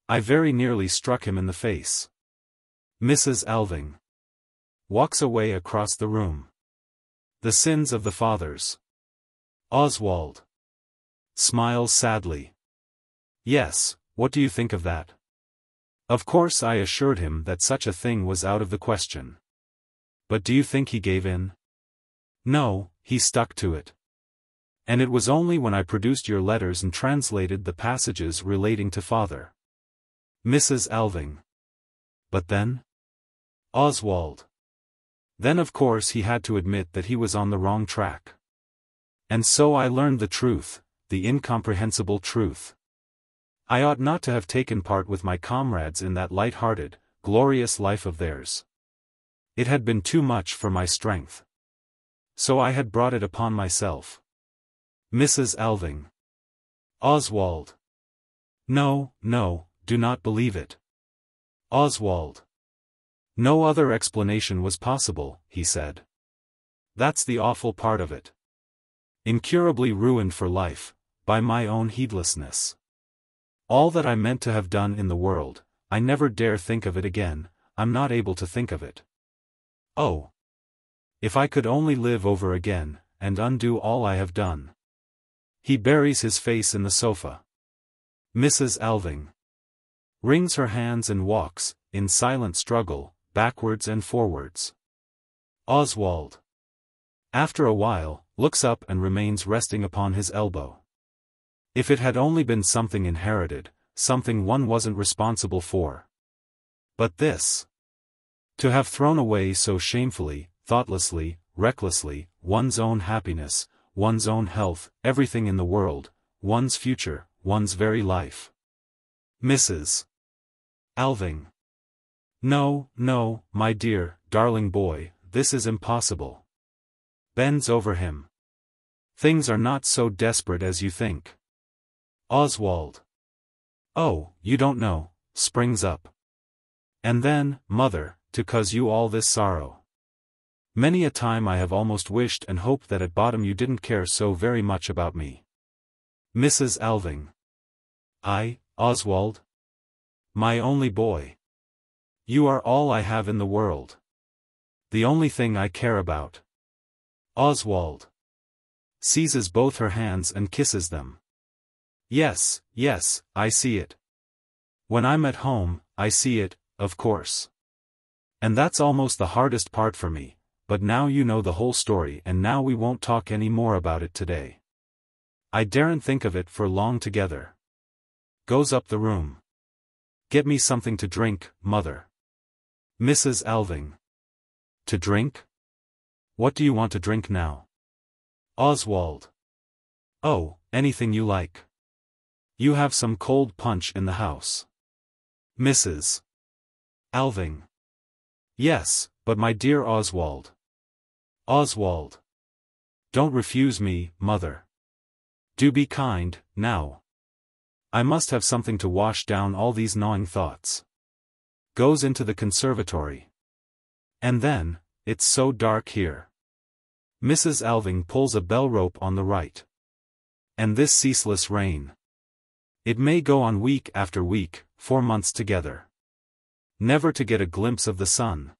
I very nearly struck him in the face. Mrs. Alving. Walks away across the room. The sins of the fathers. Oswald. Smiles sadly. Yes, what do you think of that? Of course I assured him that such a thing was out of the question. But do you think he gave in? No, he stuck to it. And it was only when I produced your letters and translated the passages relating to father. Mrs. Alving. But then? Oswald. Then of course he had to admit that he was on the wrong track. And so I learned the truth, the incomprehensible truth. I ought not to have taken part with my comrades in that light-hearted, glorious life of theirs. It had been too much for my strength. So I had brought it upon myself. Mrs. Alving. Oswald. No, no, do not believe it. Oswald. No other explanation was possible, he said. That's the awful part of it. Incurably ruined for life, by my own heedlessness. All that I meant to have done in the world, I never dare think of it again, I'm not able to think of it. Oh! If I could only live over again, and undo all I have done. He buries his face in the sofa. Mrs. Alving. Wrings her hands and walks, in silent struggle, backwards and forwards. Oswald. After a while, looks up and remains resting upon his elbow. If it had only been something inherited, something one wasn't responsible for. But this. To have thrown away so shamefully, thoughtlessly, recklessly, one's own happiness, one's own health, everything in the world, one's future, one's very life. Mrs. Alving. No, no, my dear, darling boy, this is impossible. Bends over him. Things are not so desperate as you think. Oswald. Oh, you don't know, springs up. And then, mother, to cause you all this sorrow. Many a time I have almost wished and hoped that at bottom you didn't care so very much about me. Mrs. Alving. I, Oswald? My only boy. You are all I have in the world. The only thing I care about. Oswald. Seizes both her hands and kisses them. Yes, yes, I see it. When I'm at home, I see it, of course. And that's almost the hardest part for me, but now you know the whole story and now we won't talk any more about it today. I daren't think of it for long together. Goes up the room. Get me something to drink, mother. Mrs. Alving. To drink? What do you want to drink now? Oswald. Oh, anything you like. You have some cold punch in the house. Mrs. Alving. Yes, but my dear Oswald. Oswald. Don't refuse me, mother. Do be kind, now. I must have something to wash down all these gnawing thoughts. Goes into the conservatory. And then, it's so dark here. Mrs. Alving pulls a bell rope on the right. And this ceaseless rain. It may go on week after week, 4 months together. Never to get a glimpse of the sun.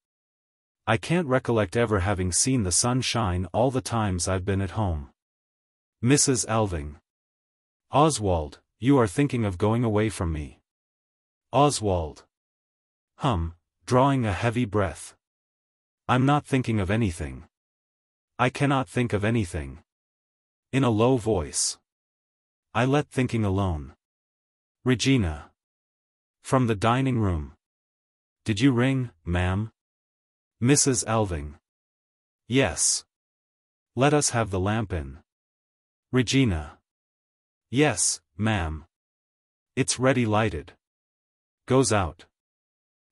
I can't recollect ever having seen the sun shine all the times I've been at home. Mrs. Alving. Oswald, you are thinking of going away from me. Oswald. Drawing a heavy breath. I'm not thinking of anything. I cannot think of anything. In a low voice. I let thinking alone. Regina. From the dining room. Did you ring, ma'am? Mrs. Alving. Yes. Let us have the lamp in. Regina. Yes, ma'am. It's ready lighted. Goes out.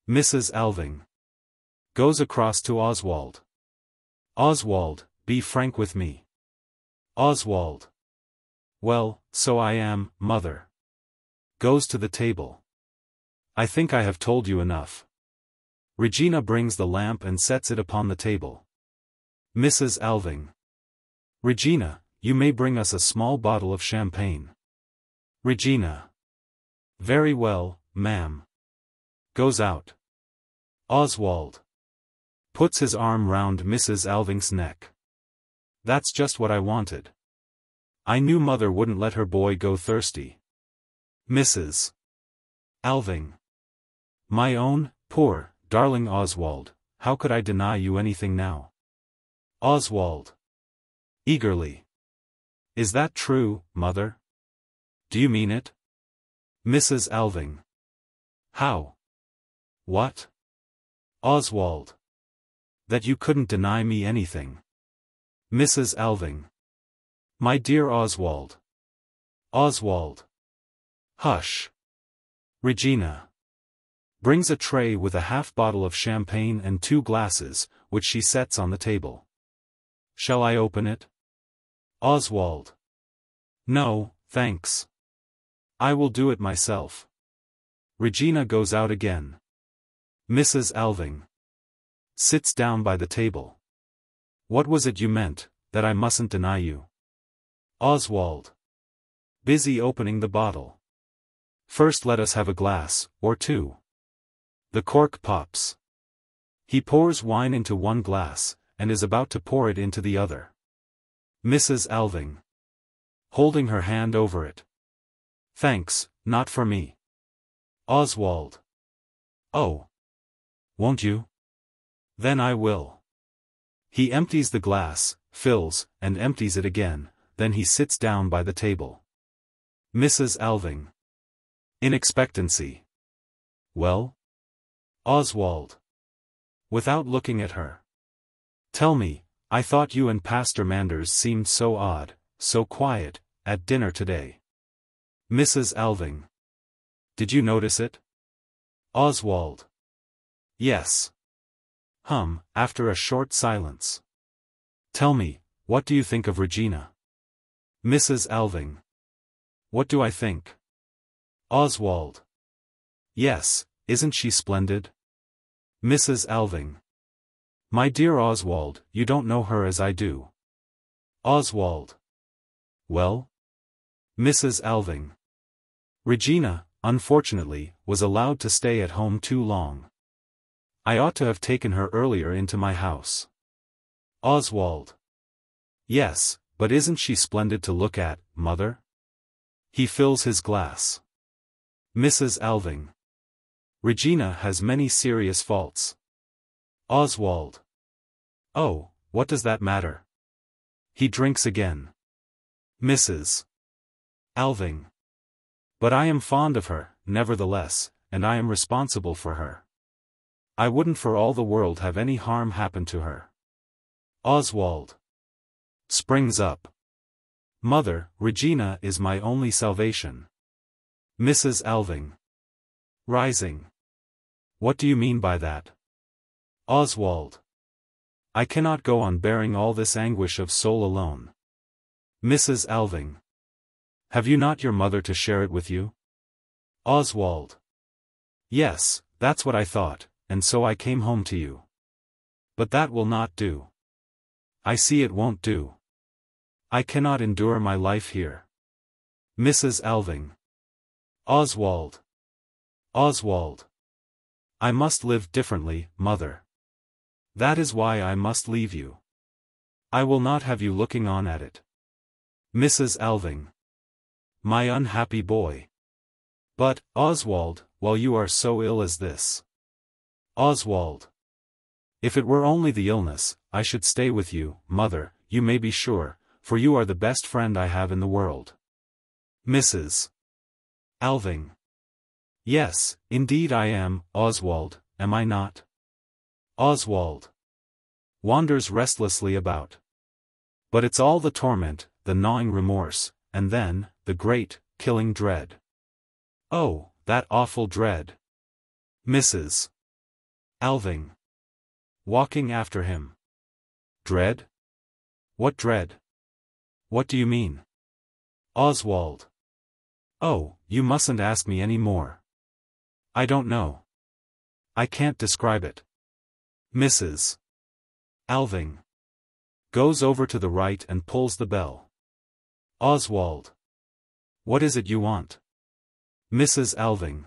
Mrs. Alving. Goes across to Oswald. Oswald, be frank with me. Oswald. Well, so I am, mother. Goes to the table. I think I have told you enough. Regina brings the lamp and sets it upon the table. Mrs. Alving. Regina, you may bring us a small bottle of champagne. Regina. Very well, ma'am. Goes out. Oswald. Puts his arm round Mrs. Alving's neck. That's just what I wanted. I knew mother wouldn't let her boy go thirsty. Mrs. Alving. My own, poor, darling Oswald, how could I deny you anything now? Oswald. Eagerly. Is that true, mother? Do you mean it? Mrs. Alving. How? What? Oswald. That you couldn't deny me anything. Mrs. Alving. My dear Oswald. Oswald. Hush. Regina. Brings a tray with a half bottle of champagne and 2 glasses, which she sets on the table. Shall I open it? Oswald. No, thanks. I will do it myself. Regina goes out again. Mrs. Alving. Sits down by the table. What was it you meant, that I mustn't deny you? Oswald. Busy opening the bottle. First let us have a glass, or 2. The cork pops. He pours wine into one glass, and is about to pour it into the other. Mrs. Alving. Holding her hand over it. Thanks, not for me. Oswald. Oh. Won't you? Then I will. He empties the glass, fills, and empties it again, then he sits down by the table. Mrs. Alving. In expectancy. Well? Oswald. Without looking at her. Tell me, I thought you and Pastor Manders seemed so odd, so quiet, at dinner today. Mrs. Alving. Did you notice it? Oswald. Yes. After a short silence. Tell me, what do you think of Regina? Mrs. Alving. What do I think? Oswald. Yes, isn't she splendid? Mrs. Alving. My dear Oswald, you don't know her as I do. Oswald. Well? Mrs. Alving. Regina, unfortunately, was allowed to stay at home too long. I ought to have taken her earlier into my house. Oswald. Yes, but isn't she splendid to look at, mother? He fills his glass. Mrs. Alving. Regina has many serious faults. Oswald. Oh, what does that matter? He drinks again. Mrs. Alving. But I am fond of her, nevertheless, and I am responsible for her. I wouldn't for all the world have any harm happen to her. Oswald. Springs up. Mother, Regina is my only salvation. Mrs. Alving. Rising. What do you mean by that? Oswald. I cannot go on bearing all this anguish of soul alone. Mrs. Alving. Have you not your mother to share it with you? Oswald. Yes, that's what I thought, and so I came home to you. But that will not do. I see it won't do. I cannot endure my life here. Mrs. Alving. Oswald. Oswald. I must live differently, mother. That is why I must leave you. I will not have you looking on at it. Mrs. Alving. My unhappy boy. But, Oswald, while you are so ill as this. Oswald. If it were only the illness, I should stay with you, mother, you may be sure, for you are the best friend I have in the world. Mrs. Alving. Yes, indeed I am, Oswald, am I not? Oswald. Wanders restlessly about. But it's all the torment, the gnawing remorse, and then, the great, killing dread. Oh, that awful dread. Mrs. Alving. Walking after him. Dread? What dread? What do you mean? Oswald. Oh, you mustn't ask me any more. I don't know. I can't describe it. Mrs. Alving. Goes over to the right and pulls the bell. Oswald. What is it you want? Mrs. Alving.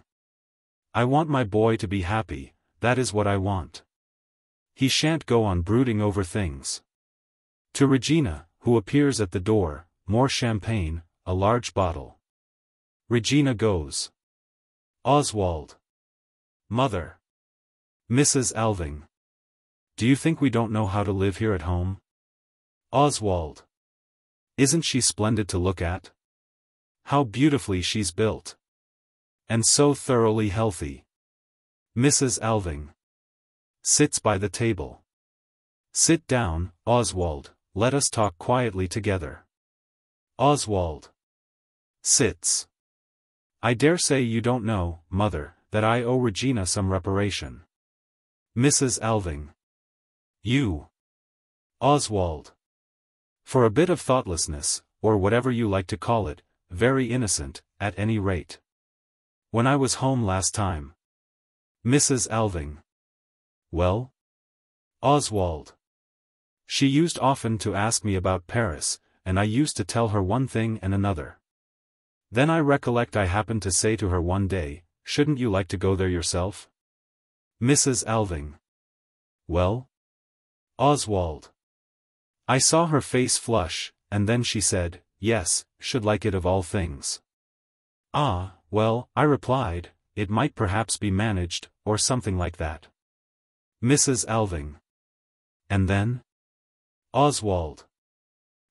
I want my boy to be happy, that is what I want. He shan't go on brooding over things. To Regina, who appears at the door, more champagne, a large bottle. Regina goes. Oswald. Mother. Mrs. Alving. Do you think we don't know how to live here at home? Oswald. Isn't she splendid to look at? How beautifully she's built. And so thoroughly healthy. Mrs. Alving. Sits by the table. Sit down, Oswald, let us talk quietly together. Oswald. Sits. I dare say you don't know, Mother, that I owe Regina some reparation. Mrs. Alving. You. Oswald. For a bit of thoughtlessness, or whatever you like to call it, very innocent, at any rate. When I was home last time. Mrs. Alving. Well? Oswald. She used often to ask me about Paris, and I used to tell her one thing and another. Then I recollect I happened to say to her one day, shouldn't you like to go there yourself? Mrs. Alving. Well? Oswald. I saw her face flush, and then she said, yes, should like it of all things. Ah, well, I replied, it might perhaps be managed, or something like that. Mrs. Alving. And then? Oswald.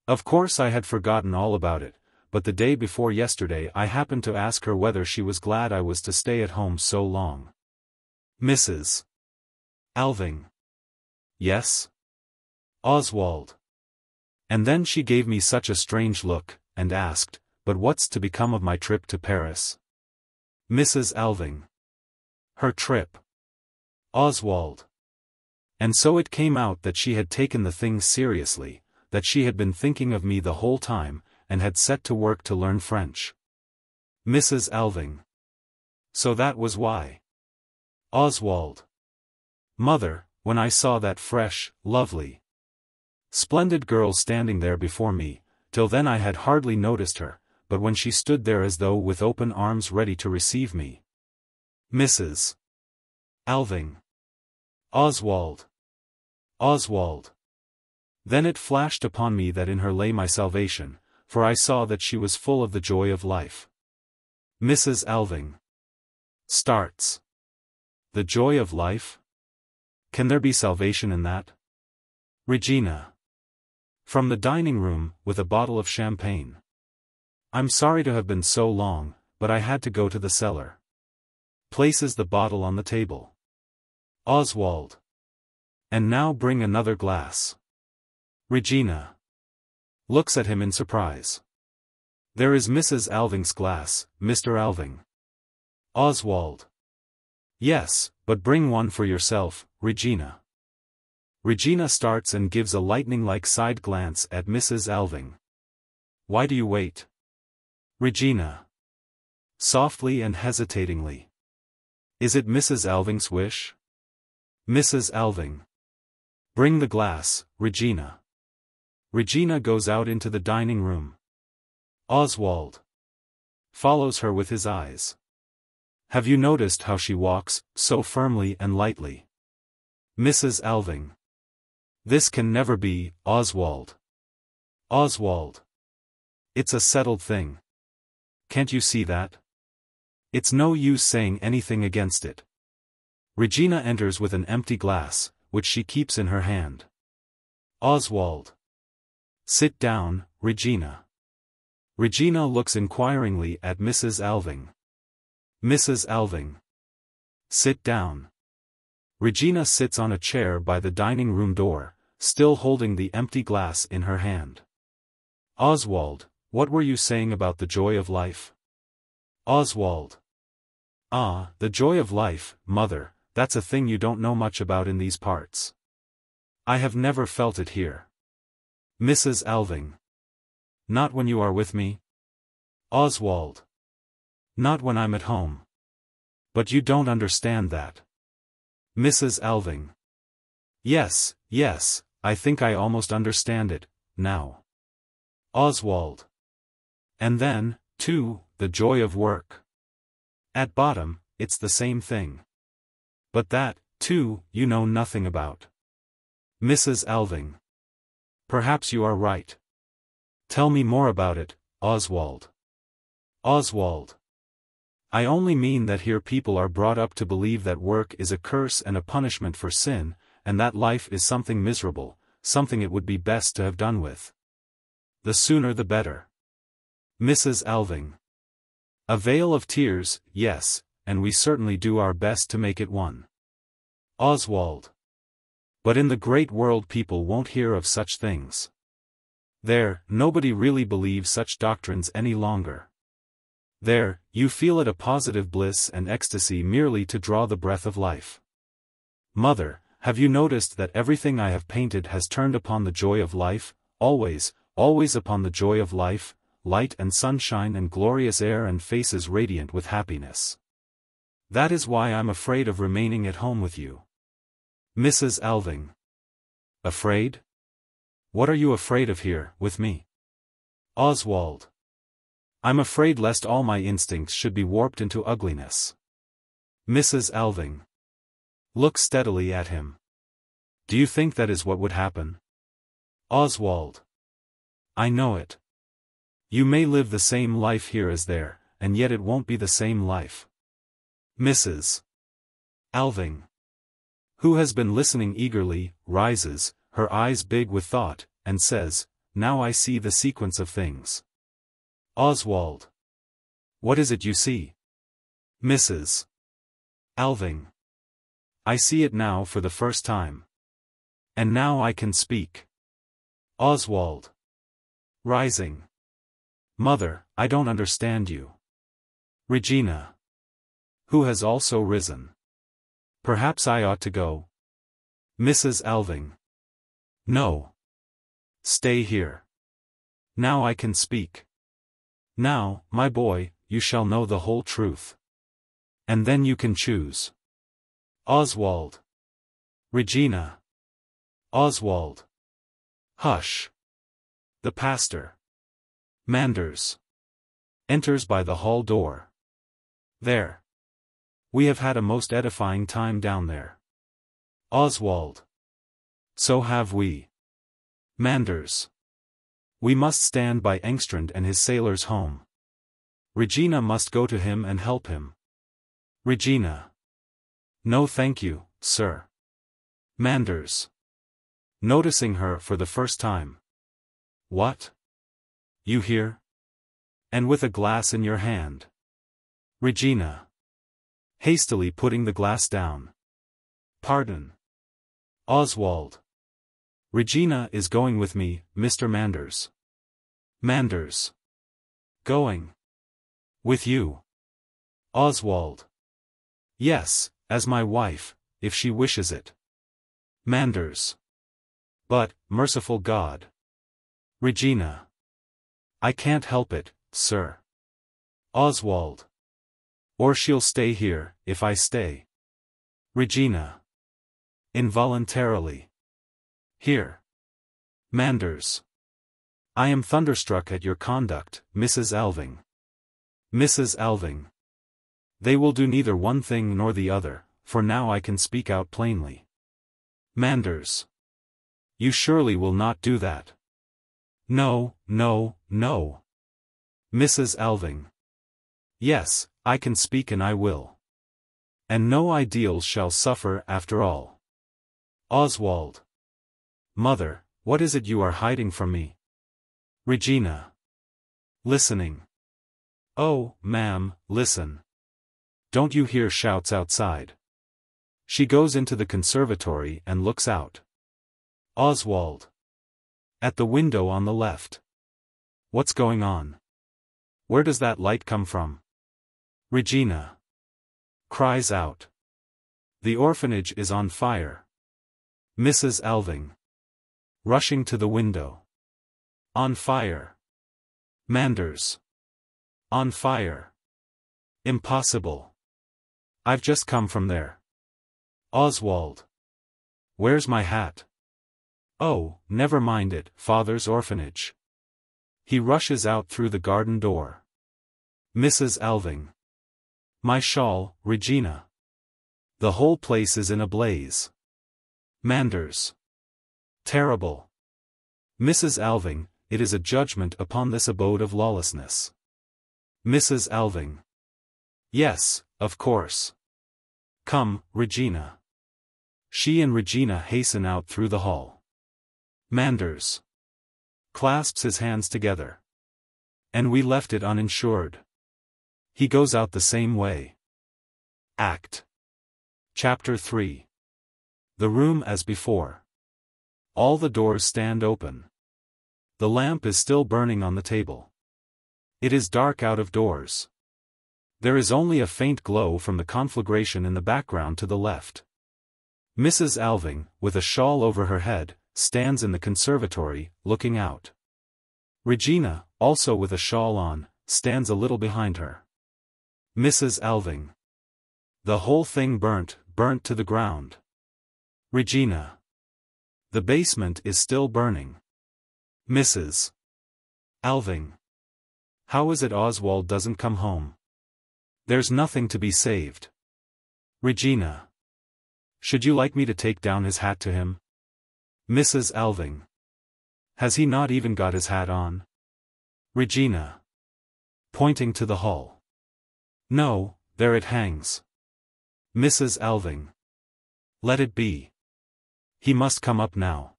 Of course I had forgotten all about it, but the day before yesterday I happened to ask her whether she was glad I was to stay at home so long. Mrs. Alving. Yes? Oswald. And then she gave me such a strange look, and asked, but what's to become of my trip to Paris? Mrs. Alving. Her trip. Oswald. And so it came out that she had taken the thing seriously, that she had been thinking of me the whole time, and had set to work to learn French. Mrs. Alving. So that was why. Oswald. Mother, when I saw that fresh, lovely, splendid girl standing there before me, till then I had hardly noticed her, but when she stood there as though with open arms ready to receive me. Mrs. Alving. Oswald. Oswald. Then it flashed upon me that in her lay my salvation, for I saw that she was full of the joy of life. Mrs. Alving. Starts. The joy of life? Can there be salvation in that? Regina. From the dining room, with a bottle of champagne. I'm sorry to have been so long, but I had to go to the cellar. Places the bottle on the table. Oswald. And now bring another glass. Regina. Looks at him in surprise. There is Mrs. Alving's glass, Mr. Alving. Oswald. Yes, but bring one for yourself, Regina. Regina starts and gives a lightning-like side glance at Mrs. Alving. Why do you wait? Regina. Softly and hesitatingly. Is it Mrs. Alving's wish? Mrs. Alving. Bring the glass, Regina. Regina goes out into the dining room. Oswald follows her with his eyes. Have you noticed how she walks, so firmly and lightly? Mrs. Alving. This can never be, Oswald. Oswald. It's a settled thing. Can't you see that? It's no use saying anything against it. Regina enters with an empty glass, which she keeps in her hand. Oswald. Sit down, Regina. Regina looks inquiringly at Mrs. Alving. Mrs. Alving. Sit down. Regina sits on a chair by the dining room door, still holding the empty glass in her hand. Oswald, what were you saying about the joy of life? Oswald. Ah, the joy of life, Mother, that's a thing you don't know much about in these parts. I have never felt it here. Mrs. Alving. Not when you are with me? Oswald. Not when I'm at home. But you don't understand that. Mrs. Alving. Yes, yes, I think I almost understand it, now. Oswald. And then, too, the joy of work. At bottom, it's the same thing. But that, too, you know nothing about. Mrs. Alving. Perhaps you are right. Tell me more about it, Oswald. Oswald. I only mean that here people are brought up to believe that work is a curse and a punishment for sin, and that life is something miserable, something it would be best to have done with. The sooner the better. Mrs. Alving. A vale of tears, yes, and we certainly do our best to make it one. Oswald. But in the great world people won't hear of such things. There, nobody really believes such doctrines any longer. There, you feel it a positive bliss and ecstasy merely to draw the breath of life. Mother, have you noticed that everything I have painted has turned upon the joy of life, always, always upon the joy of life, light and sunshine and glorious air and faces radiant with happiness. That is why I'm afraid of remaining at home with you. Mrs. Alving. Afraid? What are you afraid of here, with me? Oswald. I'm afraid lest all my instincts should be warped into ugliness. Mrs. Alving. Look steadily at him. Do you think that is what would happen? Oswald. I know it. You may live the same life here as there, and yet it won't be the same life. Mrs. Alving. Who has been listening eagerly, rises, her eyes big with thought, and says, "Now I see the sequence of things." Oswald. What is it you see? Mrs. Alving. I see it now for the first time. And now I can speak. Oswald. Rising. Mother, I don't understand you. Regina. Who has also risen. Perhaps I ought to go. Mrs. Alving. No. Stay here. Now I can speak. Now, my boy, you shall know the whole truth. And then you can choose. Oswald. Regina. Oswald. Hush. The pastor. Manders. Enters by the hall door. There. We have had a most edifying time down there. Oswald. So have we. Manders. We must stand by Engstrand and his sailors home. Regina must go to him and help him. Regina. No thank you, sir. Manders. Noticing her for the first time. What? You here? And with a glass in your hand. Regina. Hastily putting the glass down. Pardon. Oswald. Regina is going with me, Mr. Manders. Manders. Going. With you. Oswald. Yes, as my wife, if she wishes it. Manders. But, merciful God. Regina. I can't help it, sir. Oswald. Or she'll stay here, if I stay. Regina. Involuntarily. Here. Manders. I am thunderstruck at your conduct, Mrs. Alving. Mrs. Alving. They will do neither one thing nor the other, for now I can speak out plainly. Manders. You surely will not do that. No, no, no. Mrs. Alving. Yes, I can speak and I will. And no ideals shall suffer after all. Oswald. Mother, what is it you are hiding from me? Regina. Listening. Oh, ma'am, listen. Don't you hear shouts outside? She goes into the conservatory and looks out. Oswald. At the window on the left. What's going on? Where does that light come from? Regina. Cries out. The orphanage is on fire. Mrs. Alving. Rushing to the window. On fire. Manders. On fire. Impossible. I've just come from there. Oswald. Where's my hat? Oh, never mind it, Father's orphanage. He rushes out through the garden door. Mrs. Alving. My shawl, Regina. The whole place is in a blaze. Manders. Terrible. Mrs. Alving, it is a judgment upon this abode of lawlessness. Mrs. Alving. Yes, of course. Come, Regina. She and Regina hasten out through the hall. Manders clasps his hands together. And we left it uninsured. He goes out the same way. Chapter 3. The room as before. All the doors stand open. The lamp is still burning on the table. It is dark out of doors. There is only a faint glow from the conflagration in the background to the left. Mrs. Alving, with a shawl over her head, stands in the conservatory, looking out. Regina, also with a shawl on, stands a little behind her. Mrs. Alving. The whole thing burnt to the ground. Regina. The basement is still burning. Mrs. Alving. How is it Oswald doesn't come home? There's nothing to be saved. Regina. Should you like me to take down his hat to him? Mrs. Alving. Has he not even got his hat on? Regina. Pointing to the hall. No, there it hangs. Mrs. Alving. Let it be. He must come up now.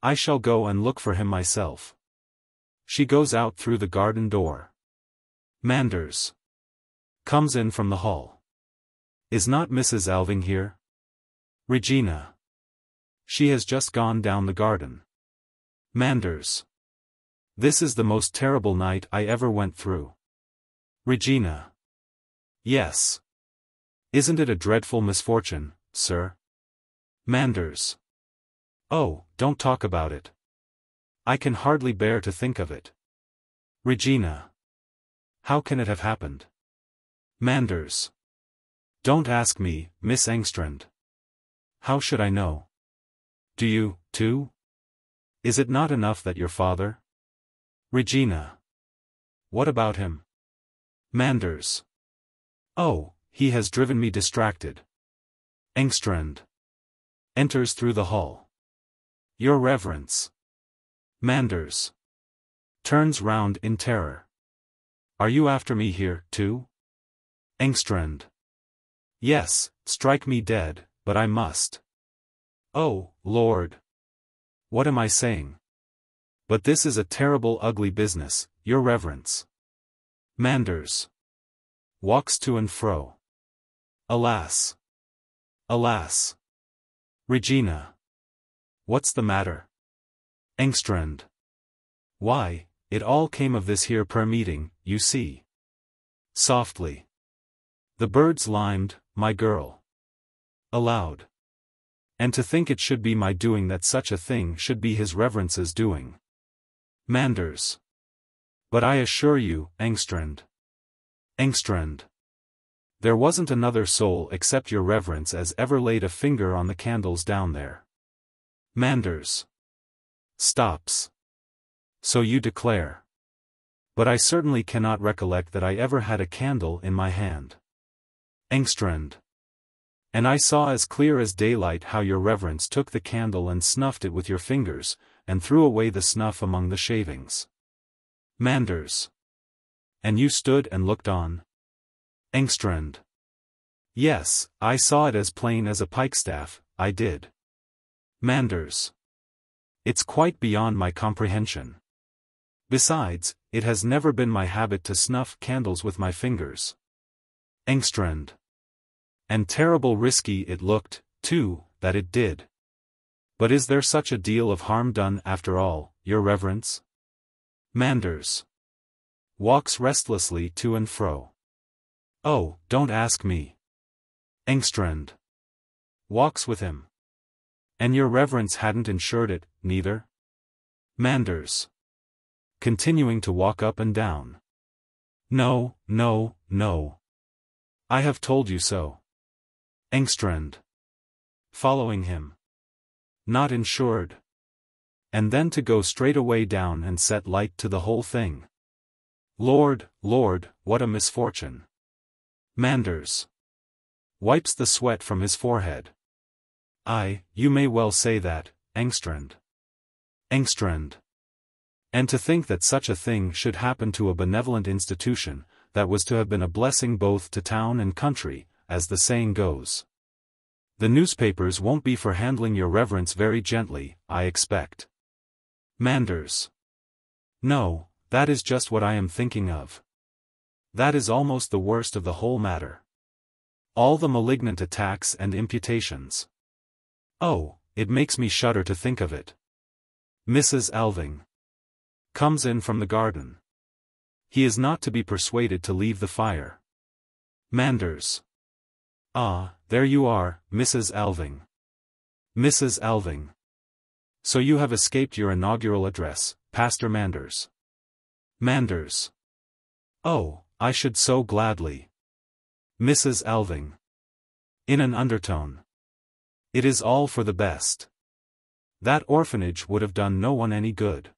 I shall go and look for him myself. She goes out through the garden door. Manders comes in from the hall. Is not Mrs. Alving here? Regina. She has just gone down the garden. Manders. This is the most terrible night I ever went through. Regina. Yes. Isn't it a dreadful misfortune, sir? Manders. Oh, don't talk about it. I can hardly bear to think of it. Regina. How can it have happened? Manders. Don't ask me, Miss Engstrand. How should I know? Do you, too? Is it not enough that your father? Regina. What about him? Manders. Oh, he has driven me distracted. Engstrand enters through the hall. Your Reverence. Manders turns round in terror. Are you after me here, too? Engstrand. Yes, strike me dead, but I must. Oh, Lord. What am I saying? But this is a terrible ugly business, Your Reverence. Manders walks to and fro. Alas! Alas! Regina. What's the matter? Engstrand. Why, it all came of this here prayer meeting, you see. Softly. The birds limed, my girl. Aloud. And to think it should be my doing that such a thing should be his Reverence's doing. Manders. But I assure you, Engstrand. Engstrand. There wasn't another soul except your Reverence as ever laid a finger on the candles down there. Manders. Stops. So you declare. But I certainly cannot recollect that I ever had a candle in my hand. Engstrand. And I saw as clear as daylight how your Reverence took the candle and snuffed it with your fingers, and threw away the snuff among the shavings. Manders. And you stood and looked on? Engstrand. Yes, I saw it as plain as a pikestaff, I did. Manders. It's quite beyond my comprehension. Besides, it has never been my habit to snuff candles with my fingers. Engstrand. And terrible risky it looked, too, that it did. But is there such a deal of harm done after all, Your Reverence? Manders. Walks restlessly to and fro. Oh, don't ask me. Engstrand. Walks with him. And your Reverence hadn't insured it, neither? Manders. Continuing to walk up and down. No, no, no. I have told you so. Engstrand. Following him. Not insured. And then to go straight away down and set light to the whole thing. Lord, Lord, what a misfortune. Manders. Wipes the sweat from his forehead. Aye, you may well say that, Engstrand. Engstrand. And to think that such a thing should happen to a benevolent institution, that was to have been a blessing both to town and country, as the saying goes. The newspapers won't be for handling your reverence very gently, I expect. Manders. No, that is just what I am thinking of. That is almost the worst of the whole matter. All the malignant attacks and imputations. Oh, it makes me shudder to think of it. Mrs. Alving comes in from the garden. He is not to be persuaded to leave the fire. Manders. Ah, there you are, Mrs. Alving. Mrs. Alving. So you have escaped your inaugural address, Pastor Manders. Manders. Oh, I should so gladly. Mrs. Alving. In an undertone. It is all for the best. That orphanage would have done no one any good.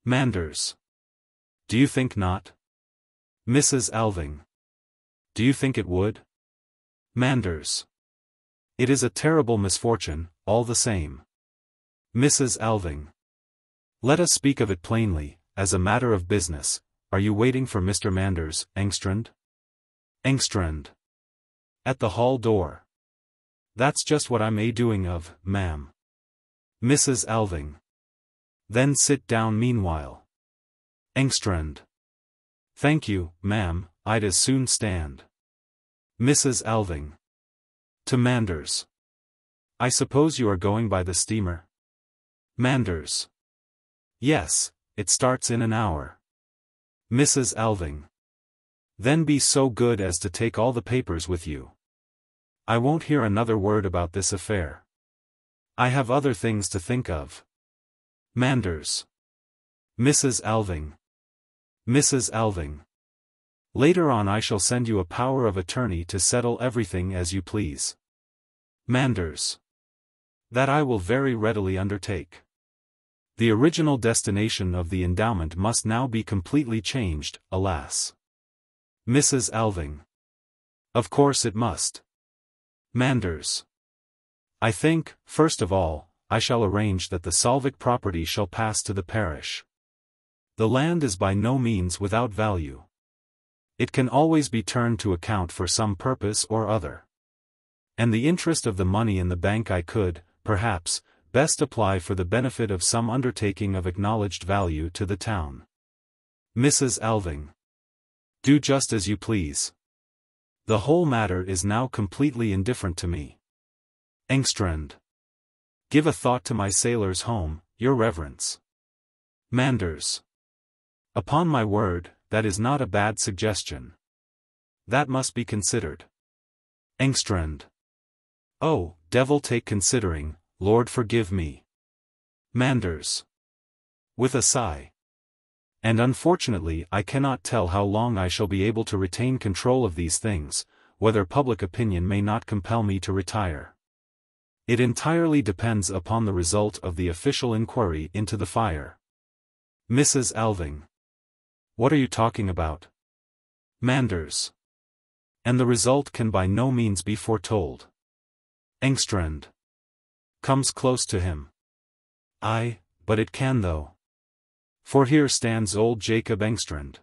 Manders. Do you think not? Mrs. Alving. Do you think it would? Manders. It is a terrible misfortune, all the same. Mrs. Alving. Let us speak of it plainly, as a matter of business. Are you waiting for Mr. Manders, Engstrand? Engstrand. At the hall door. That's just what I'm a-doing of, ma'am. Mrs. Alving. Then sit down meanwhile. Engstrand. Thank you, ma'am, I'd as soon stand. Mrs. Alving. To Manders. I suppose you are going by the steamer? Manders. Yes, it starts in an hour. Mrs. Alving. Then be so good as to take all the papers with you. I won't hear another word about this affair. I have other things to think of. Manders. Mrs. Alving. Mrs. Alving. Later on I shall send you a power of attorney to settle everything as you please. Manders. That I will very readily undertake. The original destination of the endowment must now be completely changed, alas. Mrs. Alving. Of course it must. Manders. I think, first of all, I shall arrange that the Salvik property shall pass to the parish. The land is by no means without value. It can always be turned to account for some purpose or other. And the interest of the money in the bank I could, perhaps, best apply for the benefit of some undertaking of acknowledged value to the town. Mrs. Alving. Do just as you please. The whole matter is now completely indifferent to me. Engstrand. Give a thought to my sailor's home, your reverence. Manders. Upon my word, that is not a bad suggestion. That must be considered. Engstrand. Oh, devil take considering, Lord forgive me. Manders. With a sigh. And unfortunately I cannot tell how long I shall be able to retain control of these things, whether public opinion may not compel me to retire. It entirely depends upon the result of the official inquiry into the fire. Mrs. Alving. What are you talking about? Manders. And the result can by no means be foretold. Engstrand. Comes close to him. Aye, but it can though. For here stands old Jacob Engstrand.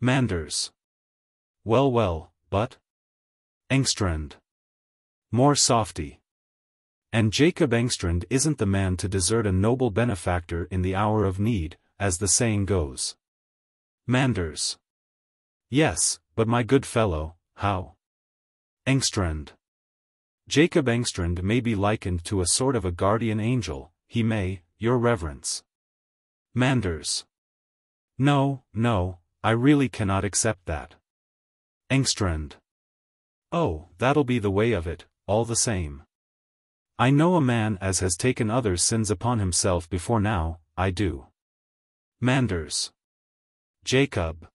Manders. Well well, but? Engstrand. More softy. And Jacob Engstrand isn't the man to desert a noble benefactor in the hour of need, as the saying goes. Manders. Yes, but my good fellow, how? Engstrand. Jacob Engstrand may be likened to a sort of a guardian angel, he may, your reverence. Manders. No, no, I really cannot accept that. Engstrand. Oh, that'll be the way of it, all the same. I know a man as has taken others' sins upon himself before now, I do. Manders. Jacob.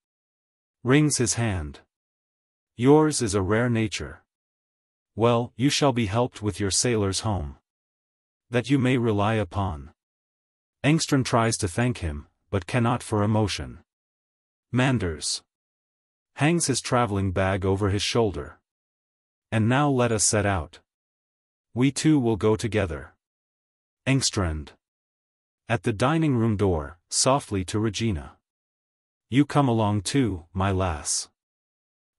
Wrings his hand. Yours is a rare nature. Well, you shall be helped with your sailor's home. That you may rely upon. Engstrand tries to thank him, but cannot for emotion. Manders. Hangs his traveling bag over his shoulder. And now let us set out. We two will go together. Engstrand. At the dining room door, softly to Regina. You come along too, my lass.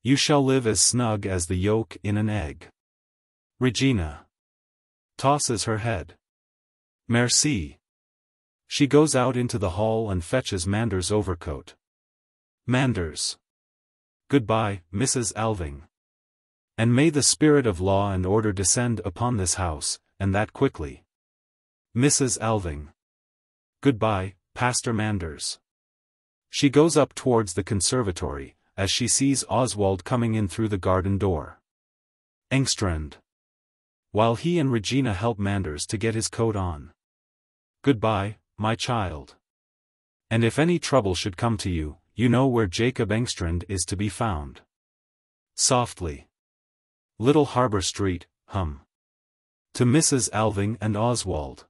You shall live as snug as the yolk in an egg. Regina tosses her head. Merci. She goes out into the hall and fetches Manders' overcoat. Manders. Goodbye, Mrs. Alving. And may the spirit of law and order descend upon this house, and that quickly. Mrs. Alving. Goodbye, Pastor Manders. She goes up towards the conservatory, as she sees Oswald coming in through the garden door. Engstrand. While he and Regina help Manders to get his coat on. Goodbye, my child. And if any trouble should come to you, you know where Jacob Engstrand is to be found. Softly. Little Harbor Street, hum. To Mrs. Alving and Oswald.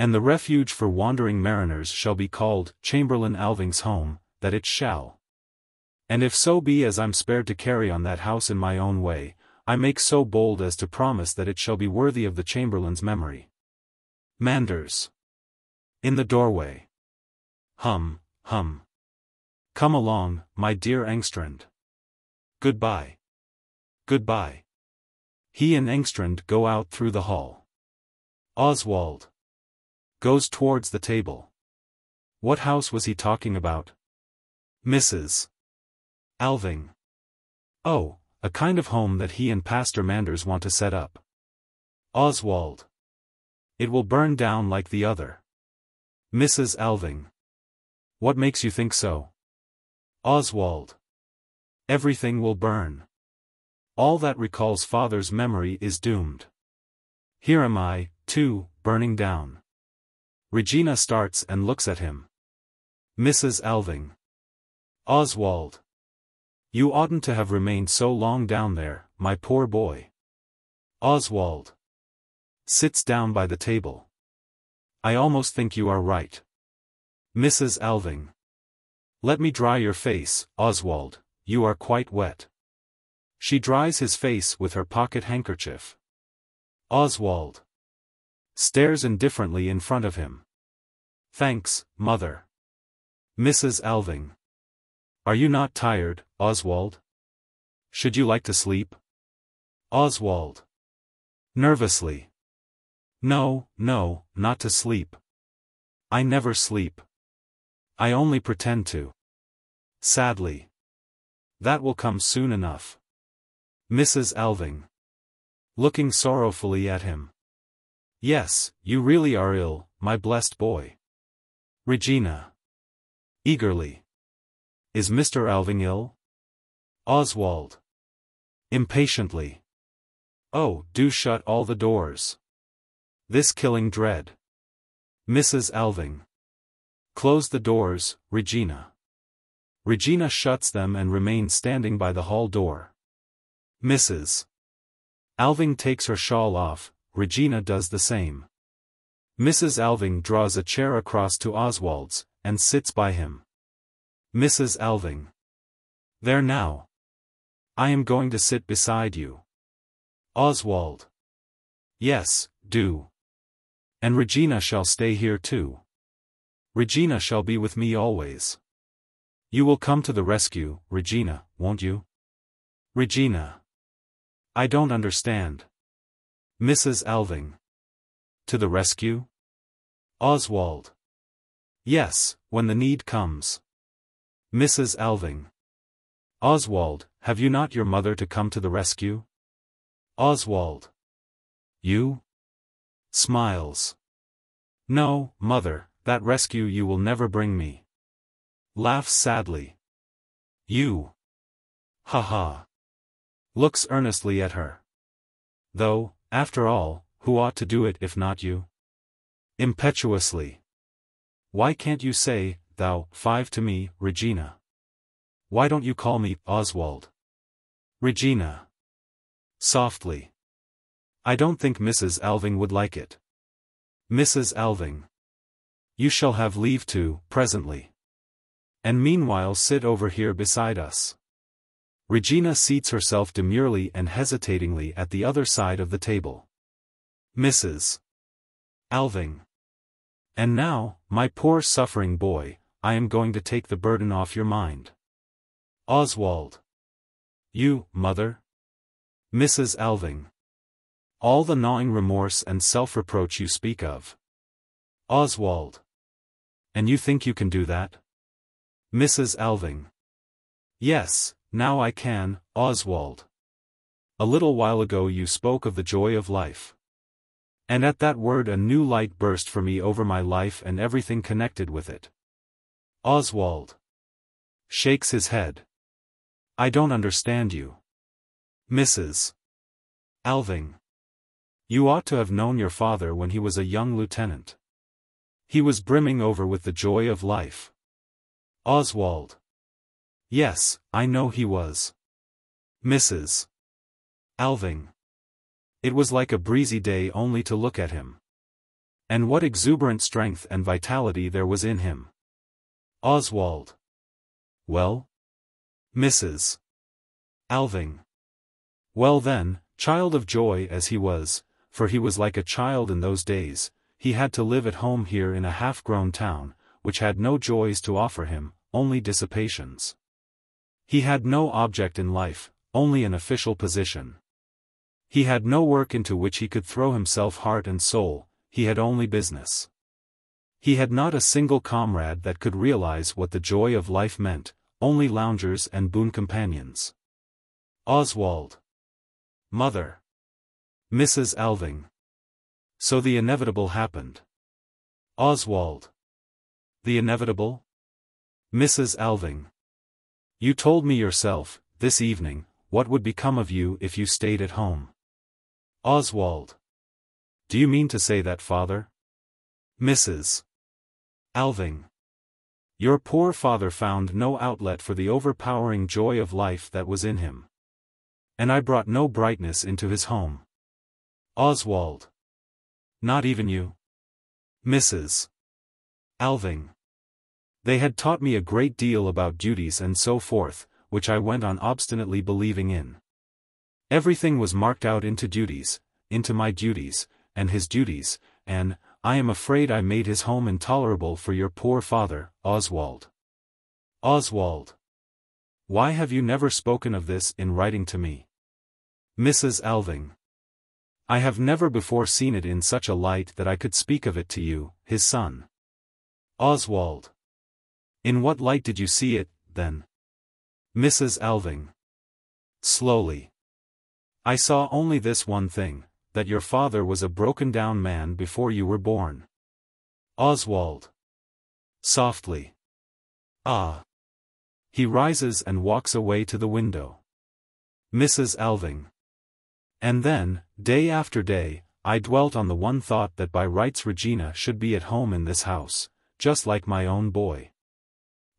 And the refuge for wandering mariners shall be called Chamberlain Alving's home, that it shall. And if so be as I'm spared to carry on that house in my own way, I make so bold as to promise that it shall be worthy of the Chamberlain's memory. Manders. In the doorway. Hum, hum. Come along, my dear Engstrand. Goodbye. Goodbye. He and Engstrand go out through the hall. Oswald goes towards the table. What house was he talking about? Mrs. Alving. Oh, a kind of home that he and Pastor Manders want to set up. Oswald. It will burn down like the other. Mrs. Alving. What makes you think so? Oswald. Everything will burn. All that recalls father's memory is doomed. Here am I, too, burning down. Regina starts and looks at him. Mrs. Alving. Oswald. You oughtn't to have remained so long down there, my poor boy. Oswald. Sits down by the table. I almost think you are right. Mrs. Alving. Let me dry your face, Oswald, you are quite wet. She dries his face with her pocket handkerchief. Oswald stares indifferently in front of him. Thanks, mother. Mrs. Alving. Are you not tired, Oswald? Should you like to sleep? Oswald. Nervously. No, no, not to sleep. I never sleep. I only pretend to. Sadly. That will come soon enough. Mrs. Alving. Looking sorrowfully at him. Yes, you really are ill, my blessed boy. Regina. Eagerly. Is Mr. Alving ill? Oswald. Impatiently. Oh, do shut all the doors. This killing dread. Mrs. Alving. Close the doors, Regina. Regina shuts them and remains standing by the hall door. Mrs. Alving takes her shawl off, Regina does the same. Mrs. Alving draws a chair across to Oswald's, and sits by him. Mrs. Alving. There now. I am going to sit beside you. Oswald. Yes, do. And Regina shall stay here too. Regina shall be with me always. You will come to the rescue, Regina, won't you? Regina. I don't understand. Mrs. Alving. To the rescue? Oswald. Yes, when the need comes. Mrs. Alving. Oswald, have you not your mother to come to the rescue? Oswald. You? Smiles. No, mother, that rescue you will never bring me. Laughs sadly. You. Ha ha. Looks earnestly at her. Though, after all, who ought to do it if not you? Impetuously. Why can't you say, thou, five to me, Regina? Why don't you call me, Oswald? Regina. Softly. I don't think Mrs. Alving would like it. Mrs. Alving. You shall have leave to, presently. And meanwhile sit over here beside us. Regina seats herself demurely and hesitatingly at the other side of the table. Mrs. Alving. And now, my poor suffering boy, I am going to take the burden off your mind. Oswald. You, mother? Mrs. Alving. All the gnawing remorse and self-reproach you speak of. Oswald. And you think you can do that? Mrs. Alving. Yes, now I can, Oswald. A little while ago you spoke of the joy of life. And at that word a new light burst for me over my life and everything connected with it. Oswald. Shakes his head. I don't understand you. Mrs. Alving. You ought to have known your father when he was a young lieutenant. He was brimming over with the joy of life. Oswald. Yes, I know he was. Mrs. Alving. It was like a breezy day only to look at him. And what exuberant strength and vitality there was in him. Oswald. Well? Mrs. Alving. Well then, child of joy as he was, for he was like a child in those days, he had to live at home here in a half-grown town, which had no joys to offer him, only dissipations. He had no object in life, only an official position. He had no work into which he could throw himself heart and soul, he had only business. He had not a single comrade that could realize what the joy of life meant, only loungers and boon companions. Oswald. Mother. Mrs. Alving. So the inevitable happened. Oswald. The inevitable? Mrs. Alving. You told me yourself, this evening, what would become of you if you stayed at home. Oswald. Do you mean to say that, father? Mrs. Alving. Your poor father found no outlet for the overpowering joy of life that was in him. And I brought no brightness into his home. Oswald. Not even you? Mrs. Alving. They had taught me a great deal about duties and so forth, which I went on obstinately believing in. Everything was marked out into duties, into my duties, and his duties, and, I am afraid I made his home intolerable for your poor father, Oswald. Oswald. Why have you never spoken of this in writing to me? Mrs. Alving. I have never before seen it in such a light that I could speak of it to you, his son. Oswald. In what light did you see it, then? Mrs. Alving. Slowly. I saw only this one thing, that your father was a broken-down man before you were born. Oswald. Softly. Ah. He rises and walks away to the window. Mrs. Alving. And then, day after day, I dwelt on the one thought that by rights Regina should be at home in this house, just like my own boy.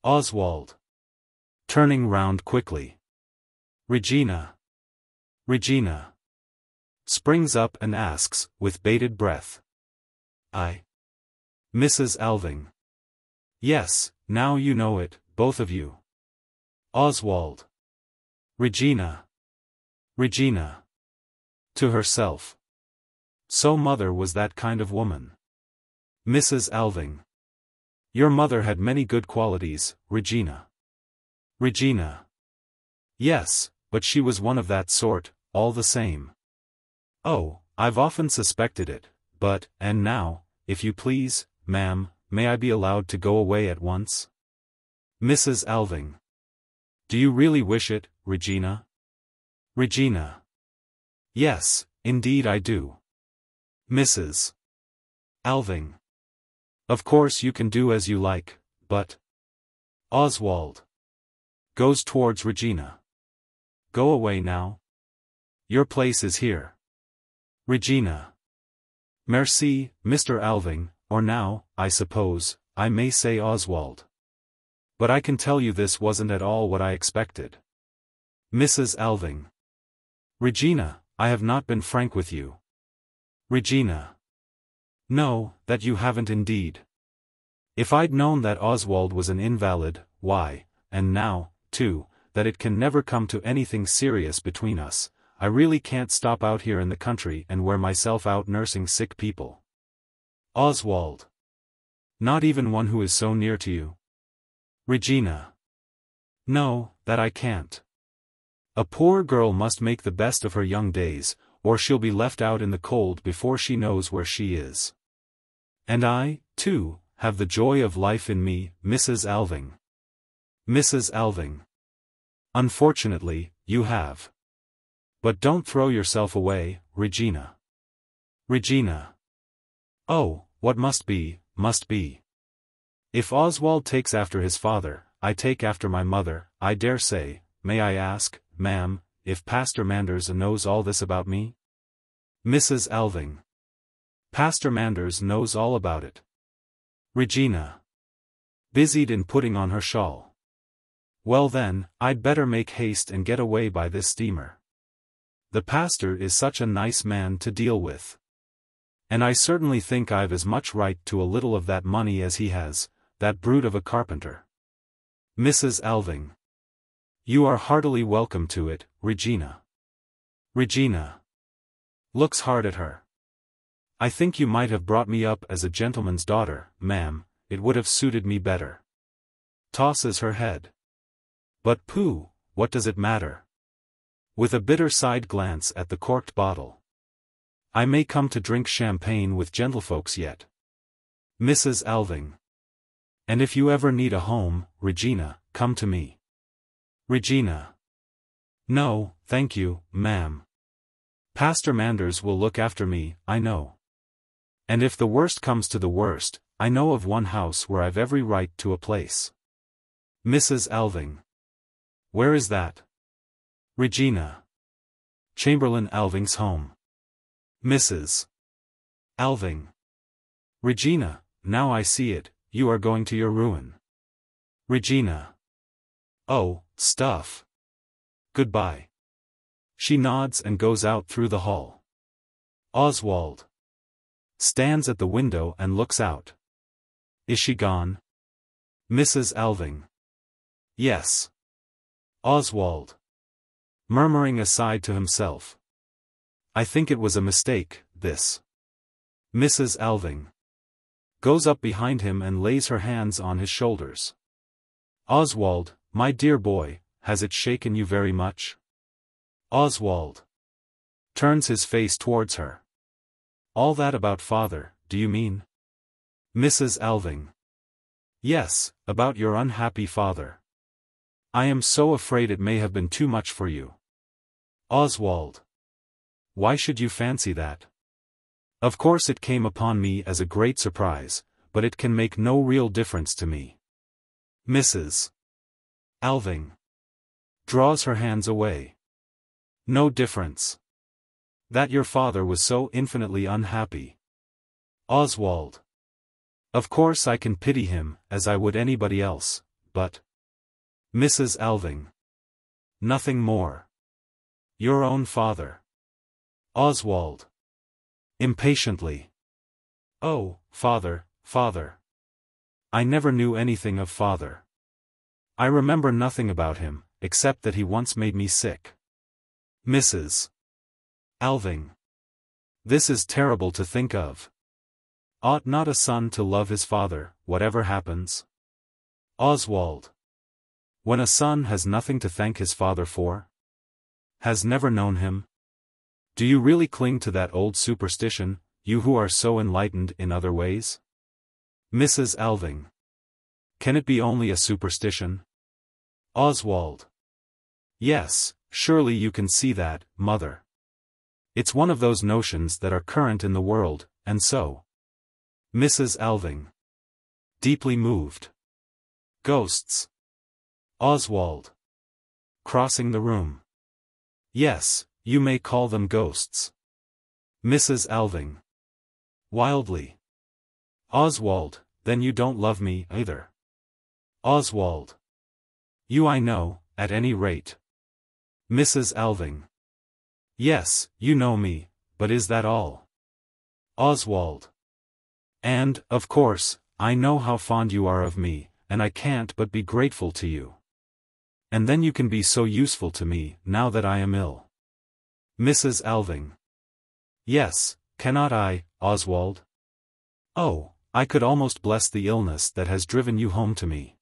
Oswald. Turning round quickly. Regina. Regina. Springs up and asks, with bated breath. Mrs. Alving. Yes, now you know it, both of you. Oswald. Regina. Regina. To herself. So mother was that kind of woman. Mrs. Alving. Your mother had many good qualities, Regina. Regina. Yes, but she was one of that sort, all the same. Oh, I've often suspected it, but, and now, if you please, ma'am, may I be allowed to go away at once? Mrs. Alving. Do you really wish it, Regina? Regina. Yes, indeed I do. Mrs. Alving. Of course you can do as you like, but... Oswald. Goes towards Regina. Go away now. Your place is here. Regina. Merci, Mr. Alving, or now, I suppose, I may say Oswald. But I can tell you this wasn't at all what I expected. Mrs. Alving. Regina, I have not been frank with you. Regina. No, that you haven't indeed. If I'd known that Oswald was an invalid, why, and now, too, that it can never come to anything serious between us, I really can't stop out here in the country and wear myself out nursing sick people. Oswald. Not even one who is so near to you. Regina. No, that I can't. A poor girl must make the best of her young days, or she'll be left out in the cold before she knows where she is. And I, too, have the joy of life in me, Mrs. Alving. Mrs. Alving. Unfortunately, you have. But don't throw yourself away, Regina. Regina. Oh, what must be, must be. If Oswald takes after his father, I take after my mother. I dare say, may I ask, ma'am, if Pastor Manders knows all this about me? Mrs. Alving. Pastor Manders knows all about it. Regina. Busied in putting on her shawl. Well then, I'd better make haste and get away by this steamer. The pastor is such a nice man to deal with. And I certainly think I've as much right to a little of that money as he has, that brute of a carpenter. Mrs. Alving. You are heartily welcome to it, Regina. Regina. Looks hard at her. I think you might have brought me up as a gentleman's daughter, ma'am, it would have suited me better. Tosses her head. But pooh, what does it matter? With a bitter side glance at the corked bottle. I may come to drink champagne with gentlefolks yet. Mrs. Alving. And if you ever need a home, Regina, come to me. Regina. No, thank you, ma'am. Pastor Manders will look after me, I know. And if the worst comes to the worst, I know of one house where I've every right to a place. Mrs. Alving. Where is that? Regina. Chamberlain Alving's home. Mrs. Alving. Regina, now I see it, you are going to your ruin. Regina. Oh, stuff. Goodbye. She nods and goes out through the hall. Oswald stands at the window and looks out. Is she gone? Mrs. Alving. Yes. Oswald. Murmuring aside to himself. I think it was a mistake, this. Mrs. Alving. Goes up behind him and lays her hands on his shoulders. Oswald, my dear boy, has it shaken you very much? Oswald. Turns his face towards her. All that about father, do you mean? Mrs. Alving. Yes, about your unhappy father. I am so afraid it may have been too much for you. Oswald. Why should you fancy that? Of course it came upon me as a great surprise, but it can make no real difference to me. Mrs. Alving. Draws her hands away. No difference. That your father was so infinitely unhappy. Oswald. Of course I can pity him, as I would anybody else, but... Mrs. Alving. Nothing more. Your own father. Oswald. Impatiently. Oh, father, father. I never knew anything of father. I remember nothing about him, except that he once made me sick. Mrs. Alving. This is terrible to think of. Ought not a son to love his father, whatever happens? Oswald. When a son has nothing to thank his father for? Has never known him? Do you really cling to that old superstition, you who are so enlightened in other ways? Mrs. Alving. Can it be only a superstition? Oswald. Yes, surely you can see that, mother. It's one of those notions that are current in the world, and so. Mrs. Alving. Deeply moved. Ghosts. Oswald. Crossing the room. Yes, you may call them ghosts. Mrs. Alving. Wildly. Oswald, then you don't love me either. Oswald. You I know, at any rate. Mrs. Alving. Yes, you know me, but is that all? Oswald. And, of course, I know how fond you are of me, and I can't but be grateful to you. And then you can be so useful to me, now that I am ill. Mrs. Alving. Yes, cannot I, Oswald? Oh, I could almost bless the illness that has driven you home to me.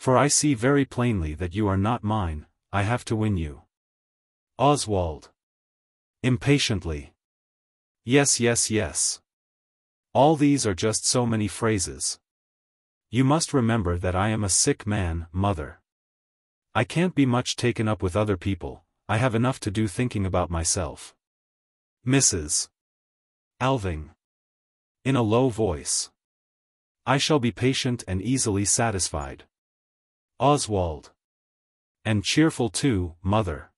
For I see very plainly that you are not mine, I have to win you. Oswald. Impatiently. Yes, yes, yes. All these are just so many phrases. You must remember that I am a sick man, mother. I can't be much taken up with other people, I have enough to do thinking about myself. Mrs. Alving. In a low voice. I shall be patient and easily satisfied. Oswald. And cheerful too, mother.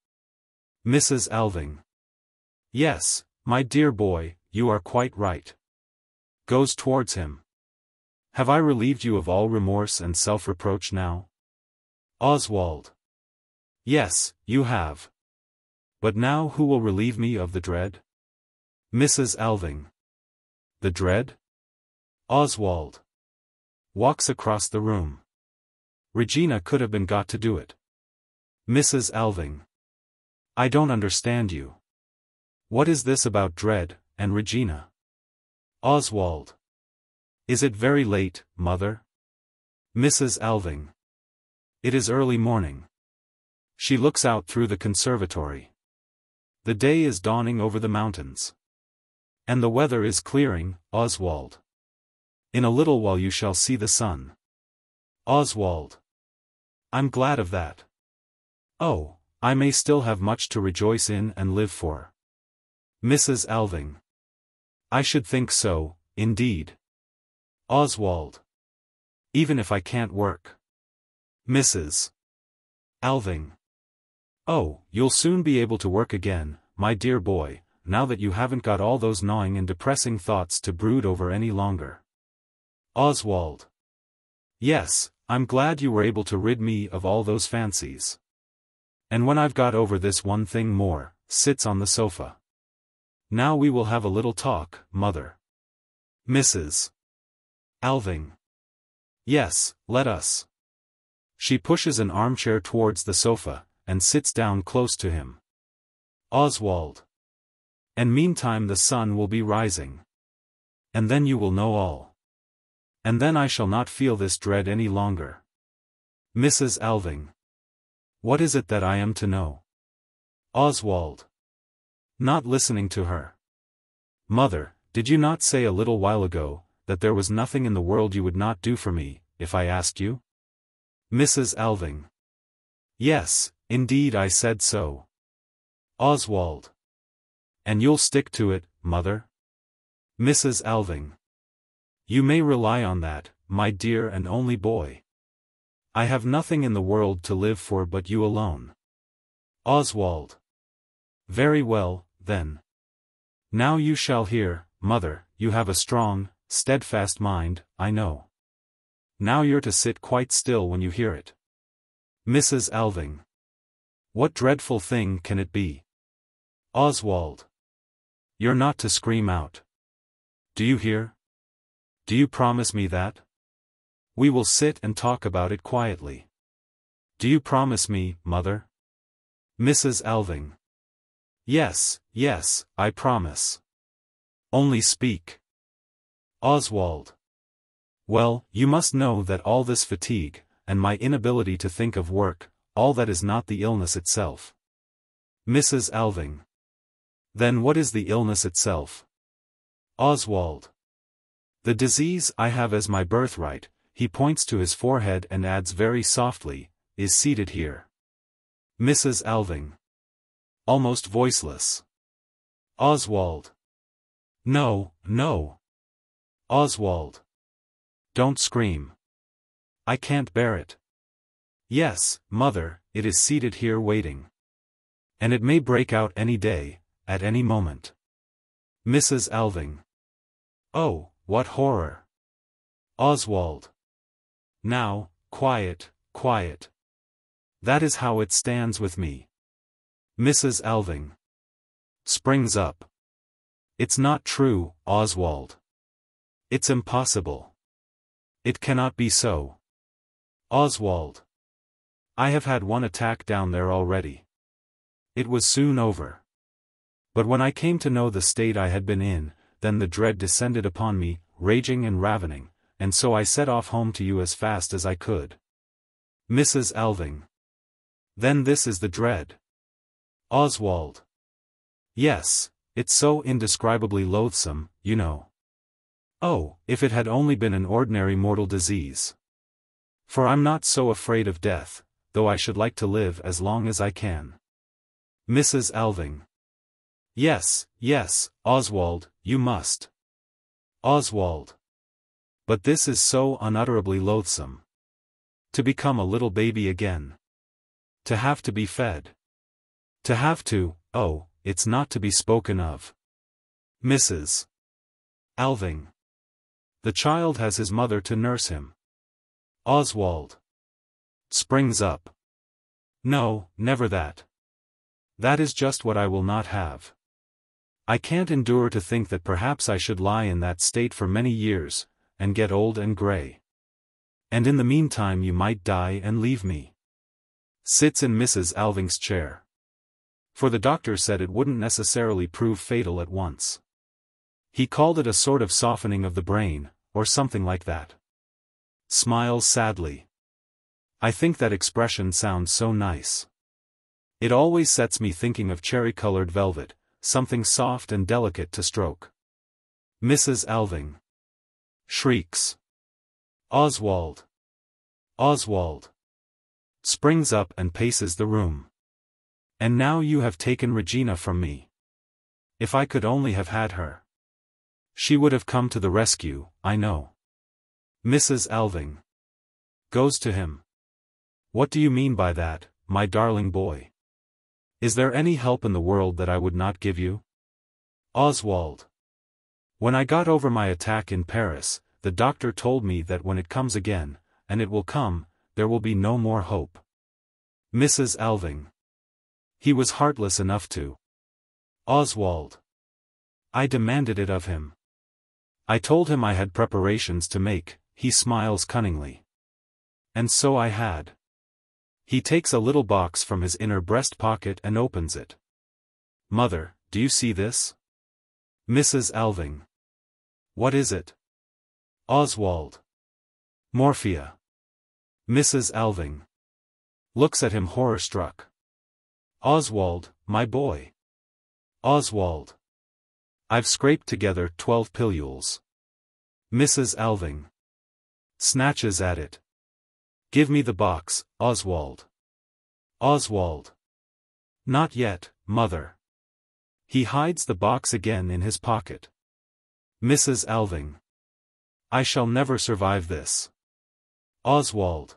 Mrs. Alving. Yes, my dear boy, you are quite right. Goes towards him. Have I relieved you of all remorse and self-reproach now? Oswald. Yes, you have. But now who will relieve me of the dread? Mrs. Alving. The dread? Oswald. Walks across the room. Regina could have been got to do it. Mrs. Alving. I don't understand you. What is this about dread, and Regina? Oswald. Is it very late, mother? Mrs. Alving. It is early morning. She looks out through the conservatory. The day is dawning over the mountains. And the weather is clearing, Oswald. In a little while you shall see the sun. Oswald. I'm glad of that. Oh, I may still have much to rejoice in and live for. Mrs. Alving. I should think so, indeed. Oswald. Even if I can't work. Mrs. Alving. Oh, you'll soon be able to work again, my dear boy, now that you haven't got all those gnawing and depressing thoughts to brood over any longer. Oswald. Yes, I'm glad you were able to rid me of all those fancies. And when I've got over this one thing more, sits on the sofa. Now we will have a little talk, mother. Mrs. Alving. Yes, let us. She pushes an armchair towards the sofa, and sits down close to him. Oswald. And meantime the sun will be rising. And then you will know all. And then I shall not feel this dread any longer. Mrs. Alving. What is it that I am to know? Oswald. Not listening to her. Mother, did you not say a little while ago, that there was nothing in the world you would not do for me, if I asked you? Mrs. Alving. Yes, indeed I said so. Oswald. And you'll stick to it, mother? Mrs. Alving. You may rely on that, my dear and only boy. I have nothing in the world to live for but you alone. Oswald. Very well, then. Now you shall hear, mother, you have a strong, steadfast mind, I know. Now you're to sit quite still when you hear it. Mrs. Alving. What dreadful thing can it be? Oswald. You're not to scream out. Do you hear? Do you promise me that? We will sit and talk about it quietly. Do you promise me, mother? Mrs. Alving. Yes, yes, I promise. Only speak. Oswald. Well, you must know that all this fatigue, and my inability to think of work, all that is not the illness itself. Mrs. Alving. Then what is the illness itself? Oswald. The disease I have as my birthright, he points to his forehead and adds very softly, is seated here. Mrs. Alving. Almost voiceless. Oswald. No, no. Oswald. Don't scream. I can't bear it. Yes, mother, it is seated here waiting. And it may break out any day, at any moment. Mrs. Alving. Oh, what horror. Oswald. Now, quiet, quiet. That is how it stands with me. Mrs. Alving. Springs up. It's not true, Oswald. It's impossible. It cannot be so. Oswald. I have had one attack down there already. It was soon over. But when I came to know the state I had been in, then the dread descended upon me, raging and ravening, and so I set off home to you as fast as I could. Mrs. Alving. Then this is the dread. Oswald. Yes, it's so indescribably loathsome, you know. Oh, if it had only been an ordinary mortal disease. For I'm not so afraid of death, though I should like to live as long as I can. Mrs. Alving. Yes, yes, Oswald, you must. Oswald. But this is so unutterably loathsome. To become a little baby again. To have to be fed. To have to, oh, it's not to be spoken of. Mrs. Alving. The child has his mother to nurse him. Oswald. Springs up. No, never that. That is just what I will not have. I can't endure to think that perhaps I should lie in that state for many years, and get old and grey. And in the meantime you might die and leave me. Sits in Mrs. Alving's chair. For the doctor said it wouldn't necessarily prove fatal at once. He called it a sort of softening of the brain, or something like that. Smiles sadly. I think that expression sounds so nice. It always sets me thinking of cherry-colored velvet, something soft and delicate to stroke. Mrs. Alving. Shrieks. Oswald. Oswald. Springs up and paces the room. And now you have taken Regina from me. If I could only have had her. She would have come to the rescue, I know. Mrs. Alving. Goes to him. What do you mean by that, my darling boy? Is there any help in the world that I would not give you? Oswald. When I got over my attack in Paris, the doctor told me that when it comes again, and it will come, there will be no more hope. Mrs. Alving. He was heartless enough to. Oswald. I demanded it of him. I told him I had preparations to make, he smiles cunningly. And so I had. He takes a little box from his inner breast pocket and opens it. Mother, do you see this? Mrs. Alving. What is it? Oswald. Morphia. Mrs. Alving. Looks at him horror-struck. Oswald, my boy. Oswald. I've scraped together 12 pilules. Mrs. Alving. Snatches at it. Give me the box, Oswald. Oswald. Not yet, mother. He hides the box again in his pocket. Mrs. Alving. I shall never survive this. Oswald.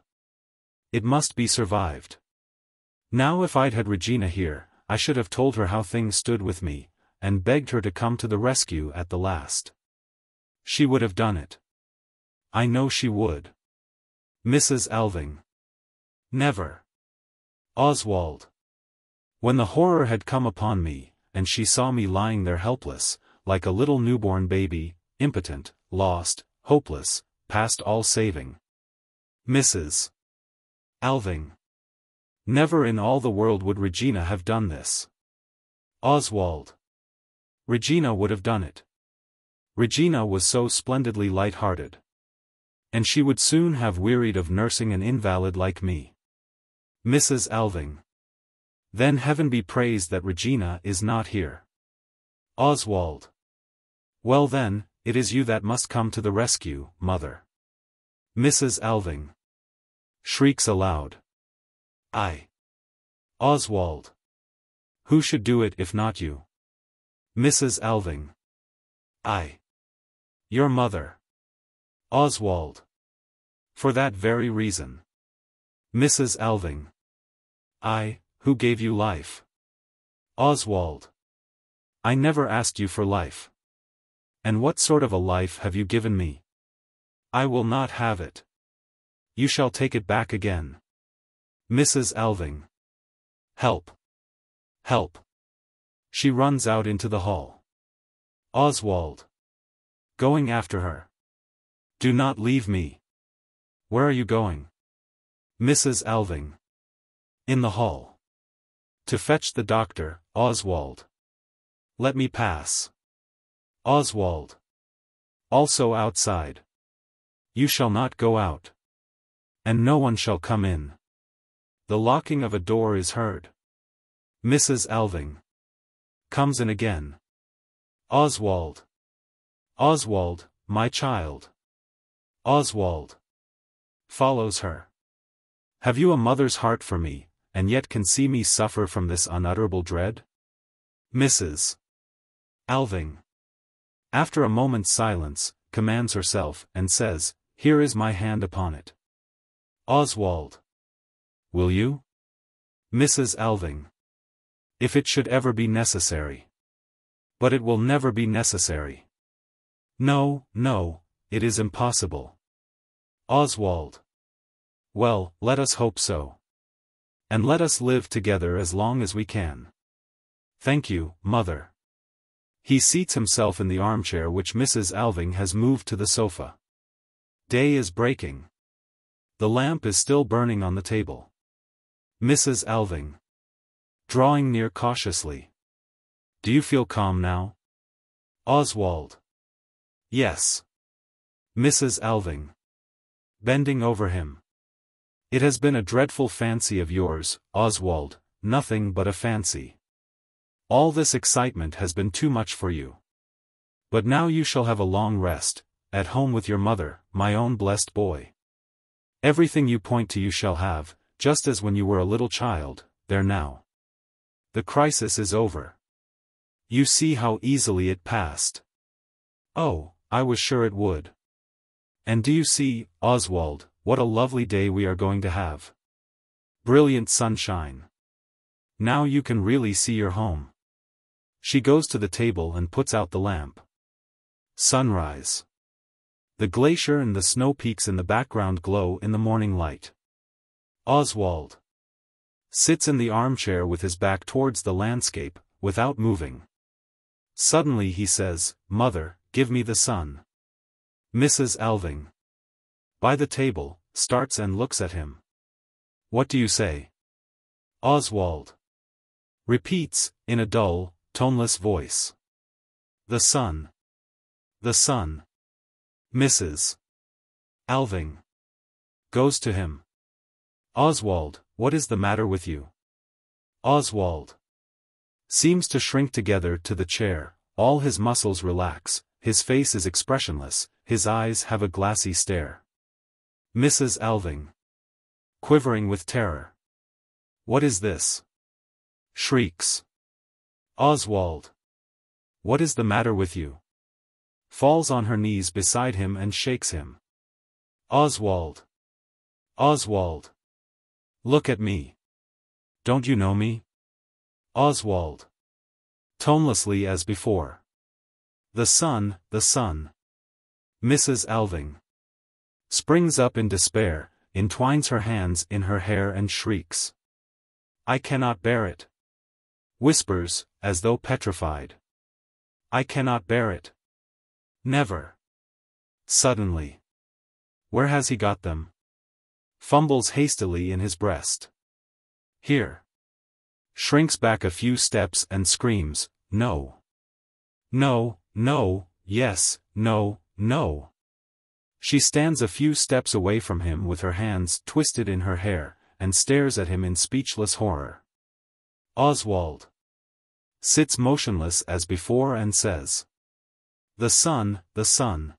It must be survived. Now if I'd had Regina here, I should have told her how things stood with me, and begged her to come to the rescue at the last. She would have done it. I know she would. Mrs. Alving. Never. Oswald. When the horror had come upon me, and she saw me lying there helpless, like a little newborn baby, impotent, lost, hopeless, past all saving. Mrs. Alving. Never in all the world would Regina have done this. Oswald. Regina would have done it. Regina was so splendidly light-hearted. And she would soon have wearied of nursing an invalid like me. Mrs. Alving. Then heaven be praised that Regina is not here. Oswald. Well then, it is you that must come to the rescue, mother. Mrs. Alving. Shrieks aloud. I. Oswald. Who should do it if not you? Mrs. Alving. I. Your mother. Oswald. For that very reason. Mrs. Alving. I, who gave you life. Oswald. I never asked you for life. And what sort of a life have you given me? I will not have it. You shall take it back again. Mrs. Alving. Help. Help. She runs out into the hall. Oswald. Going after her. Do not leave me. Where are you going? Mrs. Alving. In the hall. To fetch the doctor, Oswald. Let me pass. Oswald. Also outside. You shall not go out. And no one shall come in. The locking of a door is heard. Mrs. Alving comes in again. Oswald. Oswald, my child. Oswald follows her. Have you a mother's heart for me, and yet can see me suffer from this unutterable dread? Mrs. Alving, after a moment's silence, commands herself, and says, "Here is my hand upon it." Oswald. Will you? Mrs. Alving. If it should ever be necessary. But it will never be necessary. No, no, it is impossible. Oswald. Well, let us hope so. And let us live together as long as we can. Thank you, mother. He seats himself in the armchair which Mrs. Alving has moved to the sofa. Day is breaking. The lamp is still burning on the table. Mrs. Alving, drawing near cautiously. Do you feel calm now? Oswald. Yes. Mrs. Alving, bending over him. It has been a dreadful fancy of yours, Oswald, nothing but a fancy. All this excitement has been too much for you. But now you shall have a long rest, at home with your mother, my own blessed boy. Everything you point to you shall have, just as when you were a little child, there now. The crisis is over. You see how easily it passed. Oh, I was sure it would. And do you see, Oswald, what a lovely day we are going to have? Brilliant sunshine. Now you can really see your home. She goes to the table and puts out the lamp. Sunrise. The glacier and the snow peaks in the background glow in the morning light. Oswald sits in the armchair with his back towards the landscape, without moving. Suddenly he says, "Mother, give me the sun." Mrs. Alving, by the table, starts and looks at him. What do you say? Oswald repeats, in a dull, toneless voice. The sun. The sun. Mrs. Alving goes to him. Oswald, what is the matter with you? Oswald seems to shrink together to the chair, all his muscles relax, his face is expressionless, his eyes have a glassy stare. Mrs. Alving, quivering with terror. What is this? Shrieks. Oswald. What is the matter with you? Falls on her knees beside him and shakes him. Oswald. Oswald. Look at me. Don't you know me? Oswald. Tonelessly as before. The sun, the sun. Mrs. Alving springs up in despair, entwines her hands in her hair and shrieks. I cannot bear it. Whispers, as though petrified. I cannot bear it. Never. Suddenly. Where has he got them? Fumbles hastily in his breast. Here. Shrinks back a few steps and screams, no. No, no, yes, no, no. She stands a few steps away from him with her hands twisted in her hair, and stares at him in speechless horror. Oswald sits motionless as before and says, the sun, the sun.